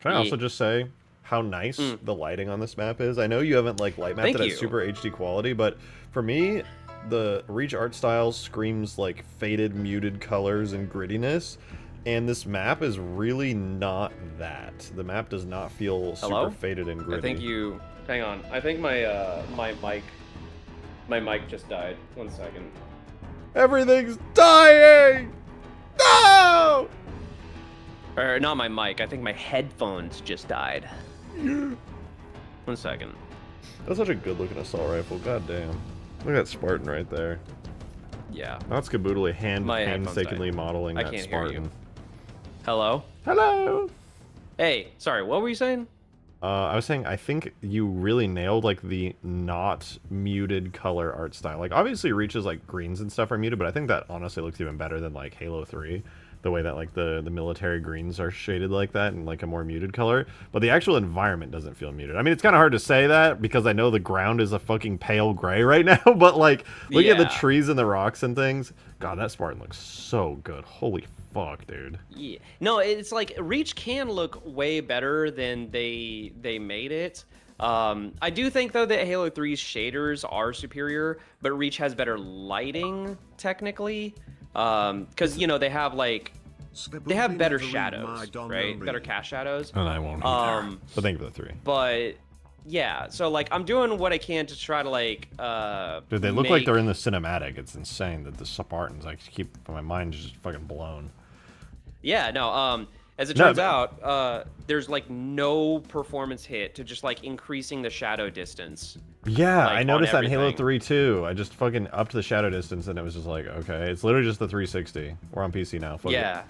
Can I also just say how nice the lighting on this map is? I know you haven't like light mapped it at super HD quality, but for me, the Reach art style screams like faded, muted colors and grittiness, and this map is really not that. The map does not feel super faded and gritty. I think you... Hang on. I think my my mic just died. 1 second. Everything's dying! No! Or not my mic. I think my headphones just died. 1 second. That's such a good looking assault rifle. God damn. Look at that Spartan right there. Yeah. Not Skaboodly painstakingly modeling that Spartan. Hear you. Hello? Hello! Hey, sorry, what were you saying? I was saying, I think you really nailed, like, the not muted color art style. Like, obviously Reach's, like, greens and stuff are muted, but I think that honestly looks even better than, like, Halo 3. The way that, like, the military greens are shaded like that in, like, a more muted color. But the actual environment doesn't feel muted. I mean, it's kind of hard to say that because I know the ground is a fucking pale gray right now, but, like, looking at the trees and the rocks and things, God, that Spartan looks so good. Holy fuck, dude. Yeah. No, it's like Reach can look way better than they made it. I do think though that Halo 3's shaders are superior, but Reach has better lighting technically, because you know they have better shadows, right? Better cast shadows. And I won't either. But thank you for the 3. But yeah, so like I'm doing what I can to try to like dude, they look like they're in the cinematic. It's insane that the Spartans, I keep my mind just fucking blown. Yeah, no, as it turns out, there's like no performance hit to just like increasing the shadow distance. Yeah, like, I noticed that in Halo 3 too. I just fucking upped the shadow distance and it was just like, okay, it's literally just the 360. We're on PC now. Fuck yeah.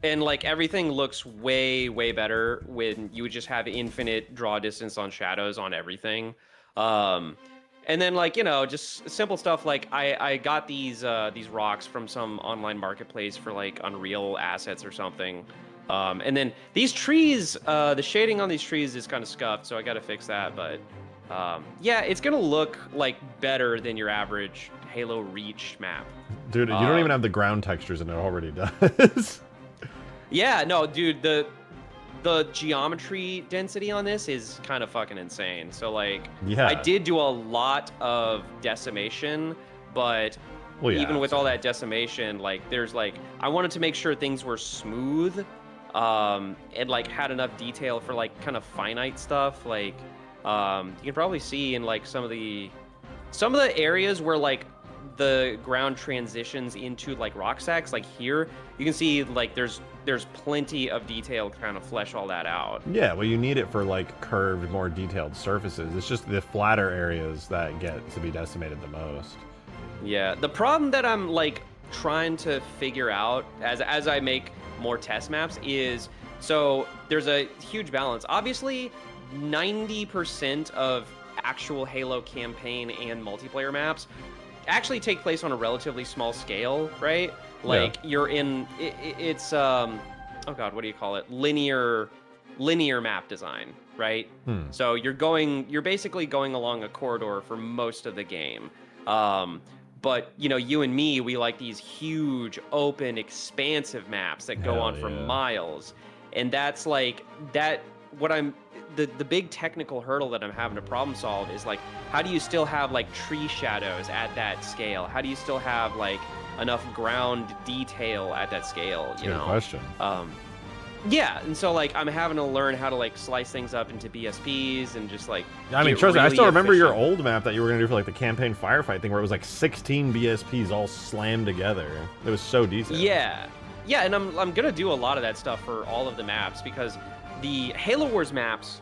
And like everything looks way, way better when you would just have infinite draw distance on shadows on everything. And then like, you know, just simple stuff like I got these rocks from some online marketplace for like Unreal assets or something. And then these trees, the shading on these trees is kind of scuffed, so I got to fix that. But yeah, it's going to look like better than your average Halo Reach map. Dude, you don't even have the ground textures and it already does. Yeah, no, dude, the geometry density on this is kind of fucking insane. So like, yeah. I did do a lot of decimation, but even with all that decimation, like there's like, I wanted to make sure things were smooth, and like had enough detail for like kind of finite stuff. Like, You can probably see in like some of the areas where like the ground transitions into like rock stacks, like here, you can see like there's plenty of detail to kind of flesh all that out. Yeah, well, you need it for like curved, more detailed surfaces. It's just the flatter areas that get to be decimated the most. Yeah, the problem that I'm like trying to figure out as I make more test maps is, so there's a huge balance. Obviously, 90% of actual Halo campaign and multiplayer maps actually take place on a relatively small scale, right? Like you're in it's oh god, what do you call it? Linear map design, right? So you're basically going along a corridor for most of the game. But you know, you and me, we like these huge, open, expansive maps that go on for miles, and that's like that. What I'm the big technical hurdle that I'm having to problem solve is like, how do you still have like tree shadows at that scale? How do you still have like enough ground detail at that scale? You Good know, question. Yeah, and so like I'm having to learn how to like slice things up into BSPs and just like. I mean, trust me, I still remember your old map that you were gonna do for like the campaign firefight thing, where it was like 16 BSPs all slammed together. It was so detailed. Yeah, and I'm gonna do a lot of that stuff for all of the maps, because the Halo Wars maps,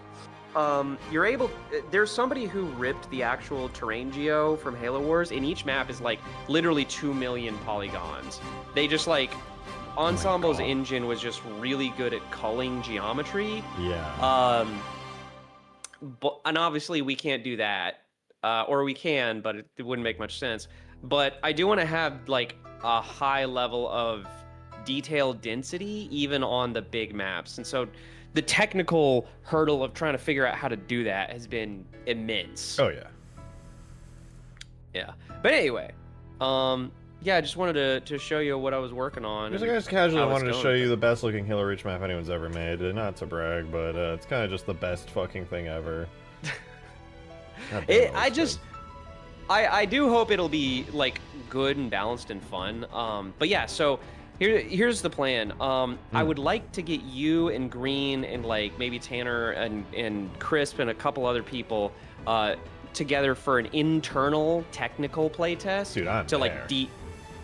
you're able. There's somebody who ripped the actual terrain geo from Halo Wars, and each map is like literally 2 million polygons. They just like. Ensemble's engine was just really good at culling geometry. Yeah. And obviously we can't do that, or we can, but it wouldn't make much sense. But I do want to have like a high level of detail density even on the big maps, and so the technical hurdle of trying to figure out how to do that has been immense. Oh yeah. Yeah. But anyway, yeah, I just wanted to show you what I was working on. Just guys casually wanted to show you the best looking Halo Reach map anyone's ever made. Not to brag, but it's kind of just the best fucking thing ever. I do hope it'll be like good and balanced and fun. But yeah, so here's the plan. I would like to get you and Green and like maybe Tanner and Crisp and a couple other people together for an internal technical playtest. Dude, I'm to like there.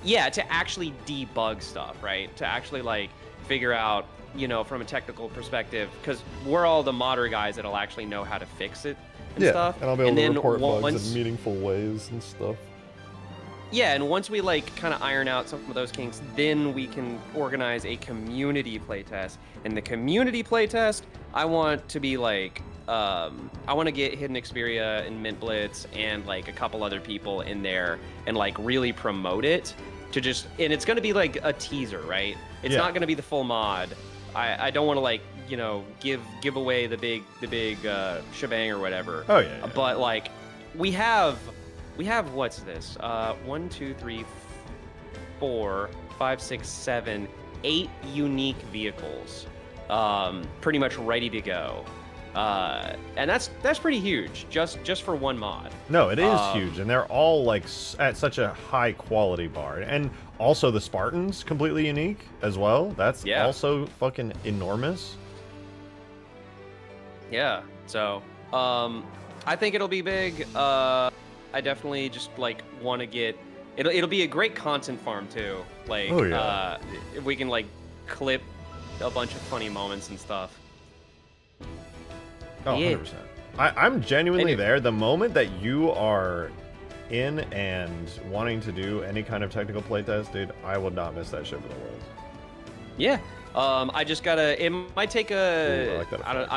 to actually debug stuff, right? To actually like figure out, you know, from a technical perspective, because we're all the modder guys that'll actually know how to fix it and stuff. And I'll be able to report bugs in meaningful ways and stuff. Yeah, and once we like kind of iron out some of those kinks, then we can organize a community playtest. And the community playtest, I want to be like, I want to get Hidden Xperia and Mint Blitz and like a couple other people in there and like really promote it to just, and it's going to be like a teaser, right? It's not going to be the full mod. I don't want to like, you know, give away the big shebang or whatever. Oh yeah. But like we have what's this? 1, 2, 3, 4, 5, 6, 7, 8 unique vehicles, pretty much ready to go. And that's pretty huge, just for one mod. No, it is huge, and they're all like at such a high quality bar, and also the Spartans completely unique as well. That's also fucking enormous. Yeah. So, I think it'll be big. I definitely just like want to get. It'll be a great content farm too. Like, if we can like clip a bunch of funny moments and stuff. Oh, 100%. I'm genuinely there. The moment that you are in and wanting to do any kind of technical playtest, dude, I would not miss that shit for the world. Yeah. I just gotta. It might take a. Ooh, I like that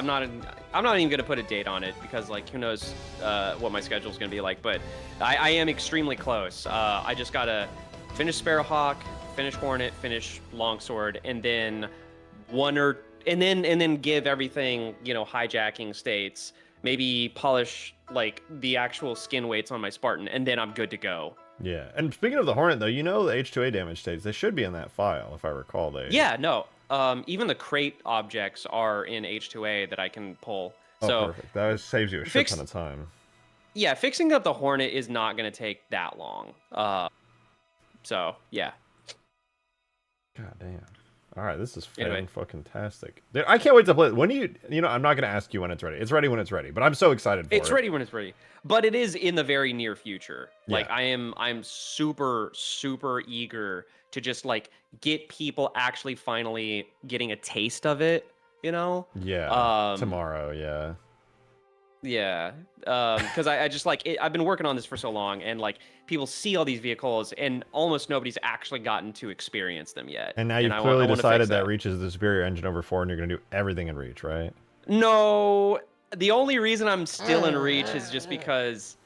I'm not even gonna put a date on it, because like who knows what my schedule's gonna be like. But I am extremely close. I just gotta finish Sparrowhawk, finish Hornet, finish Longsword, and then and then give everything, you know, hijacking states. Maybe polish like the actual skin weights on my Spartan, and then I'm good to go. Yeah, and speaking of the Hornet, though, you know the H2A damage states, they should be in that file, if I recall. Yeah, no. Even the crate objects are in H2A that I can pull. Oh, so perfect. That saves you a shit ton of time. Yeah, fixing up the Hornet is not going to take that long. So, yeah. God damn. All right, this is Anyway. fucking tastic. Dude, I can't wait to play it. When do you know, I'm not going to ask you when it's ready. It's ready when it's ready, but I'm so excited for it. It's ready when it's ready. But it is in the very near future. Like Yeah. I'm super eager to just like get people actually finally getting a taste of it, you know? Yeah. Tomorrow, yeah. Yeah, because I just like I've been working on this for so long, and like people see all these vehicles, and almost nobody's actually gotten to experience them yet. And now you've I clearly wanna decided fix that Reach is the superior engine over 4, and you're going to do everything in Reach, right? No, the only reason I'm still in Reach is just because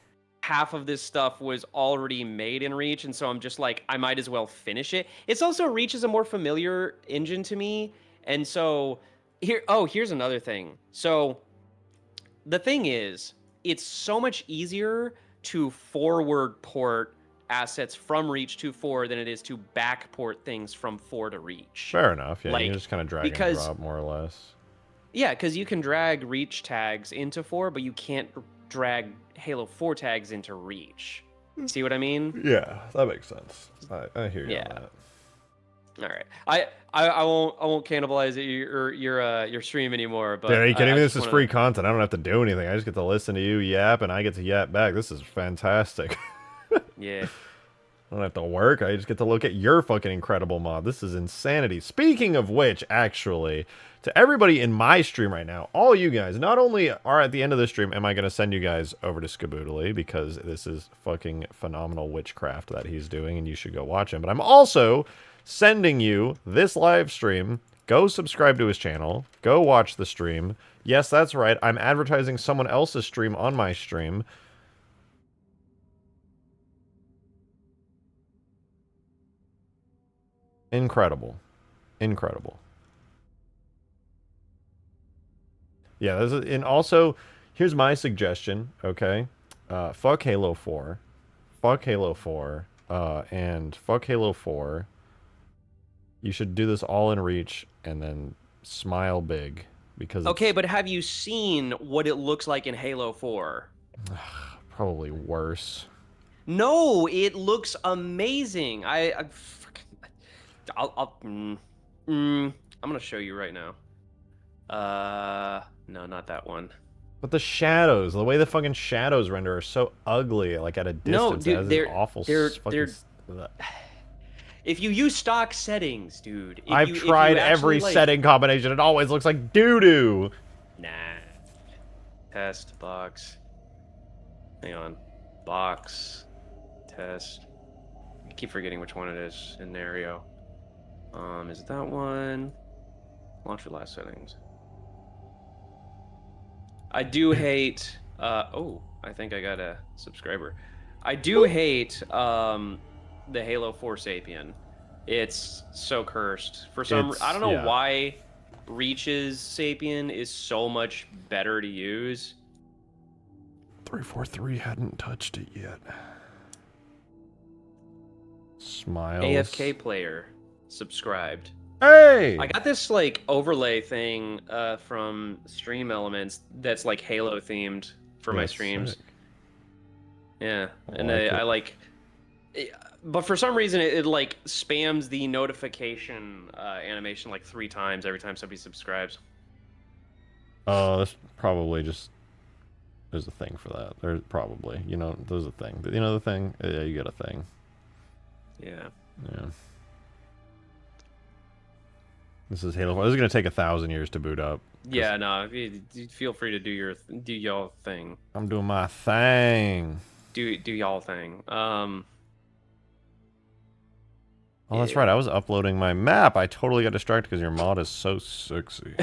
half of this stuff was already made in Reach, and so I'm just like, I might as well finish it. It's also Reach is a more familiar engine to me, and so here's another thing. So the thing is, it's so much easier to forward port assets from Reach to 4 than it is to backport things from 4 to Reach. Fair enough. Yeah, Like, you just kind of drag and because drop more or less. yeah, because you can drag Reach tags into 4, but you can't drag Halo 4 tags into Reach. See what I mean? Yeah, that makes sense. I hear you Yeah. on that. All right. I won't cannibalize your stream anymore. But Dude, are you kidding me? This is wanna... free content. I don't have to do anything. I just get to listen to you yap, and I get to yap back. This is fantastic. Yeah. I don't have to work. I just get to look at your fucking incredible mod. This is insanity. Speaking of which, actually, to everybody in my stream right now, all you guys, not only are at the end of the stream, am I going to send you guys over to Skaboodly, because this is fucking phenomenal witchcraft that he's doing, and you should go watch him. But I'm also sending you this live stream. Go subscribe to his channel. Go watch the stream. Yes, that's right. I'm advertising someone else's stream on my stream. Incredible. Incredible. Yeah, this is, and also, here's my suggestion, okay? Fuck Halo 4. Fuck Halo 4. And fuck Halo 4. You should do this all in Reach, and then smile big, because Okay, but have you seen what it looks like in Halo 4? probably worse. No, it looks amazing. I'm gonna show you right now. No, not that one. But the shadows, the way the fucking shadows render are so ugly, like at a distance. No, dude, it has this awful if you use stock settings, dude. I've tried every setting combination. It always looks like doo-doo. Nah. Test box. Hang on. Box. Test. I keep forgetting which one it is. Scenario. Is it that one? Launch your last settings. I do hate. Oh, I think I got a subscriber. I do hate the Halo 4 Sapien. It's so cursed. For some, I don't know why Reach's Sapien is so much better to use. 343 hadn't touched it yet. Smiles. AFK player subscribed. Hey! I got this like overlay thing from Stream Elements that's like Halo themed for my streams. Sick. Yeah, and I like, but for some reason it like spams the notification animation like 3 times every time somebody subscribes. That's probably just there's a thing for that. There's probably, you know, there's a thing. But you know the thing? Yeah, you get a thing. Yeah. Yeah. This is Halo 4. This is gonna take 1,000 years to boot up. Yeah, no. You feel free to do y'all thing. I'm doing my thing. Do y'all thing. Oh, that's right. I was uploading my map. I totally got distracted because your mod is so sexy.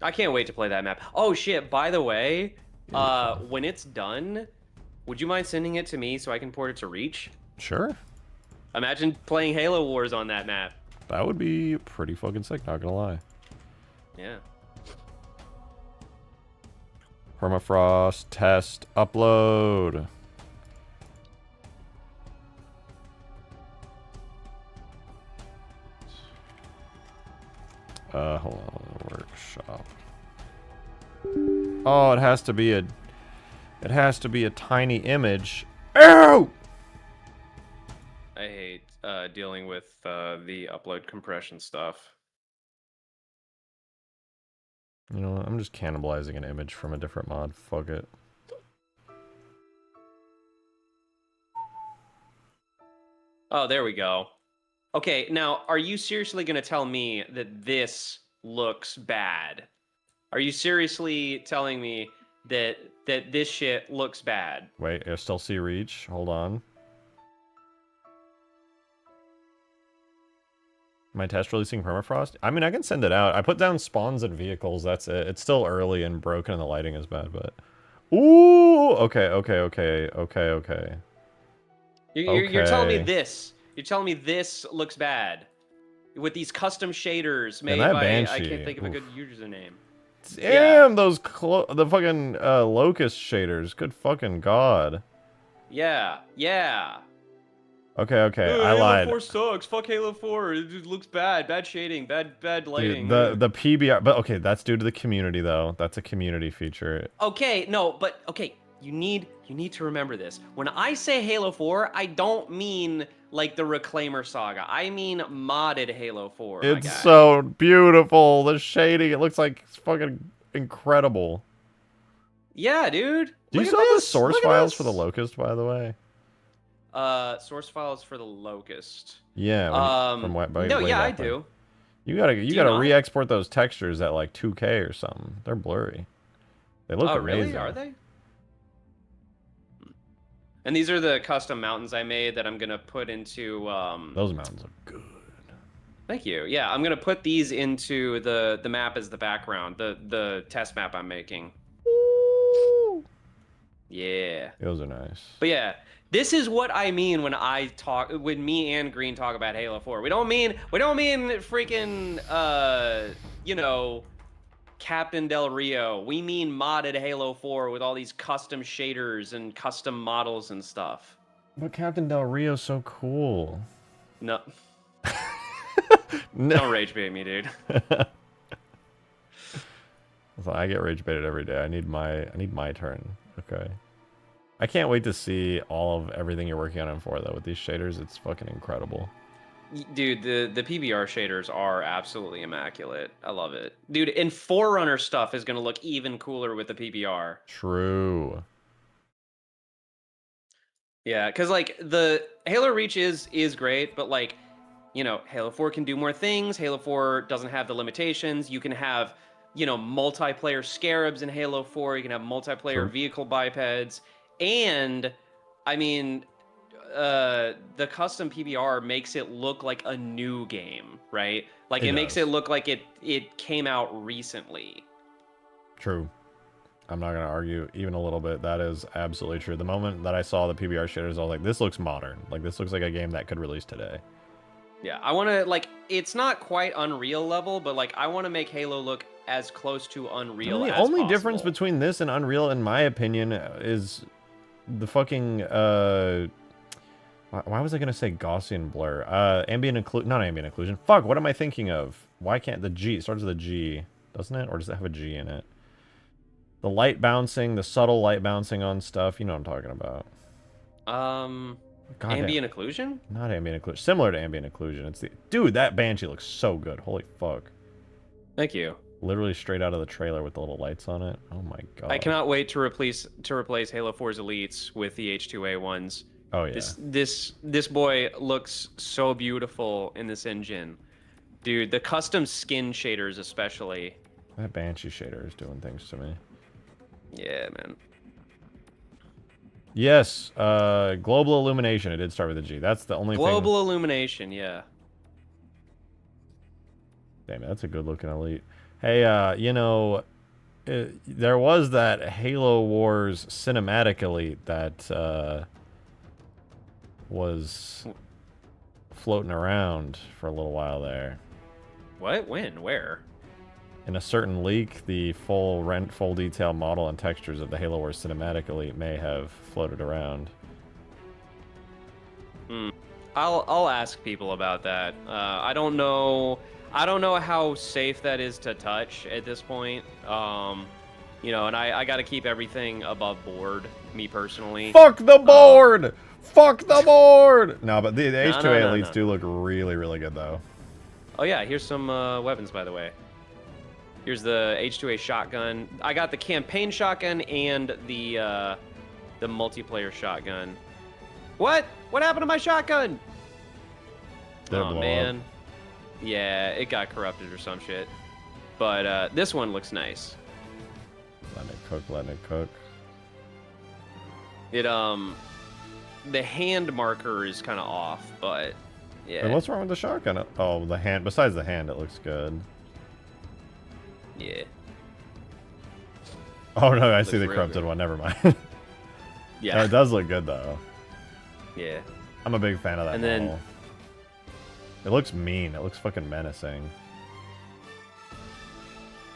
I can't wait to play that map. Oh shit! By the way, when it's done, would you mind sending it to me so I can port it to Reach? Sure. Imagine playing Halo Wars on that map. That would be pretty fucking sick, not gonna lie. Yeah. Permafrost, test, upload. Hold on, workshop. Oh, it has to be a tiny image. Ow! I hate dealing with the upload compression stuff. You know what? I'm just cannibalizing an image from a different mod. Fuck it. Oh, there we go. Okay, now, are you seriously going to tell me that this looks bad? Are you seriously telling me that this shit looks bad? Wait, I still see reach. Hold on. Am I test releasing Permafrost? I mean, I can send it out. I put down spawns and vehicles. That's it. It's still early and broken and the lighting is bad, but... Ooh! Okay. You're telling me this. You're telling me this looks bad. With these custom shaders made that by... Banshee. I can't think of a Oof. good username. Damn, those the fucking locust shaders. Good fucking god. Yeah. Okay, I lied. Halo 4 sucks. Fuck Halo 4. It just looks bad. Bad shading. Bad lighting. Dude, the PBR, but okay, that's due to the community though. That's a community feature. Okay, no, but okay, you need to remember this. When I say Halo 4, I don't mean like the Reclaimer saga. I mean modded Halo 4. It's my guy. so beautiful. The shading, it looks like it's fucking incredible. Yeah, dude. Do you Look still at have the this, source look at files this. for the locust, by the way? Source files for the locust. Yeah, from way yeah, I back when. do. You gotta not? re-export those textures at like 2K or something. They're blurry. They look amazing. Really? Are they? And these are the custom mountains I made that I'm gonna put into. Those mountains look good. Thank you. Yeah, I'm gonna put these into the map as the background. The test map I'm making. Ooh. Yeah. Those are nice. But yeah, this is what I mean when when me and Green talk about Halo 4. We don't mean freaking you know, Captain Del Rio. We mean modded Halo 4 with all these custom shaders and custom models and stuff. But Captain Del Rio's so cool. No. No. Don't rage bait me, dude. So I get rage baited every day. I need my turn. Okay. I can't wait to see all of everything you're working on M4 though. With these shaders, it's fucking incredible. Dude, the PBR shaders are absolutely immaculate. I love it. Dude, and Forerunner stuff is going to look even cooler with the PBR. True. Yeah, because, like, the Halo Reach is great, but, like, you know, Halo 4 can do more things. Halo 4 doesn't have the limitations. You can have, you know, multiplayer Scarabs in Halo 4. You can have multiplayer vehicle bipeds. And, I mean... the custom PBR makes it look like a new game, right? Like it makes it look like it came out recently. True. I'm not gonna argue even a little bit. That is absolutely true. The moment that I saw the PBR shaders, I was like, this looks modern. Like this looks like a game that could release today. Yeah, I want to, like, it's not quite Unreal level, but like I want to make Halo look as close to Unreal as the only possible. difference between this and Unreal, in my opinion, is the fucking why was I gonna say Gaussian blur? Not ambient occlusion. Fuck, what am I thinking of? Why can't the G? It starts with a G, doesn't it? Or does it have a G in it? The light bouncing, the subtle light bouncing on stuff. You know what I'm talking about. Ambient occlusion? Not ambient occlusion. Similar to ambient occlusion. It's the dude. That Banshee looks so good. Holy fuck. Thank you. Literally straight out of the trailer with the little lights on it. Oh my god. I cannot wait to replace Halo 4's elites with the H2A ones. Oh yeah. This boy looks so beautiful in this engine. Dude, the custom skin shaders especially. That Banshee shader is doing things to me. Yeah, man. Yes, global illumination. It did start with a G. That's the only global illumination, yeah. Damn, that's a good looking elite. Hey, you know, there was that Halo Wars cinematic elite that was floating around for a little while there. What? When? Where? In a certain leak, the full detail model and textures of the Halo Wars cinematic elite may have floated around. I'll ask people about that. I don't know how safe that is to touch at this point. You know, and I got to keep everything above board, me personally. Fuck the board! Fuck the board! No, but the No, H2A no, no, elites no. do look really, really good, though. Oh yeah, here's some weapons, by the way. Here's the H2A shotgun. I got the campaign shotgun and the multiplayer shotgun. What? What happened to my shotgun? Did it Oh blow up? man. Yeah, it got corrupted or some shit. But this one looks nice. Letting it cook, letting it cook. It the hand marker is kind of off, but yeah. And what's wrong with the shotgun? Oh, the hand. Besides the hand, it looks good. Yeah. Oh no, I see Looks the real corrupted good. one. Never mind. Yeah. It does look good though. Yeah. I'm a big fan of that And then- model. It looks mean. It looks fucking menacing.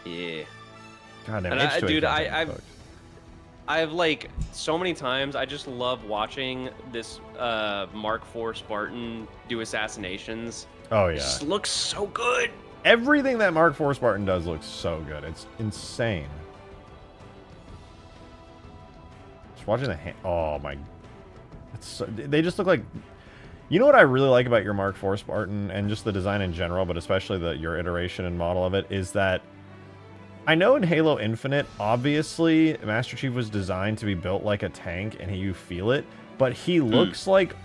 Yeah. God damn, And H2A dude, campaign cooked. I've like so many times I just love watching this Mark IV Spartan do assassinations. Oh It yeah. just looks so good. Everything that Mark IV Spartan does looks so good. It's insane. Just watching the hand. Oh my. It's so, they just look like. You know what I really like about your Mark IV Spartan and just the design in general, but especially your iteration and model of it, is that I know in Halo Infinite, obviously, Master Chief was designed to be built like a tank and you feel it, but he looks like,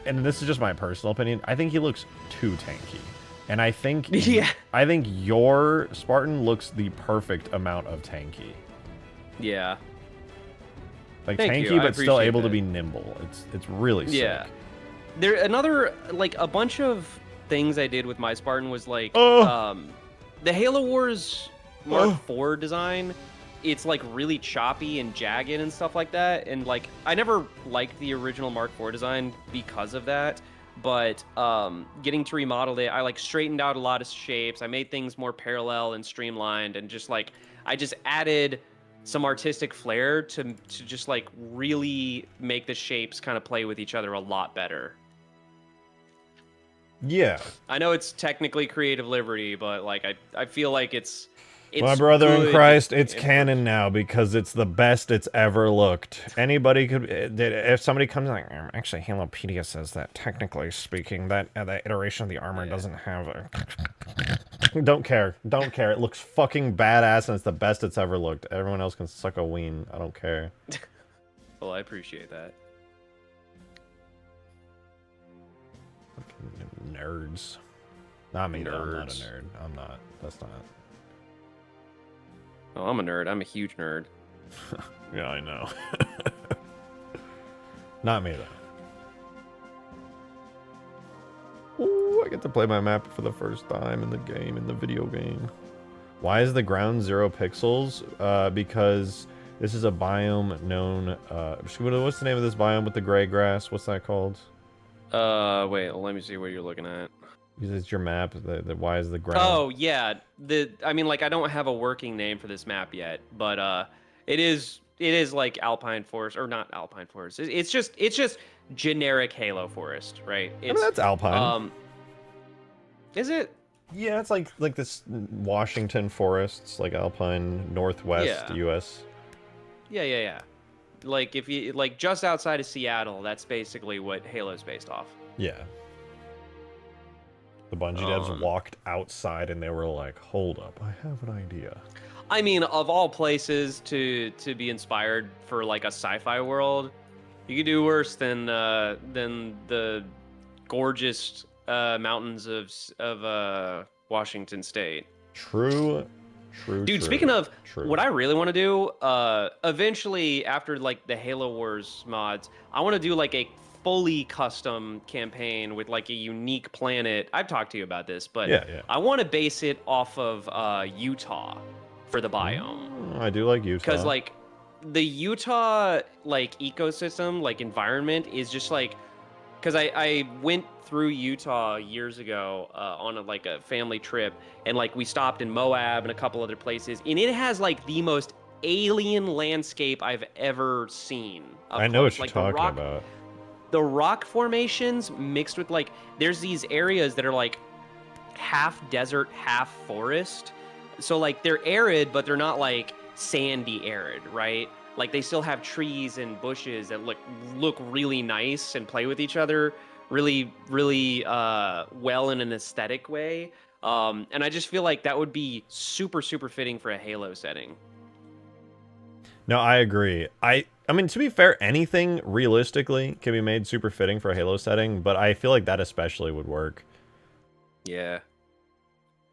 and this is just my personal opinion, I think he looks too tanky. And I think Yeah. I think your Spartan looks the perfect amount of tanky. Yeah. Like Thank tanky you, I but still appreciate able to that. be nimble. It's really sick. Yeah. There another like a bunch of things I did with my Spartan was like Oh. the Halo Wars Mark IV design. It's like really choppy and jagged and stuff like that. And like I never liked the original Mark IV design because of that. But getting to remodel it, I like straightened out a lot of shapes. I made things more parallel and streamlined, and just like I just added some artistic flair to just like really make the shapes kind of play with each other a lot better. Yeah. I know it's technically creative liberty, but like I feel like it's My brother in good Christ, it's and- canon now because it's the best it's ever looked. Anybody could, if somebody comes like, actually, Halopedia says that technically speaking, that iteration of the armor doesn't have a. Don't care. Don't care. It looks fucking badass and it's the best it's ever looked. Everyone else can suck a ween. I don't care. Well, I appreciate that. Nerds. Not me. No, I'm not a Nerds. nerd. I'm not. That's not. Oh, I'm a nerd. I'm a huge nerd. Yeah, I know. Not me, though. Ooh, I get to play my map for the first time in the game, in the video game. Why is the ground 0 pixels? Because this is a biome known... what's the name of this biome with the gray grass? What's that called? Wait, let me see what you're looking at. Because it's your map. Why is the ground... Oh yeah, I mean, like I don't have a working name for this map yet, but it is like Alpine Forest or not Alpine Forest. It's just generic Halo Forest, right? I mean, that's Alpine. Is it? Yeah, it's like this Washington forests, like Alpine, Northwest, Yeah. U.S. Yeah. Like if you like just outside of Seattle, that's basically what Halo's based off. Yeah. The Bungie devs Um, walked outside and they were like, hold up, I have an idea. I mean, of all places to be inspired for like a sci-fi world, you could do worse than the gorgeous mountains of Washington State. True. Dude, speaking of True. what I really want to do, eventually after like the Halo Wars mods, I want to do like a fully custom campaign with like a unique planet. I've talked to you about this, but Yeah. I want to base it off of Utah for the biome. I do like Utah. Because like the Utah like ecosystem, like environment is just like, because I went through Utah years ago on a family trip, and like we stopped in Moab and a couple other places, and it has like the most alien landscape I've ever seen. up I know close. what you're Like, talking about. the rock formations mixed with like there's these areas that are like half desert, half forest. So like they're arid, but they're not like sandy arid, right? Like they still have trees and bushes that look really nice and play with each other really well in an aesthetic way. And I just feel like that would be super fitting for a Halo setting. No, I agree. I mean, to be fair, anything realistically can be made super fitting for a Halo setting, but I feel like that especially would work. Yeah.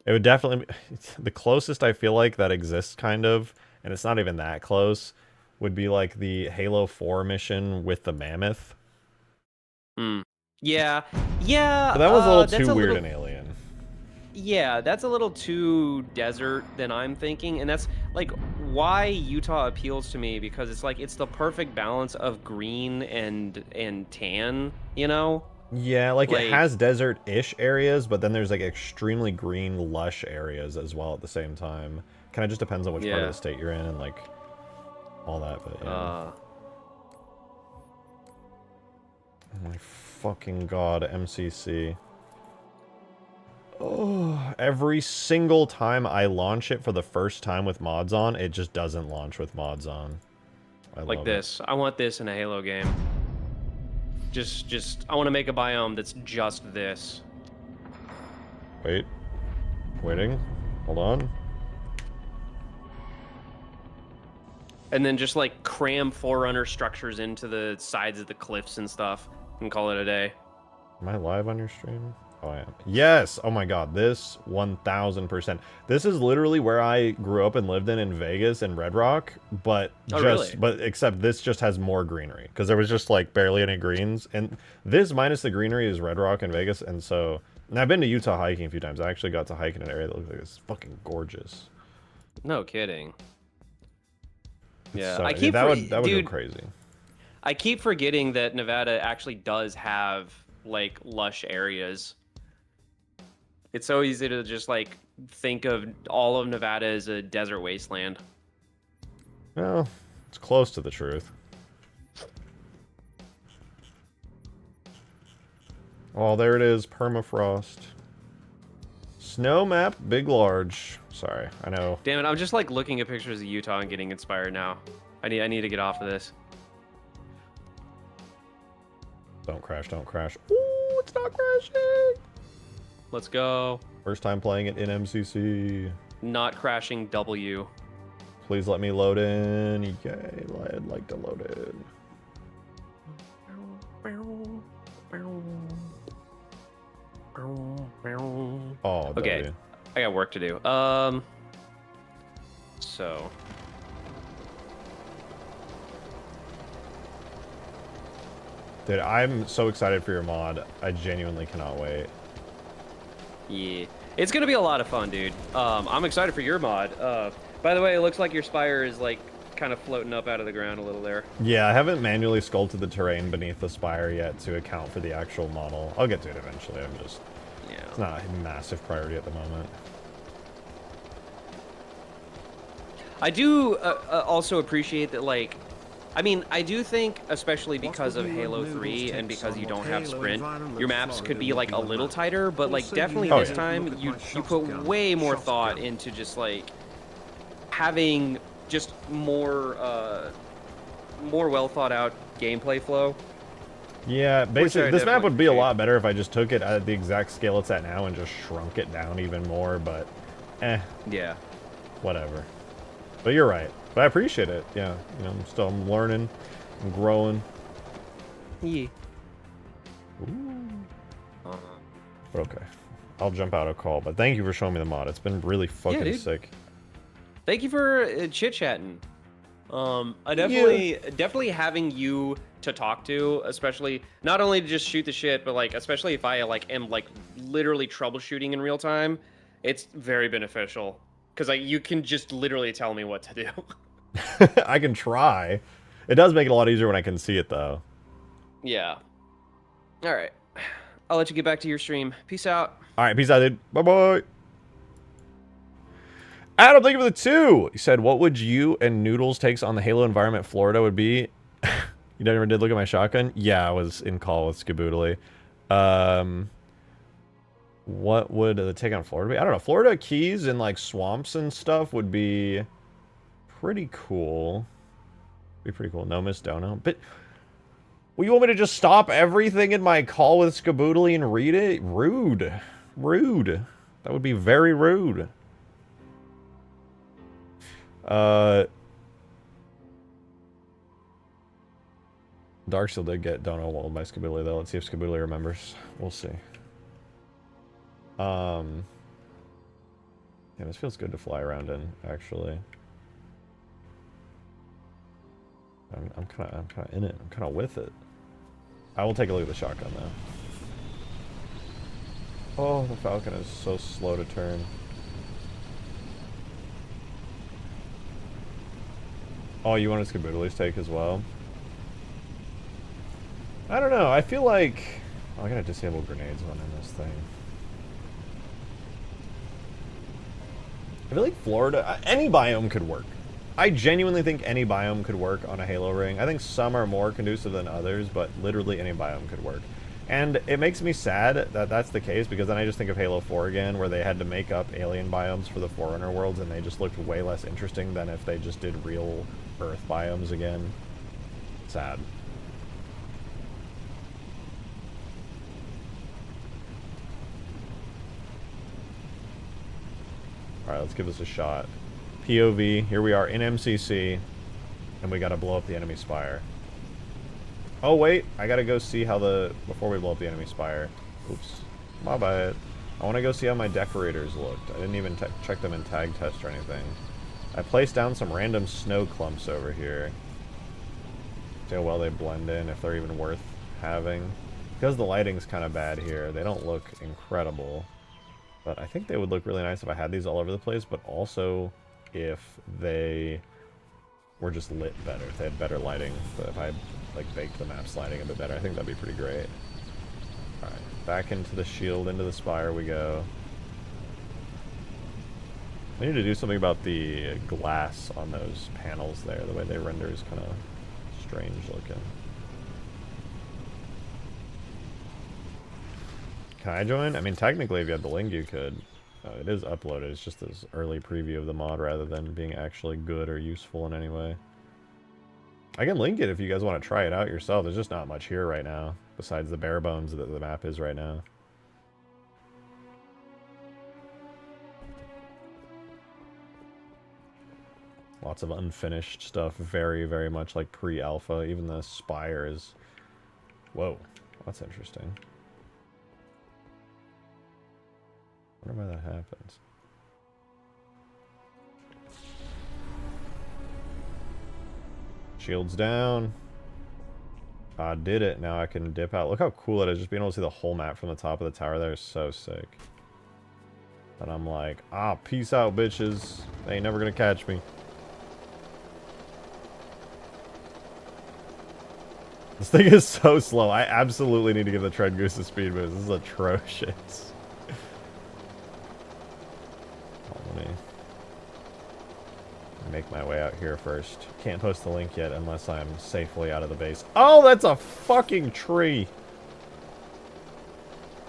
It would definitely be, the closest I feel like that exists, kind of, and it's not even that close, would be like the Halo 4 mission with the mammoth. Yeah. Yeah. But that was a little that's too weird and alien. Yeah, that's a little too desert than I'm thinking, and that's like why Utah appeals to me, because it's like it's the perfect balance of green and tan, you know? Yeah, like it has desert-ish areas, but then there's like extremely green, lush areas as well at the same time. Kind of just depends on which part of the state you're in and like all that, but yeah. Oh my fucking god, MCC. Oh, every single time I launch it for the first time with mods on, it just doesn't launch with mods on. I like this. I want this in a Halo game. Just I want to make a biome that's just this. Wait. Waiting. Hold on. And then just like cram Forerunner structures into the sides of the cliffs and stuff and call it a day. Am I live on your stream? Oh, I am. Yes! Oh my god, this 1000%. This is literally where I grew up and lived in Vegas and Red Rock, but except this just has more greenery, because there was just like barely any greens, and this minus the greenery is Red Rock and Vegas, and so, and I've been to Utah hiking a few times. I actually got to hike in an area that looks like it's fucking gorgeous. No kidding. Yeah, so, I keep that would go crazy. I keep forgetting that Nevada actually does have like lush areas. It's so easy to just like think of all of Nevada as a desert wasteland. Well, it's close to the truth. Oh, there it is, permafrost. Snow map, big large. Sorry, I know. Damn it, I'm just like looking at pictures of Utah and getting inspired now. I need to get off of this. Don't crash, don't crash. Ooh, it's not crashing! Let's go. First time playing it in MCC. Not crashing W. Please let me load in. Yay, I'd like to load in. Oh, okay. W. I got work to do. So. Dude, I'm so excited for your mod. I genuinely cannot wait. Yeah, it's gonna be a lot of fun, dude. I'm excited for your mod. By the way, it looks like your Spire is like kind of floating up out of the ground a little there. Yeah, I haven't manually sculpted the terrain beneath the Spire yet to account for the actual model. I'll get to it eventually. It's not a massive priority at the moment. I do also appreciate that, like, I mean, I do think, especially because of Halo 3 and because you don't have sprint, your maps could be like a little tighter, but like definitely this time you put way more thought into just like having just more well thought out gameplay flow. Yeah, basically this map would be a lot better if I just took it at the exact scale it's at now and just shrunk it down even more, but yeah, whatever. But you're right. But I appreciate it. Yeah, you know, I'm learning, I'm growing. Yeah. But okay, I'll jump out of call. But thank you for showing me the mod. It's been really fucking sick. Thank you for chit chatting. I definitely having you to talk to, especially not only to just shoot the shit, but like especially if I like am like literally troubleshooting in real time, it's very beneficial. Because like, you can just literally tell me what to do. I can try. It does make it a lot easier when I can see it, though. Yeah. All right. I'll let you get back to your stream. Peace out. All right, peace out, dude. Bye-bye. Adam, thank you for the 2. He said, what would you and Noodles' takes on the Halo environment Florida would be? You never did look at my shotgun? Yeah, I was in call with Skaboodly. What would the take on Florida be? I don't know. Florida Keys and like swamps and stuff would be pretty cool. Be pretty cool. No Miss Dono. But well, you want me to just stop everything in my call with Skaboodly and read it? Rude. Rude. That would be very rude. Darksteel did get Dono walled by Skaboodly though. Let's see if Skaboodly remembers. We'll see. Yeah, this feels good to fly around in, actually. I'm kind of in it. I'm kind of with it. I will take a look at the shotgun though. Oh, the Falcon is so slow to turn. Oh, you want a Skaboodly's take as well? I don't know. I feel like... Oh, I gotta disable grenades when in this thing. I feel like Florida... Any biome could work. I genuinely think any biome could work on a Halo ring. I think some are more conducive than others, but literally any biome could work. And it makes me sad that that's the case, because then I just think of Halo 4 again, where they had to make up alien biomes for the Forerunner worlds, and they just looked way less interesting than if they just did real Earth biomes again. Sad. Alright, let's give this a shot. POV, here we are in MCC, and we gotta blow up the enemy Spire. Oh wait, I gotta go see how before we blow up the enemy Spire. Oops, my bad. I wanna go see how my decorators looked. I didn't even check them in tag test or anything. I placed down some random snow clumps over here. See how well they blend in, if they're even worth having. Because the lighting's kind of bad here, they don't look incredible. But I think they would look really nice if I had these all over the place, but also if they were just lit better, if they had better lighting. But if I like baked the map's lighting a bit better, I think that'd be pretty great. Alright, back into the shield, into the Spire we go. I need to do something about the glass on those panels there. The way they render is kind of strange looking. Can I join? I mean, technically, if you had the link, you could. It is uploaded. It's just this early preview of the mod rather than being actually good or useful in any way. I can link it if you guys want to try it out yourself. There's just not much here right now, besides the bare bones that the map is right now. Lots of unfinished stuff, very, very much like pre-alpha. Even the Spire is... Whoa, that's interesting. I wonder why that happens. Shields down. I did it. Now I can dip out. Look how cool it is. Just being able to see the whole map from the top of the tower there is so sick. And I'm like, ah, peace out, bitches. They ain't never gonna catch me. This thing is so slow. I absolutely need to give the Tread Goose a speed boost. This is atrocious. Let me make my way out here first. Can't post the link yet unless I'm safely out of the base. Oh, that's a fucking tree.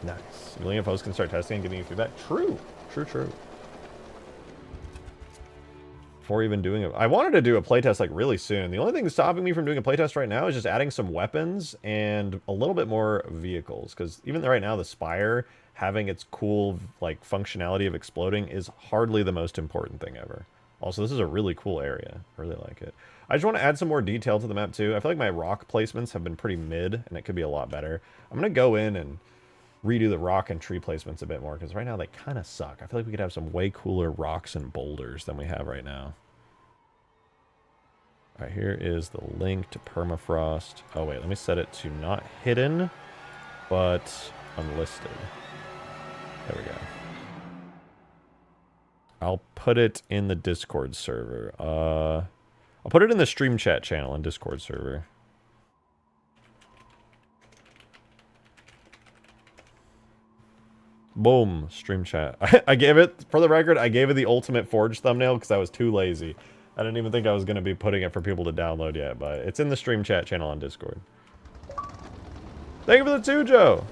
Nice. Million folks can start testing and giving you feedback. True. True, true. Before even doing it, I wanted to do a playtest like really soon. The only thing stopping me from doing a playtest right now is just adding some weapons and a little bit more vehicles. Because even right now, the Spire having its cool like functionality of exploding is hardly the most important thing ever. Also, this is a really cool area. I really like it. I just want to add some more detail to the map too. I feel like my rock placements have been pretty mid, and it could be a lot better. I'm going to go in and redo the rock and tree placements a bit more, because right now they kind of suck. I feel like we could have some way cooler rocks and boulders than we have right now. All right, here is the link to Permafrost. Oh wait, let me set it to not hidden, but unlisted. There we go. I'll put it in the Discord server. I'll put it in the stream chat channel in Discord server. Boom, stream chat. I gave it, for the record, I gave it the ultimate Forge thumbnail because I was too lazy. I didn't even think I was going to be putting it for people to download yet, but it's in the stream chat channel on Discord. Thank you for the 2, Joe!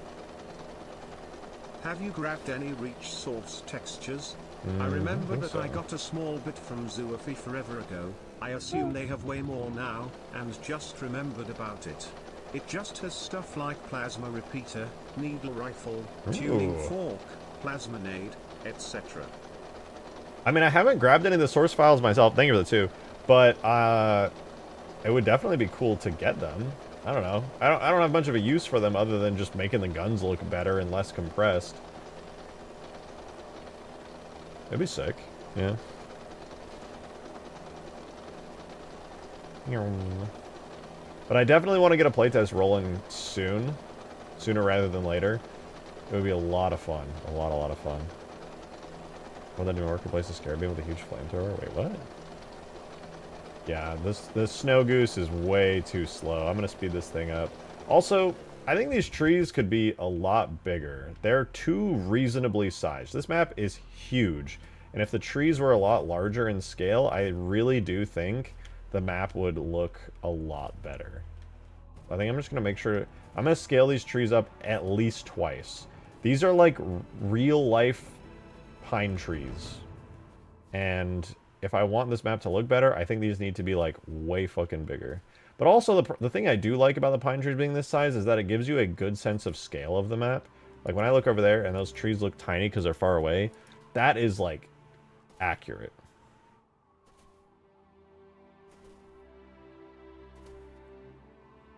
Have you grabbed any Reach Source textures? I remember that I got a small bit from Zoophy forever ago, I assume they have way more now, and just remembered about it. It just has stuff like plasma repeater, needle rifle, tuning Ooh. fork, plasma nade, etc. I mean, I haven't grabbed any of the source files myself. Thank you for the two. But it would definitely be cool to get them. I don't know. I don't have much of a use for them other than just making the guns look better and less compressed. It'd be sick. Yeah. But I definitely want to get a playtest rolling soon. Sooner rather than later. It would be a lot of fun. A lot of fun. Will that new work replace the Scarab with a huge flamethrower? Wait, what? Yeah, this snow goose is way too slow. I'm gonna speed this thing up. Also, I think these trees could be a lot bigger. They're too reasonably sized. This map is huge. And if the trees were a lot larger in scale, I really do think the map would look a lot better. I think I'm just gonna make sure... I'm gonna scale these trees up at least twice. These are like real life pine trees. And if I want this map to look better, I think these need to be like way fucking bigger. But also the thing I do like about the pine trees being this size is that it gives you a good sense of scale of the map. Like when I look over there and those trees look tiny because they're far away, that is like accurate.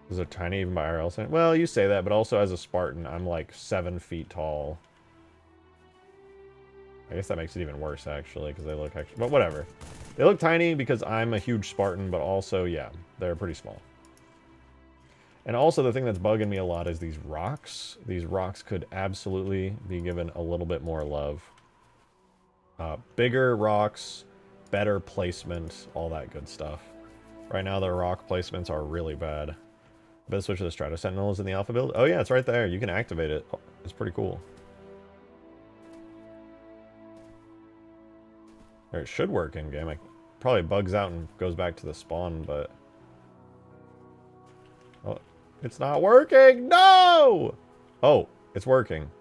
Is it tiny even by IRL standards? Well, you say that, but also as a Spartan, I'm like 7 feet tall. I guess that makes it even worse, actually, because they look actually... But whatever. They look tiny because I'm a huge Spartan, but also, yeah, they're pretty small. And also, the thing that's bugging me a lot is these rocks. These rocks could absolutely be given a little bit more love. Bigger rocks, better placement, all that good stuff. Right now, the rock placements are really bad. Better switch to the Strato Sentinels in the alpha build. Oh yeah, it's right there. You can activate it. It's pretty cool. Or it should work in game. It probably bugs out and goes back to the spawn, but... Oh, it's not working! No! Oh, it's working.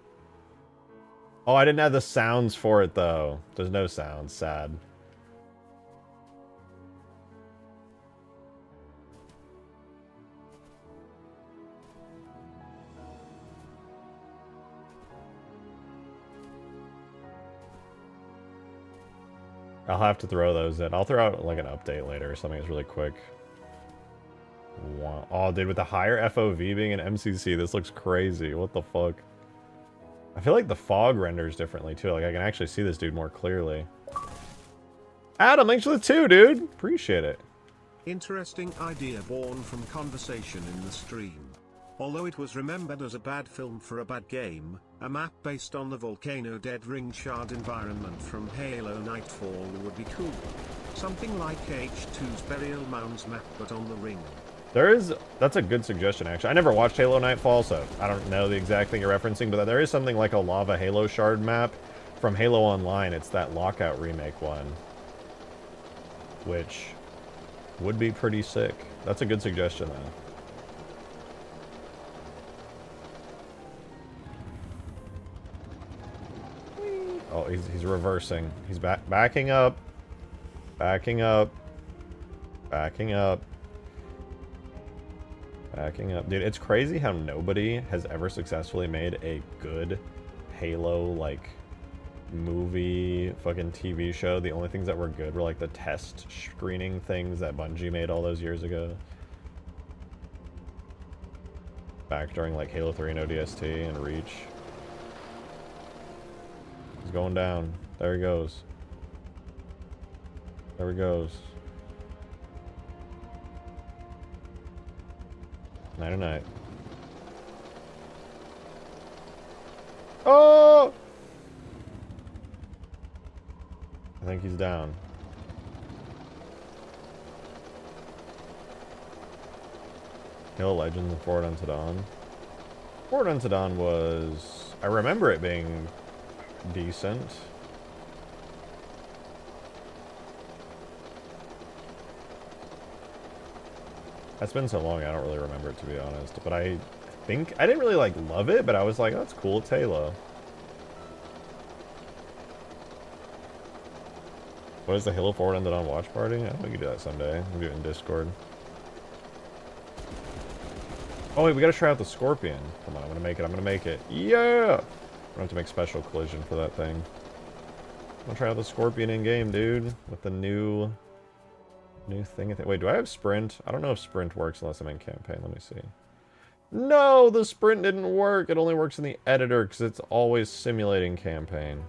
Oh, I didn't have the sounds for it, though. There's no sounds. Sad. I'll have to throw those in. I'll throw out like an update later or something that's really quick. Wow. Oh, dude, with the higher FOV being an MCC, this looks crazy. What the fuck? I feel like the fog renders differently too. Like I can actually see this dude more clearly. Adam, thanks for the 2, dude. Appreciate it. Interesting idea born from conversation in the stream. Although it was remembered as a bad film for a bad game, a map based on the Volcano Dead Ring Shard environment from Halo Nightfall would be cool. Something like H2's Burial Mounds map but on the ring. That's a good suggestion actually. I never watched Halo Nightfall, so I don't know the exact thing you're referencing, but there is something like a lava Halo Shard map from Halo Online. It's that Lockout remake one, which would be pretty sick. That's a good suggestion though. Oh, he's reversing. He's backing up. Backing up. Backing up. Backing up. Dude, it's crazy how nobody has ever successfully made a good Halo, like, movie, fucking TV show. The only things that were good were, like, the test screening things that Bungie made all those years ago. Back during, like, Halo 3 and ODST and Reach. He's going down. There he goes. There he goes. Night night. Oh! I think he's down. Halo Legends and Forward Unto Dawn. Forward Unto Dawn was... I remember it being decent. That's been so long, I don't really remember it, to be honest. But I think... I didn't really, like, love it, but I was like, that's cool, it's Halo. What is the Halo 4 ended on watch party? I think we can do that someday. We'll do it in Discord. Oh wait, we gotta try out the Scorpion. Come on, I'm gonna make it. I'm gonna make it. Yeah! I don't have to make special collision for that thing. I'm gonna try out the Scorpion in game, dude. With the new thing. Wait, do I have sprint? I don't know if sprint works unless I'm in campaign. Let me see. No, the sprint didn't work. It only works in the editor because it's always simulating campaign.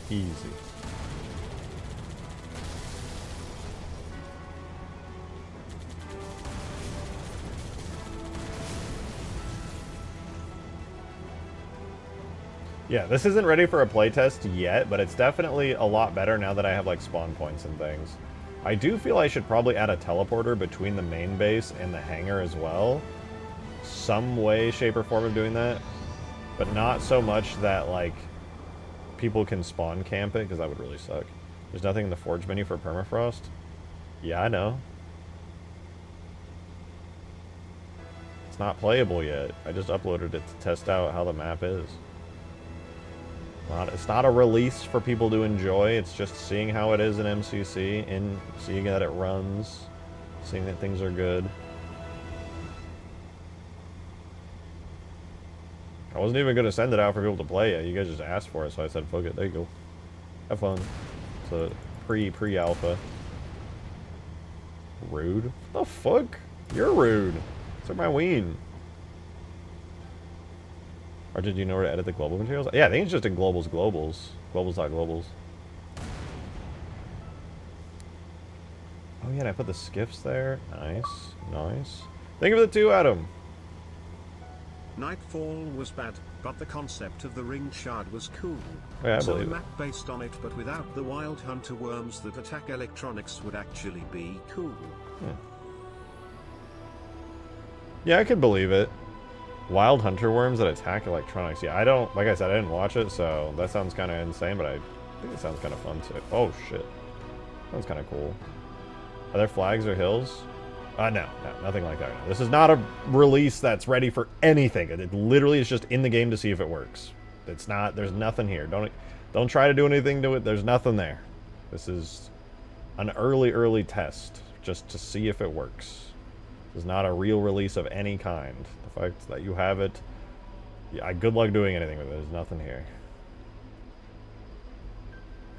Easy. Yeah, this isn't ready for a playtest yet, but it's definitely a lot better now that I have like spawn points and things. I do feel I should probably add a teleporter between the main base and the hangar as well. Some way, shape, or form of doing that. But not so much that like people can spawn camp it, because that would really suck. There's nothing in the Forge menu for Permafrost? Yeah, I know. It's not playable yet. I just uploaded it to test out how the map is. It's not a release for people to enjoy, it's just seeing how it is in MCC, and seeing that it runs, seeing that things are good. I wasn't even going to send it out for people to play yet. You guys just asked for it, so I said, fuck it, there you go. Have fun. It's a pre-alpha. Rude? What the fuck? You're rude. Took my ween. Or did you know where to edit the global materials? Yeah, I think it's just in globals. Globals.globals. Oh yeah, and I put the skiffs there. Nice. Nice. Think of the two, Adam. Nightfall was bad, but the concept of the ring shard was cool. Yeah, I so a believe it. map based on it but without the wild hunter worms that attack electronics would actually be cool. Yeah, I could believe it. Wild hunter worms that attack electronics. Yeah, I don't, like I said, I didn't watch it, so that sounds kind of insane, but I think it sounds kind of fun too. Oh shit. Sounds kind of cool. Are there flags or hills? No, nothing like that. This is not a release that's ready for anything. It literally is just in the game to see if it works. It's not, there's nothing here. Don't try to do anything to it. There's nothing there. This is an early test just to see if it works. This is not a real release of any kind. The fact that you have it, yeah, good luck doing anything with it. There's nothing here.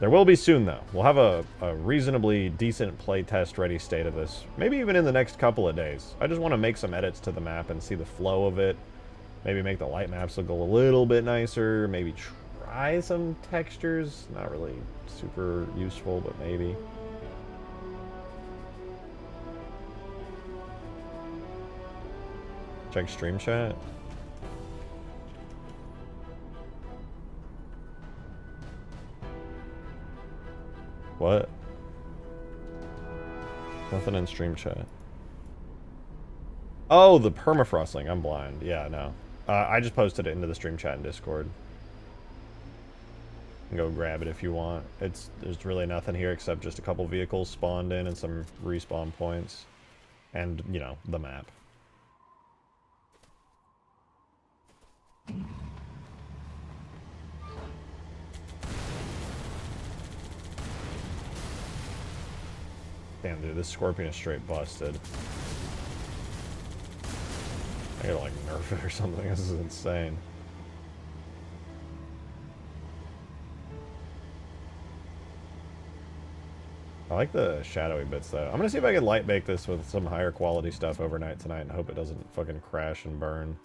There will be soon, though. We'll have a reasonably decent playtest ready state of this. Maybe even in the next couple of days. I just want to make some edits to the map and see the flow of it. Maybe make the light maps look a little bit nicer. Maybe try some textures. Not really super useful, but maybe. Check stream chat. What? Nothing in stream chat. Oh, the permafrost link. I'm blind. Yeah, no. I just posted it into the stream chat in Discord. You can go grab it if you want. There's really nothing here except just a couple vehicles spawned in and some respawn points. And, you know, the map. Damn, dude, this Scorpion is straight busted. I gotta, like, nerf it or something. This is insane. I like the shadowy bits, though. I'm gonna see if I can light bake this with some higher quality stuff overnight tonight and hope it doesn't fucking crash and burn.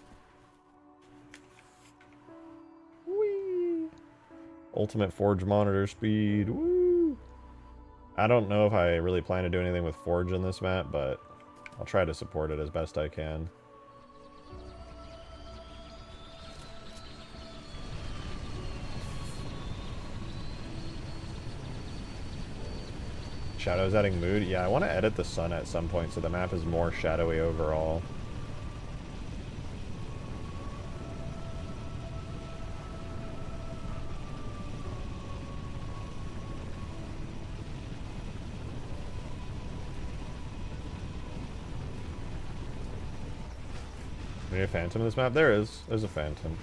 Whee! Ultimate Forge monitor speed. Woo! I don't know if I really plan to do anything with Forge in this map, but I'll try to support it as best I can. Shadows adding mood? Yeah, I want to edit the sun at some point so the map is more shadowy overall. Need a phantom in this map? There's a phantom.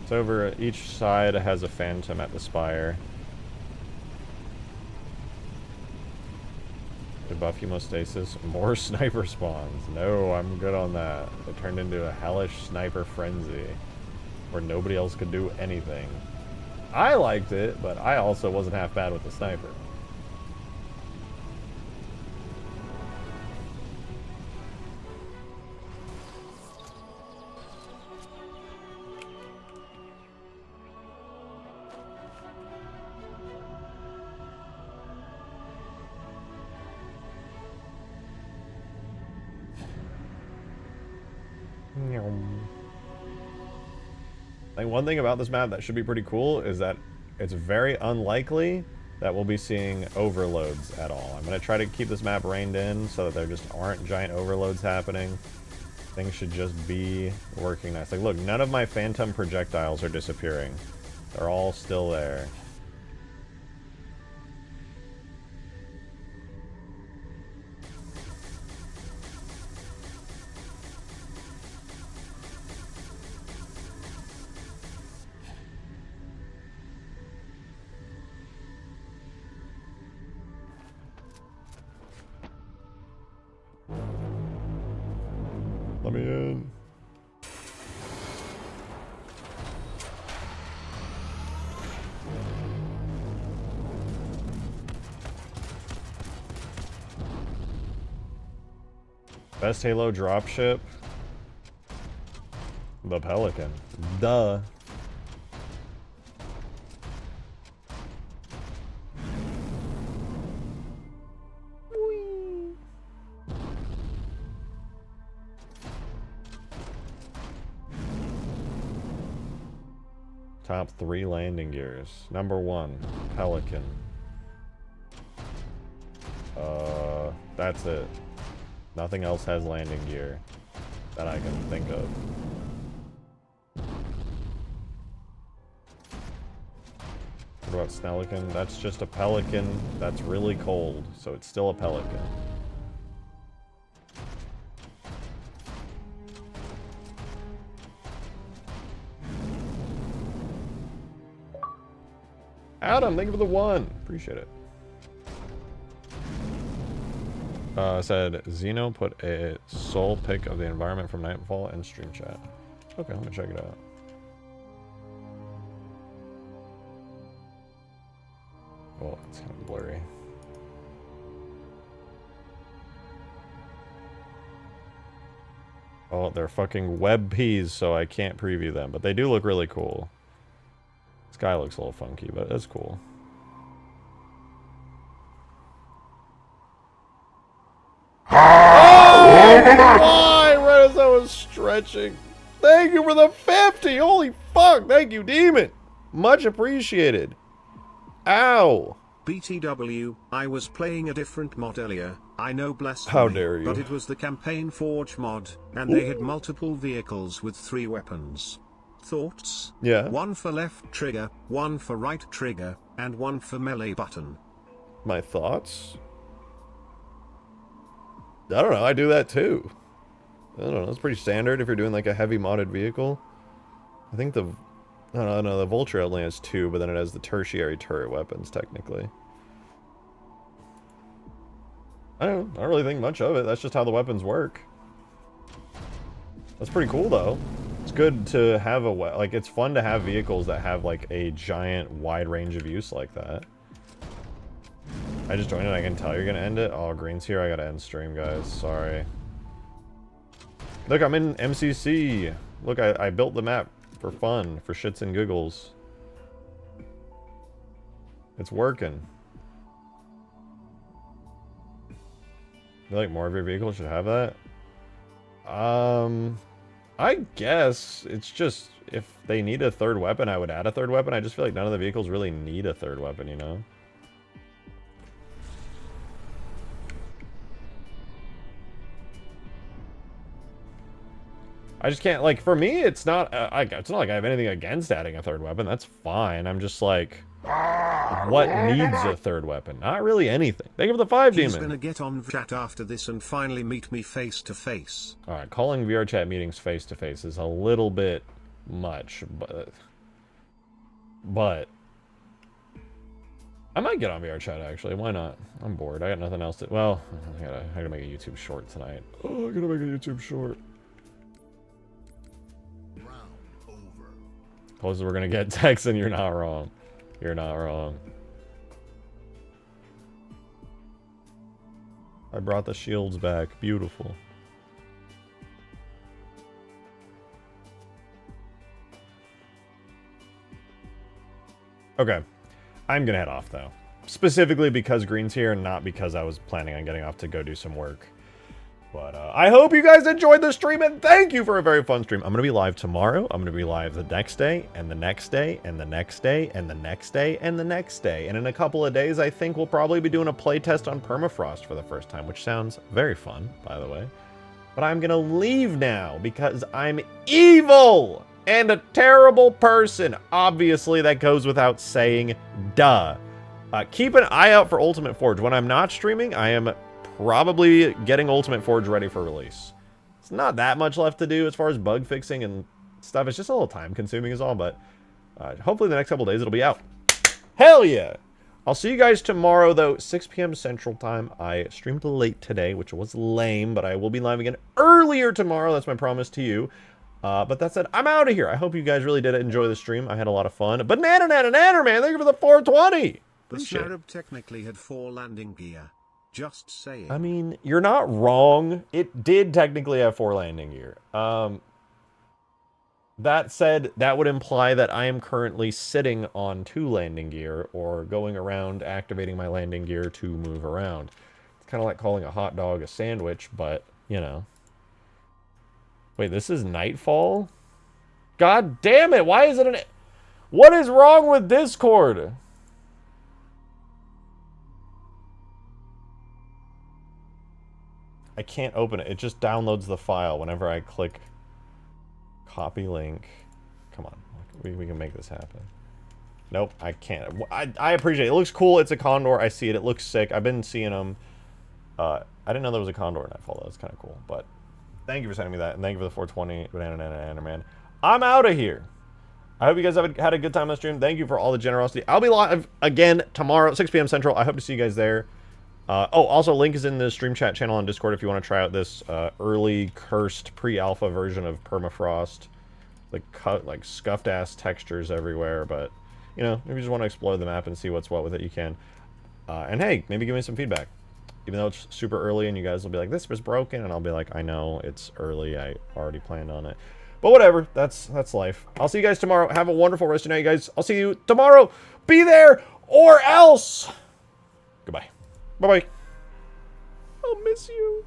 It's over, each side has a phantom at the spire. To buff hemostasis, more sniper spawns. No, I'm good on that. It turned into a hellish sniper frenzy where nobody else could do anything. I liked it, but I also wasn't half bad with the sniper. Like, one thing about this map that should be pretty cool is that it's very unlikely that we'll be seeing overloads at all. I'm going to try to keep this map reined in so that there just aren't giant overloads happening. Things should just be working nice. Like, look, none of my phantom projectiles are disappearing. They're all still there. Let me in. Best Halo dropship? The Pelican. Duh. Top 3 landing gears. Number 1, Pelican. That's it. Nothing else has landing gear that I can think of. What about Snellican? That's just a Pelican that's really cold, so it's still a Pelican. Adam, thank you for the 1. Appreciate it. Said Zeno put a soul pic of the environment from Nightfall in stream chat. Okay, I'm gonna check it out. Well, it's kind of blurry. Oh, they're fucking web peas, so I can't preview them, but they do look really cool. This guy looks a little funky, but that's cool. Oh, why? Right as I was stretching. Thank you for the 50. Holy fuck. Thank you, Demon. Much appreciated. Ow. BTW, I was playing a different mod earlier. I know, blasphemy. How dare you. But it was the Campaign Forge mod, and they had multiple vehicles with 3 weapons. Thoughts? Yeah. 1 for left trigger, 1 for right trigger, and 1 for melee button. My thoughts? I don't know, I do that too. I don't know, that's pretty standard if you're doing like a heavy modded vehicle. I think the... I don't know, the Vulture only has 2, but then it has the tertiary turret weapons, technically. I don't really think much of it, that's just how the weapons work. That's pretty cool though. It's good to have a... like, it's fun to have vehicles that have like a giant wide range of use like that. I just joined it, I can tell you're gonna end it. Oh, Green's here, I gotta end stream, guys. Sorry. Look, I'm in MCC. Look, I built the map for fun, for shits and giggles. It's working. I feel like more of your vehicles should have that. I guess it's just, if they need a 3rd weapon, I would add a 3rd weapon. I just feel like none of the vehicles really need a 3rd weapon, you know? I just can't, like, for me, it's not like I have anything against adding a third weapon. That's fine. I'm just like, what needs a third weapon? Not really anything. Thank you for the 5 He's demon. gonna get on chat after this and finally meet me face to face. Alright, calling VR chat meetings face to face is a little bit much, but I might get on VR chat actually. Why not? I'm bored. I got nothing else to. Well, I gotta make a YouTube short tonight. Oh, I gotta make a YouTube short. Closest we're gonna get, Texan. You're not wrong. You're not wrong. I brought the shields back. Beautiful. Okay. I'm gonna head off, though. Specifically because Green's here, and not because I was planning on getting off to go do some work. But I hope you guys enjoyed the stream, and thank you for a very fun stream. I'm going to be live tomorrow. I'm going to be live the next day, and the next day, and the next day, and the next day, and the next day. And in a couple of days, I think we'll probably be doing a playtest on Permafrost for the first time, which sounds very fun, by the way. But I'm going to leave now because I'm evil and a terrible person. Obviously, that goes without saying. Duh. Keep an eye out for Ultimate Forge. When I'm not streaming, I am probably getting Ultimate Forge ready for release. It's not that much left to do as far as bug fixing and stuff. It's just a little time consuming is all, but hopefully the next couple days it'll be out. Hell yeah! I'll see you guys tomorrow, though, 6 p.m. Central Time. I streamed late today, which was lame, but I will be live again earlier tomorrow. That's my promise to you. But that said, I'm out of here. I hope you guys really did enjoy the stream. I had a lot of fun. Banana, man, thank you for the 420! The Scarab technically had 4 landing gear. Just saying. I mean, you're not wrong. It did technically have 4 landing gear. That said, that would imply that I am currently sitting on 2 landing gear or going around activating my landing gear to move around. It's kind of like calling a hot dog a sandwich, but, you know. Wait, this is Nightfall? God damn it, why is it an... What is wrong with Discord? I can't open it. It just downloads the file whenever I click copy link. Come on. We can make this happen. Nope, I can't. I appreciate it. It looks cool. It's a condor. I see it. It looks sick. I've been seeing them. I didn't know there was a condor in Nightfall, though. That's kind of cool. But thank you for sending me that. And thank you for the 420 banana man. I'm out of here. I hope you guys have had a good time on the stream. Thank you for all the generosity. I'll be live again tomorrow, 6 p.m. Central. I hope to see you guys there. Oh, also, link is in the stream chat channel on Discord if you want to try out this early cursed pre-alpha version of Permafrost. Like scuffed-ass textures everywhere, but, you know, if you just want to explore the map and see what's what with it, you can. And hey, maybe give me some feedback. Even though it's super early and you guys will be like, this was broken, and I'll be like, I know, it's early, I already planned on it. But whatever, that's life. I'll see you guys tomorrow. Have a wonderful rest of the night, guys. I'll see you tomorrow. Be there or else. Goodbye. Bye-bye. I'll miss you.